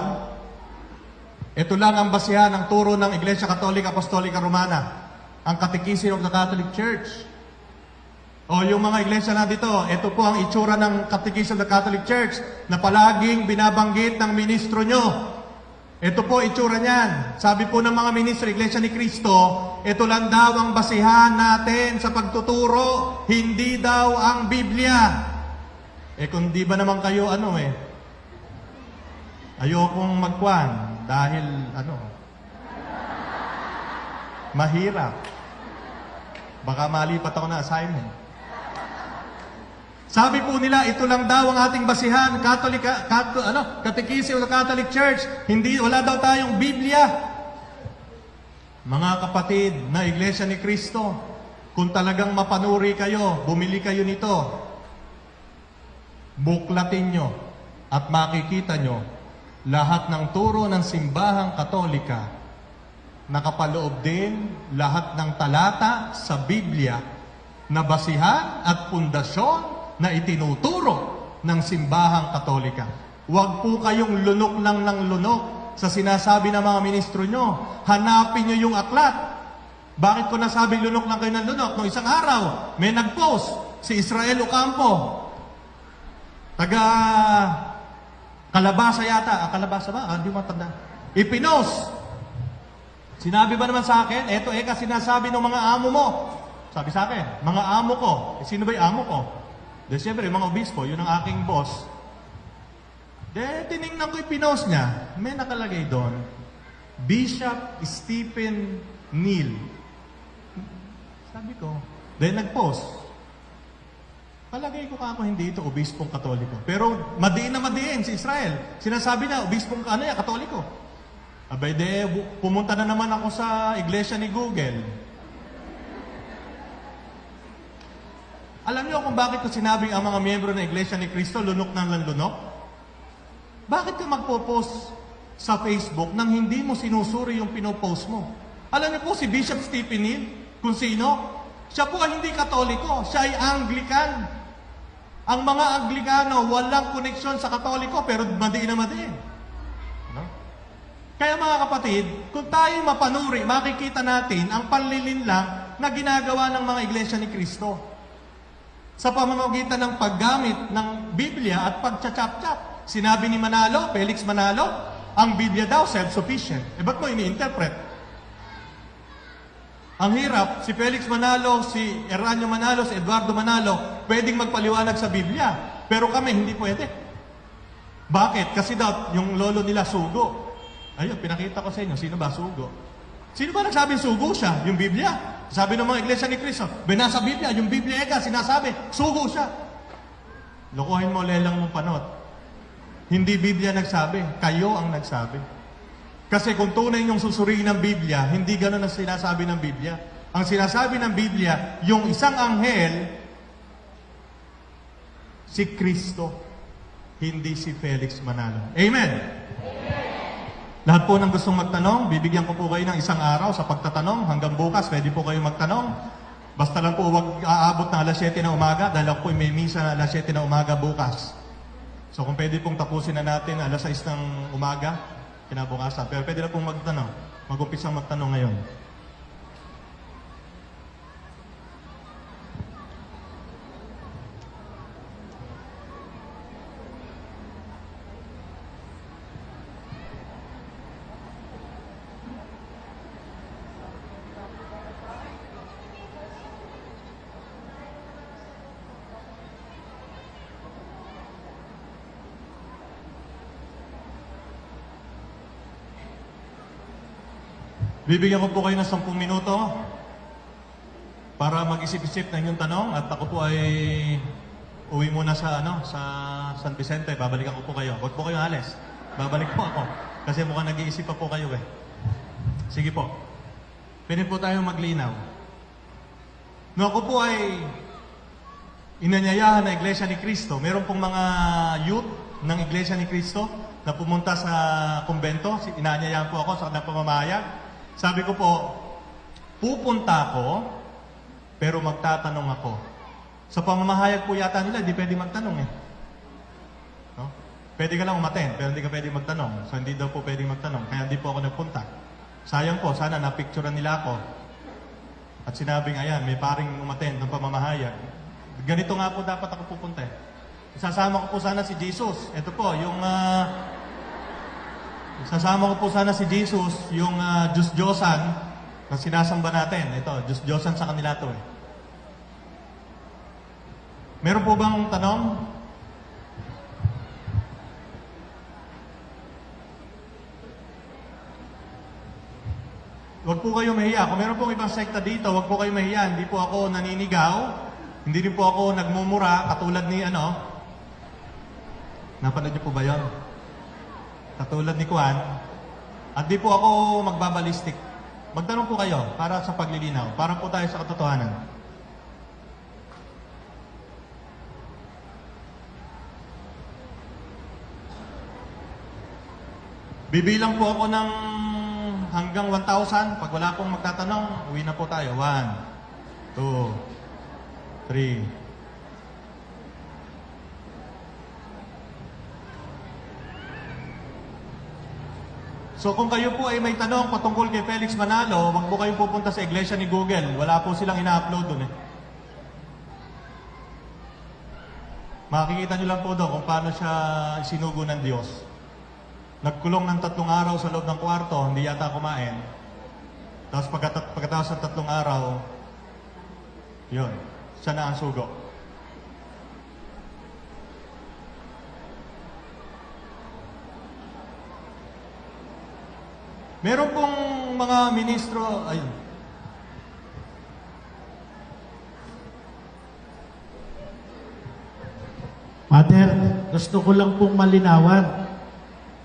ito lang ang basihan ng turo ng Iglesia Katolika Apostolika Romana, ang Catechism of the Catholic Church. O yung mga iglesia na dito, ito po ang itsura ng Catechism of the Catholic Church na palaging binabanggit ng ministro nyo. Ito po itsura niyan. Sabi po ng mga ministro, Iglesia ni Cristo, ito lang daw ang basihan natin sa pagtuturo, hindi daw ang Biblia. Kung di ba naman kayo, Ayokong magkwan dahil mahirap. Baka malipat ako na assignment. Sabi po nila, ito lang daw ang ating basihan, Catechism of the Catholic Church. Wala daw tayong Biblia. Mga kapatid na Iglesia ni Cristo, kung talagang mapanuri kayo, bumili kayo nito, buklatin nyo at makikita nyo lahat ng turo ng simbahang Katolika. Nakapaloob din lahat ng talata sa Biblia na basihan at pundasyon na itinuturo ng simbahang Katolika. Huwag po kayong lunok lang ng lunok sa sinasabi ng mga ministro nyo. Hanapin nyo yung aklat. Bakit ko nasabing lunok lang kayo ng lunok? Noong isang araw, may nag-post si Israel Ocampo. Taga Kalabasa yata. Kalabasa ba? Hindi matanda. Ipinost. Sinabi ba naman sa akin, eto sinasabi ng mga amo mo. Sabi sa akin, mga amo ko. Sino ba yung amo ko? Siyempre, yung mga obispo, yun ang aking boss. Tinignan ko yung pinost niya. May nakalagay doon, Bishop Stephen Neal. Sabi ko, nag-post. Palagay ko ako hindi ito obispong Katoliko. Pero madiin na madiin si Israel. Sinasabi na, obispong Katoliko. Abay pumunta na naman ako sa iglesia ni Google. Alam niyo kung bakit ko sinabing ang mga miyembro ng Iglesia ni Cristo lunok ng lunok? Bakit ka magpo-post sa Facebook nang hindi mo sinusuri yung pinopost mo? Alam niyo po si Bishop Stephen Neal, kung sino? Siya po ay hindi Katoliko, siya ay Anglican. Ang mga Anglikano walang koneksyon sa Katoliko pero madiin na madiin. Kaya mga kapatid, kung tayo mapanuri, makikita natin ang panlilinlang na ginagawa ng mga Iglesia ni Cristo sa pamamagitan ng paggamit ng Biblia at pagchachap-chap. Sinabi ni Manalo, Felix Manalo, ang Biblia daw self-sufficient. Ba't mo ini-interpret? Ang hirap, si Felix Manalo, si Eranio Manalo, si Eduardo Manalo, pwedeng magpaliwanag sa Biblia. Pero kami, hindi pwede. Bakit? Kasi daw, yung lolo nila sugo. Ayun, pinakita ko sa inyo, sino ba sugo? Sino ba nagsabing sugo siya? Yung Biblia? Sabi ng mga Iglesia ni Cristo, binasa Biblia, yung Biblia sinasabi, sugo siya. Lokohin mo, lelang mong panot. Hindi Biblia nagsabi, kayo ang nagsabi. Kasi kung tunay yung susuriin ng Biblia, hindi ganun ang sinasabi ng Biblia. Ang sinasabi ng Biblia, yung isang anghel, si Kristo, hindi si Felix Manalo. Amen? Lahat po ng gustong magtanong, bibigyan ko po kayo ng isang araw sa pagtatanong. Hanggang bukas, pwede po kayo magtanong. Basta lang po huwag aabot na alas 7 na umaga dahil ako po may misa na alas 7 na umaga bukas. So kung pwede pong tapusin na natin alas 6 ng umaga, kinabukasan. Pero pwede na pong magtanong. Mag-umpisang magtanong ngayon. Bibigyan ko po kayo ng 10 minuto para mag-isip-isip ng inyong tanong at ako po ay uwi muna sa San Vicente. Babalikan ko po kayo. Huwag po kayo alis. Babalik po ako. Kasi mukhang nag-iisip pa po kayo eh. Sige po. Pwede po tayo maglinaw. No, ako po ay inanyayahan ng Iglesia ni Cristo. Meron pong mga youth ng Iglesia ni Cristo na pumunta sa kumbento. Inanyayahan po ako sa kanilang pamamahayag. Sabi ko po, pupunta ako, pero magtatanong ako. Sa pamamahayag po yata nila, hindi pwede magtanong eh. No? Pwede ka lang umaten, pero hindi ka pwede magtanong. So hindi daw po pwede magtanong, kaya hindi po ako nagpunta. Sayang po, sana napicturean nila ako. At sinabing, ayan, may paring umaten ng pamamahayag. Ganito nga po dapat ako pupunta eh. Isasama ko po sana si Jesus. Ito po, yung... Sasama ko po sana si Jesus, yung Diyos-Diyosan na sinasamba natin. Ito, Diyos-Diyosan sa kanila to eh. Meron po bang tanong? Huwag po kayo mahiya. Kung meron pong ibang sekta dito, huwag po kayo mahiya. Hindi po ako naninigaw. Hindi rin po ako nagmumura katulad ni napanood niyo po ba yon? Katulad ni Juan. At di po ako magbabalistik. Magtanong po kayo para sa paglilinaw. Para po tayo sa katotohanan. Bibilang po ako ng hanggang 1,000. Pag wala pong magtatanong, uwi na po tayo. 1, 2, 3. So kung kayo po ay may tanong patungkol kay Felix Manalo, wag po kayong pupunta sa iglesia ni Google. Wala po silang ina-upload doon eh. Makikita nyo lang po doon kung paano siya sinugo ng Diyos. Nagkulong ng 3 araw sa loob ng kwarto, hindi yata kumain. Tapos pagkatapos ng 3 araw, yun, siya na ang sugo. Meron pong mga ministro, ayun. Father, gusto ko lang pong malinawan.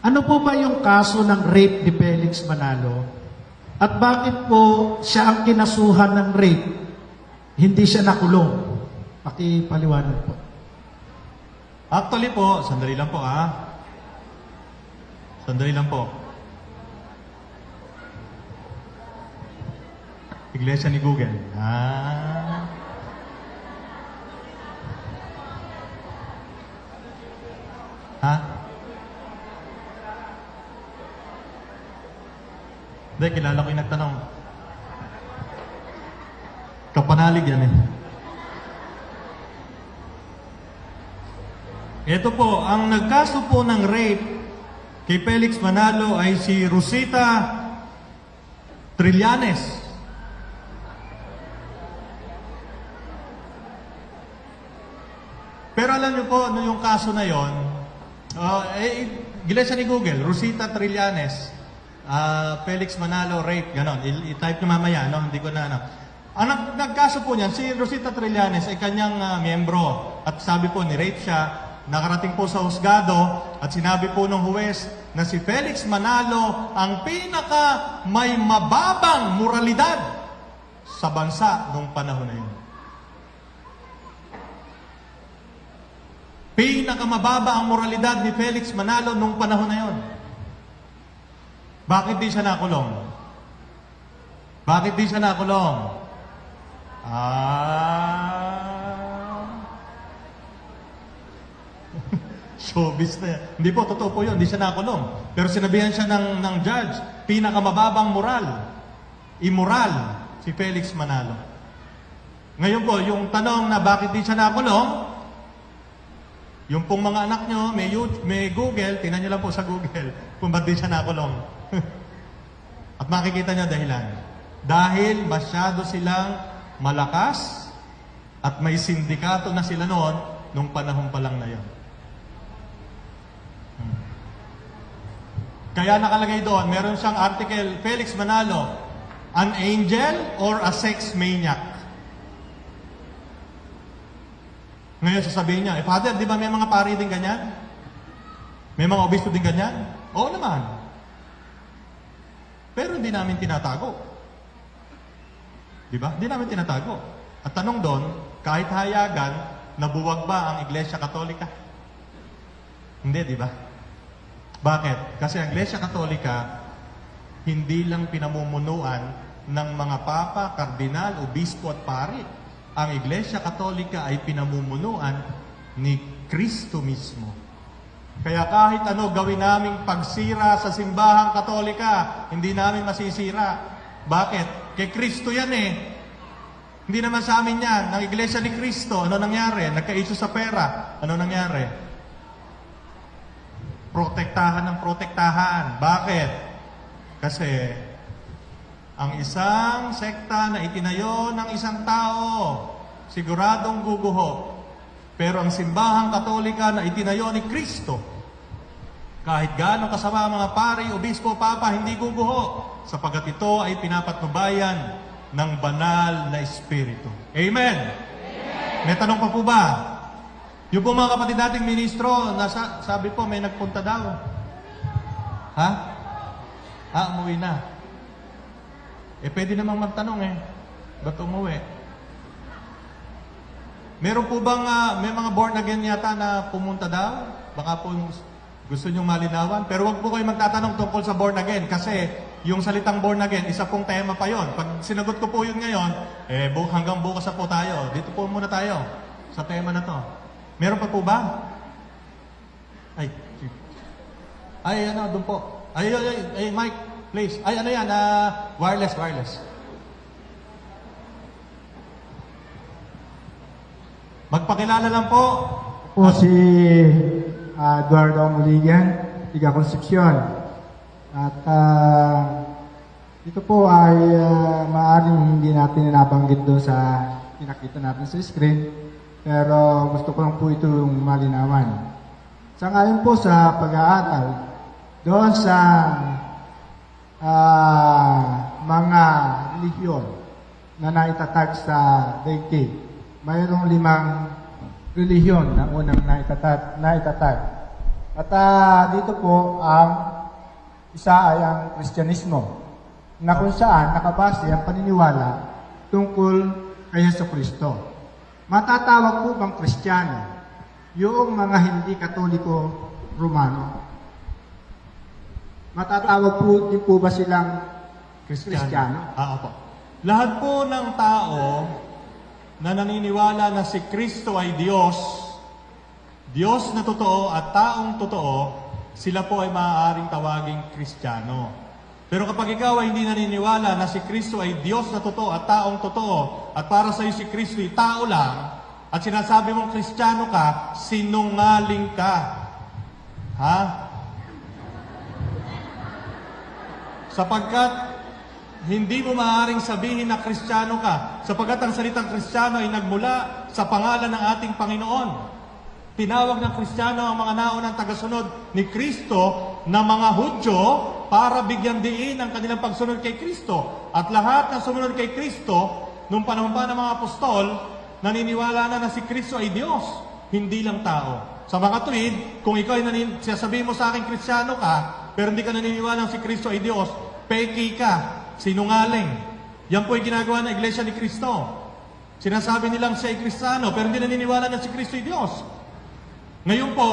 Ano po ba yung kaso ng rape ni Felix Manalo? At bakit po siya ang kinasuhan ng rape? Hindi siya nakulong. Pakipaliwanag po. Actually po, sandali lang po Sandali lang po. Iglesia ni Google. Hindi, kilala ko yung nagtanong. Kapanalig yan eh. Ito po, ang nagkaso po ng rape kay Felix Manalo ay si Rosita Trillanes. Pero alam niyo po, yung kaso na yon, Iglesia ni Google, Rosita Trillanes, Felix Manalo rape, ganon. I-type nyo mamaya, hindi ko na, Ang nagkaso po niyan, si Rosita Trillanes ay kanyang miyembro. At sabi po, ni-rape siya. Nakarating po sa husgado at sinabi po ng huwes na si Felix Manalo ang pinaka may mababang moralidad sa bansa noong panahon na yun. Pinakamababa ang moralidad ni Felix Manalo noong panahon na yun. Bakit di siya nakulong? Bakit di siya nakulong? Showbiz na yan. Hindi po, totoo po yun. Hindi siya nakulong. Pero sinabihan siya ng judge, pinakamababang moral, immoral, si Felix Manalo. Ngayon po, yung tanong na bakit di siya nakulong, yung pong mga anak nyo, may Google, tingnan nyo lang po sa Google kung ba't di siya nakulong. At makikita nyo dahilan. Dahil masyado silang malakas at may sindikato na sila noon nung panahon pa lang na yun. Kaya nakalagay doon, meron siyang article, Felix Manalo, an angel or a sex maniac? Ngayon sasabihin niya, Father, di ba may mga pari din ganyan? May mga obispo din ganyan? Oo naman. Pero hindi namin tinatago. Di ba? Hindi namin tinatago. At tanong doon, kahit hayagan, nabuwag ba ang Iglesia Katolika? Hindi, di ba? Bakit? Kasi ang Iglesia Katolika, hindi lang pinamumunuan ng mga papa, kardinal, obispo at pari. Ang Iglesia Katolika ay pinamumunuan ni Kristo mismo. Kaya kahit ano gawin naming pagsira sa simbahang Katolika, hindi namin masisira. Bakit? Kay Kristo yan eh. Hindi naman sa amin yan. Ang Iglesia ni Kristo, ano nangyari? Nagka-issue sa pera. Ano nangyari? Protektahan ng protektahan. Bakit? Kasi ang isang sekta na itinayo ng isang tao, siguradong guguho. Pero ang simbahang Katolika na itinayo ni Kristo, Kahit gaano kasama ang mga pari, obispo, papa, hindi guguho, sapagkat ito ay pinapatnubayan ng banal na Espiritu. Amen? May tanong pa po ba? Yung po mga kapatid nating ministro, sabi po may nagpunta daw. Ha? Umuwi na. Pwede namang magtanong ba't umuwi? Meron po bang, may mga born again yata na pumunta daw? Baka po gusto nyong malinawan. Pero wag po kayo magtatanong tungkol sa born again kasi yung salitang born again, isa pong tema pa yon. Pag sinagot ko po yun ngayon, hanggang bukas na po tayo. Dito po muna tayo sa tema na to. Meron pa po ba? Doon po. Mike, please. Wireless. Magpakilala lang po. Po si Eduardo Muligan, tiga Concepcion. At ito po ay maaaring hindi natin nabanggit doon sa pinakita natin sa screen. Pero gusto ko lang po ito malinawan. Sa ngayon po sa pag-aaral, doon sa mga relihiyon na naitatag sa daigdig, mayroong 5 relihiyon na unang naitatag. At dito po ang isa ay ang Kristyanismo, na kung saan nakabase ang paniniwala tungkol kay Jesucristo. Matatawag po bang Kristiyano yung mga hindi Katoliko Romano? Matatawag po din po ba silang Kristiyano? Opo. Lahat po ng tao na naniniwala na si Kristo ay Diyos na totoo at taong totoo, sila po ay maaaring tawaging Kristiyano. Pero kapag ikaw ay hindi naniniwala na si Kristo ay Diyos na totoo at taong totoo, at para sa iyo si Kristo ay tao lang, at sinasabi mong Kristiyano ka, sinungaling ka. Ha? Sapagkat hindi mo maaaring sabihin na Kristiyano ka, sapagkat ang salitang Kristiyano ay nagmula sa pangalan ng ating Panginoon. Tinawag ng Kristiyano ang mga naunang tagasunod ni Kristo na mga Hudyo para bigyan diin ang kanilang pagsunod kay Kristo. At lahat ng sumunod kay Kristo, nung panahon pa ng mga apostol, naniniwala na si Kristo ay Diyos, hindi lang tao. Sa mga tuwid, kung ikaw ay sasabihin mo sa akin Kristiyano ka, pero hindi ka naniniwala na si Kristo ay Diyos, peki ka, sinungaling. Yan po ay ginagawa ng Iglesia ni Kristo. Sinasabi nilang siya ay Kristiyano, pero hindi naniniwala na si Kristo ay Diyos. Ngayon po,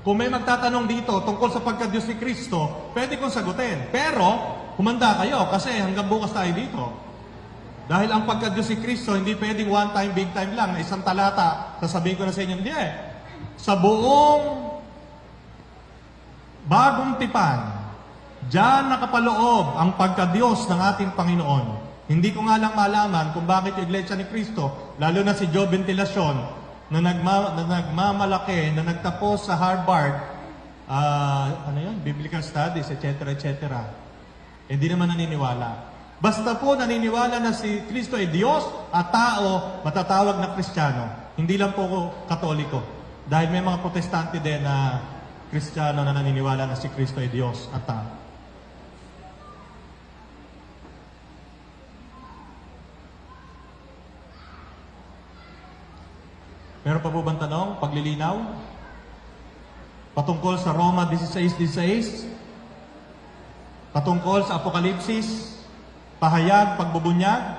kung may magtatanong dito tungkol sa pagka-Diyos ni Kristo, pwede kong sagutin. Pero, humanda kayo kasi hanggang bukas tayo dito. Dahil ang pagka-Diyos ni Kristo, hindi pwedeng one time, big time lang, na isang talata, sasabihin ko na sa inyo, hindi Sa buong bagong tipan, diyan nakapaloob ang pagka-Diyos ng ating Panginoon. Hindi ko nga lang malaman kung bakit yung Iglesia ni Kristo, lalo na si Joe Ventilacion, na nagmamalaki, na nagtapos sa Harvard, Biblical Studies, etc., etc. Hindi naman naniniwala. Basta po naniniwala na si Kristo ay Diyos at tao, matatawag na Kristiyano. Hindi lang po Katoliko. Dahil may mga Protestante din na Kristiyano na naniniwala na si Kristo ay Diyos at tao. Meron pa po bang tanong? Paglilinaw? Patungkol sa Roma 16:16? Patungkol sa Apokalipsis? Pahayag, pagbubunyag?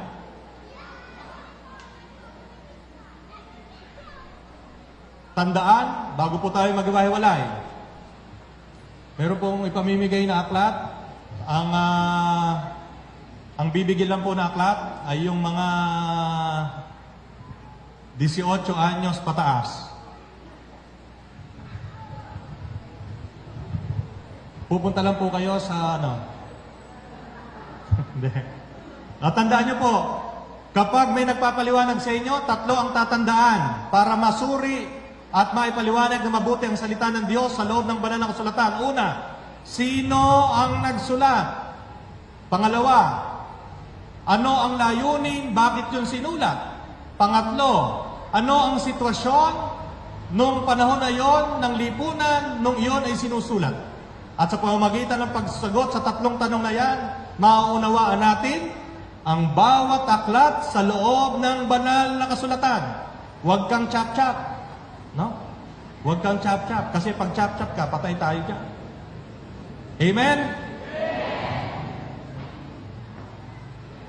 Tandaan, bago po tayo maghiwa-hiwalay, meron pong ipamimigay na aklat. Ang bibigyan lang po na aklat ay yung mga 18 anyos pataas. Pupunta lang po kayo sa Hindi. Tandaan nyo po, kapag may nagpapaliwanag sa inyo, 3 ang tatandaan para masuri at maipaliwanag na mabuti ang salita ng Diyos sa loob ng banal na kasulatan. Una, sino ang nagsulat? Pangalawa, ano ang layunin? Bakit yun sinulat? Pangatlo, ano ang sitwasyon? nung panahon na yon ng lipunan, nung iyon ay sinusulat. At sa pamamagitan ng pagsagot sa tatlong tanong na yan, mauunawaan natin ang bawat aklat sa loob ng banal na kasulatan. Huwag kang chap-chap. No? Huwag kang chap-chap. Kasi pag chap-chap ka, patay tayo dyan. Amen?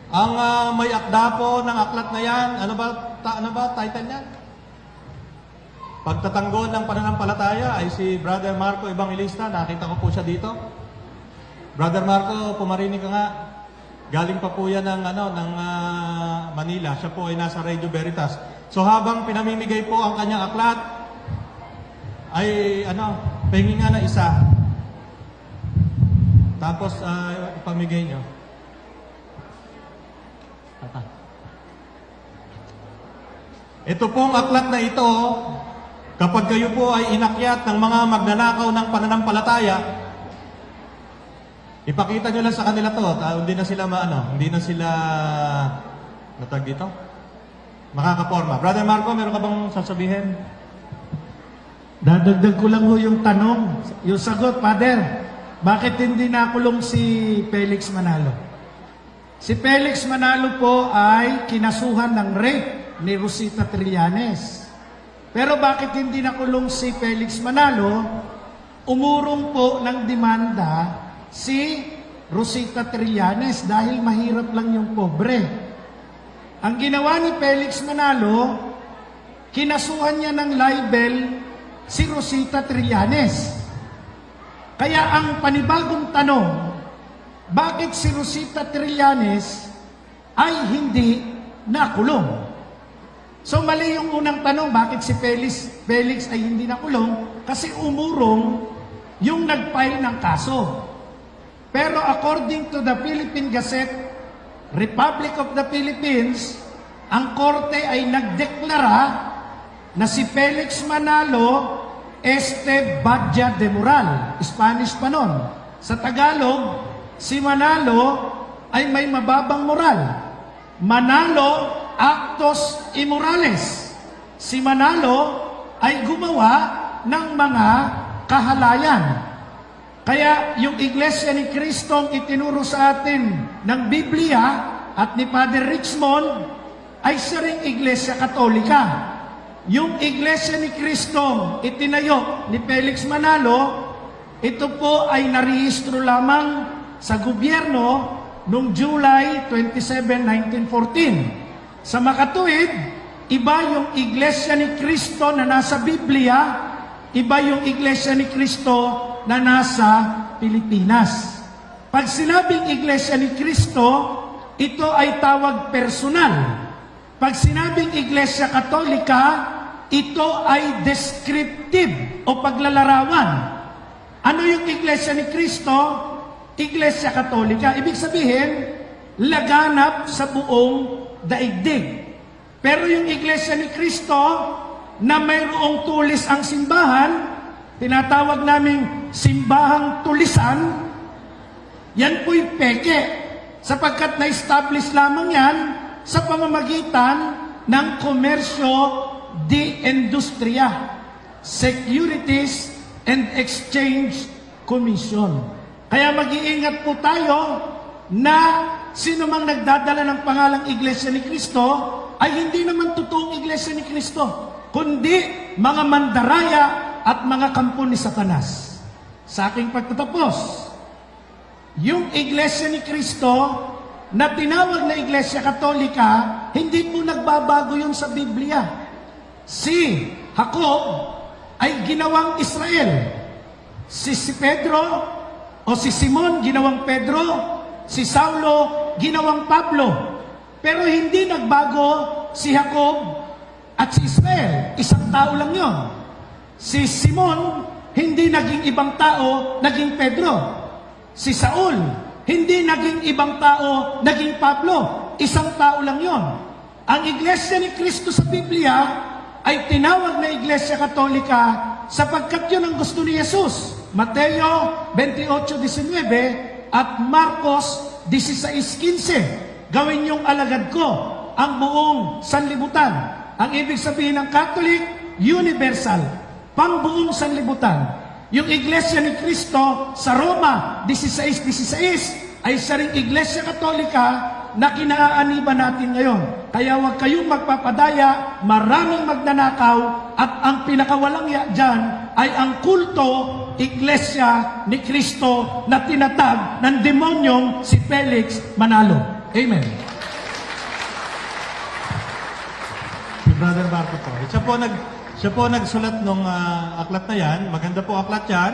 Ang may akda po ng aklat na yan, ano ba title niyan? Pagtatanggol ng pananampalataya ay si Brother Marco Evangelista. Nakita ko po siya dito. Brother Marco, pumarinig ka nga. Galing pa po yan ng Manila. Siya po ay nasa Radio Veritas. So habang pinamimigay po ang kanyang aklat, ay pengi nga na isa. Tapos ipamigay nyo. Ito pong aklat na ito, kapag kayo po ay inakyat ng mga magnanakaw ng pananampalataya, ipakita nyo lang sa kanila to. Hindi na sila hindi na sila natag dito? Makakaporma. Brother Marco, meron ka bang sasabihin? Dadagdag ko lang ho yung tanong, yung sagot, Father. Bakit hindi nakulong si Felix Manalo? Si Felix Manalo po ay kinasuhan ng rape ni Rosita Trillanes. Pero bakit hindi nakulong si Felix Manalo? Umurong po ng demanda si Rosita Trillanes dahil mahirap lang yung pobre. Ang ginawa ni Felix Manalo, kinasuhan niya ng libel si Rosita Trillanes. Kaya ang panibagong tanong, bakit si Rosita Trillanes ay hindi nakulong? So mali yung unang tanong, bakit si Felix ay hindi nakulong? Kasi umurong yung nag-file ng kaso. Pero according to the Philippine Gazette, Republic of the Philippines, ang korte ay nagdeklara na si Felix Manalo este Badja de Moral. Spanish pa nun. Sa Tagalog, si Manalo ay may mababang moral. Manalo actos immorales. Si Manalo ay gumawa ng mga kahalayan. Kaya yung Iglesia ni Cristo ang itinuro sa atin ng Biblia at ni Father Richmond ay siya ring Iglesia Katolika. Yung Iglesia ni Cristo itinayo ni Felix Manalo, ito po ay narehistro lamang sa gobyerno noong July 27, 1914. Sa makatuwid, iba yung Iglesia ni Cristo na nasa Biblia, iba yung Iglesia ni Cristo na nasa Pilipinas. Pag sinabing Iglesia ni Cristo, ito ay tawag personal. Pag sinabing Iglesia Katolika, ito ay descriptive o paglalarawan. Ano yung Iglesia ni Cristo? Iglesia Katolika. Ibig sabihin, laganap sa buong daigdig. Pero yung Iglesia ni Cristo, na mayroong tulis ang simbahan, tinatawag naming simbahang tulisan, yan po'y peke, sapagkat na-establish lamang yan sa pamamagitan ng komersyo di Industria, Securities and Exchange Commission. Kaya mag-iingat po tayo na sino mang nagdadala ng pangalang Iglesia ni Cristo ay hindi naman totoong Iglesia ni Cristo, kundi mga mandaraya at mga kampo ni Satanas. Sa aking pagtatapos, yung Iglesia ni Cristo na tinawag na Iglesia Katolika, hindi po nagbabago yun sa Biblia. Si Jacob ay ginawang Israel. Si Pedro o si Simon ginawang Pedro. Si Saulo ginawang Pablo. Pero hindi nagbago si Jacob at si Israel. Isang tao lang yon. Si Simon hindi naging ibang tao, naging Pedro. Si Saul hindi naging ibang tao, naging Pablo. Isang tao lang yon. Ang Iglesia ni Cristo sa Biblia ay tinawag na Iglesia Katolika sapagkat yun ang gusto ni Jesus. Mateo 28:19 at Marcos 16:15. Gawin yung alagad ko ang buong sanlibutan. Ang ibig sabihin ng Catholic, universal, pambuong sanlibutan. Yung Iglesia ni Cristo sa Roma 16:16 ay siya ring Iglesia Katolika na kinaaaniban natin ngayon. Kaya huwag kayong magpapadaya, maraming magnanakaw, at ang pinakawalang dyan ay ang kulto, Iglesia ni Cristo na tinatag ng demonyong si Felix Manalo. Amen. Si Brother Marco po. Siya po nagsulat nung aklat na yan. Maganda po aklat yan,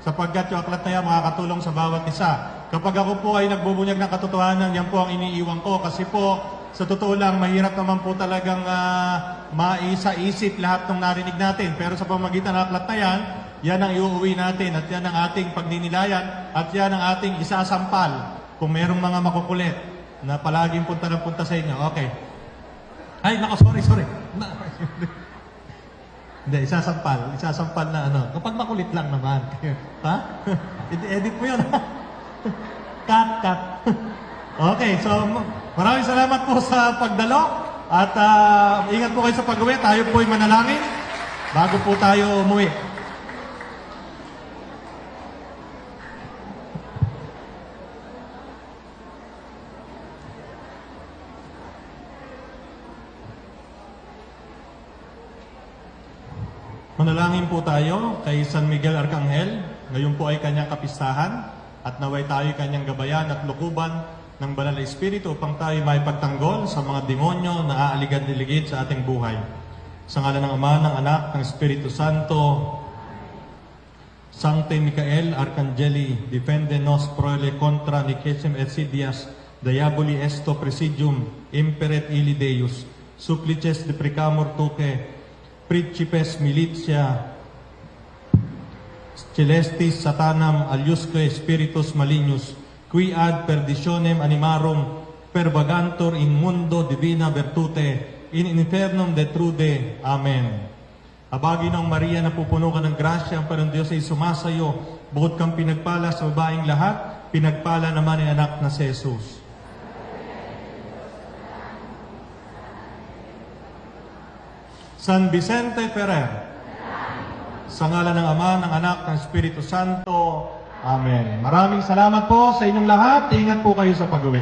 sapagkat yung aklat na yan makakatulong sa bawat isa. Kapag ako po ay nagbubunyag ng katotohanan, yan po ang iniiwan ko. Kasi po, sa totoo lang, mahirap naman po talagang maisa-isip lahat ng narinig natin. Pero sa pamagitan ng aklat na yan, yan ang iuuwi natin at yan ang ating pagdinilayan at yan ang ating isasampal kung merong mga makukulit na palaging punta ng punta sa inyo. Okay. Ay, nako, sorry. Hindi, isasampal na ano. Kapag makulit lang naman. Ha? Edit mo yun. Cut. Okay, so maraming salamat po sa pagdalo at ingat po kayo sa pag-uwi. Tayo po ay manalangin bago po tayo umuwi. Manalangin po tayo kay San Miguel Arcangel. Ngayon po ay kanyang kapistahan at naway tayo kanyang gabayan at lukuban ng banal na Espiritu upang tayo may pagtanggol sa mga demonyo na aaligid-ligid sa ating buhay. Sa ngalan ng Ama, ng Anak, ng Espiritu Santo, Sancte Michael Arcangeli, defende nos proele contra nicesem et sidias, diaboli esto presidium, imperet illi Deus, supplices deprecamur tuque, principes militia, celestis satanam aliusque spiritus malignos, qui ad perditionem animarum pervagantur in mundo divina virtute, in infernum detrude. Amen. Abagi ng Maria na pupuno ka ng grasya, ang Parang Diyos ay sumasayo, bukod kang pinagpala sa babaeng lahat, pinagpala naman ang anak na si Jesus. San Vicente Ferrer, sa ngalan ng Ama, ng Anak, ng Espiritu Santo. Amen. Maraming salamat po sa inyong lahat. Ingat po kayo sa pag-uwi.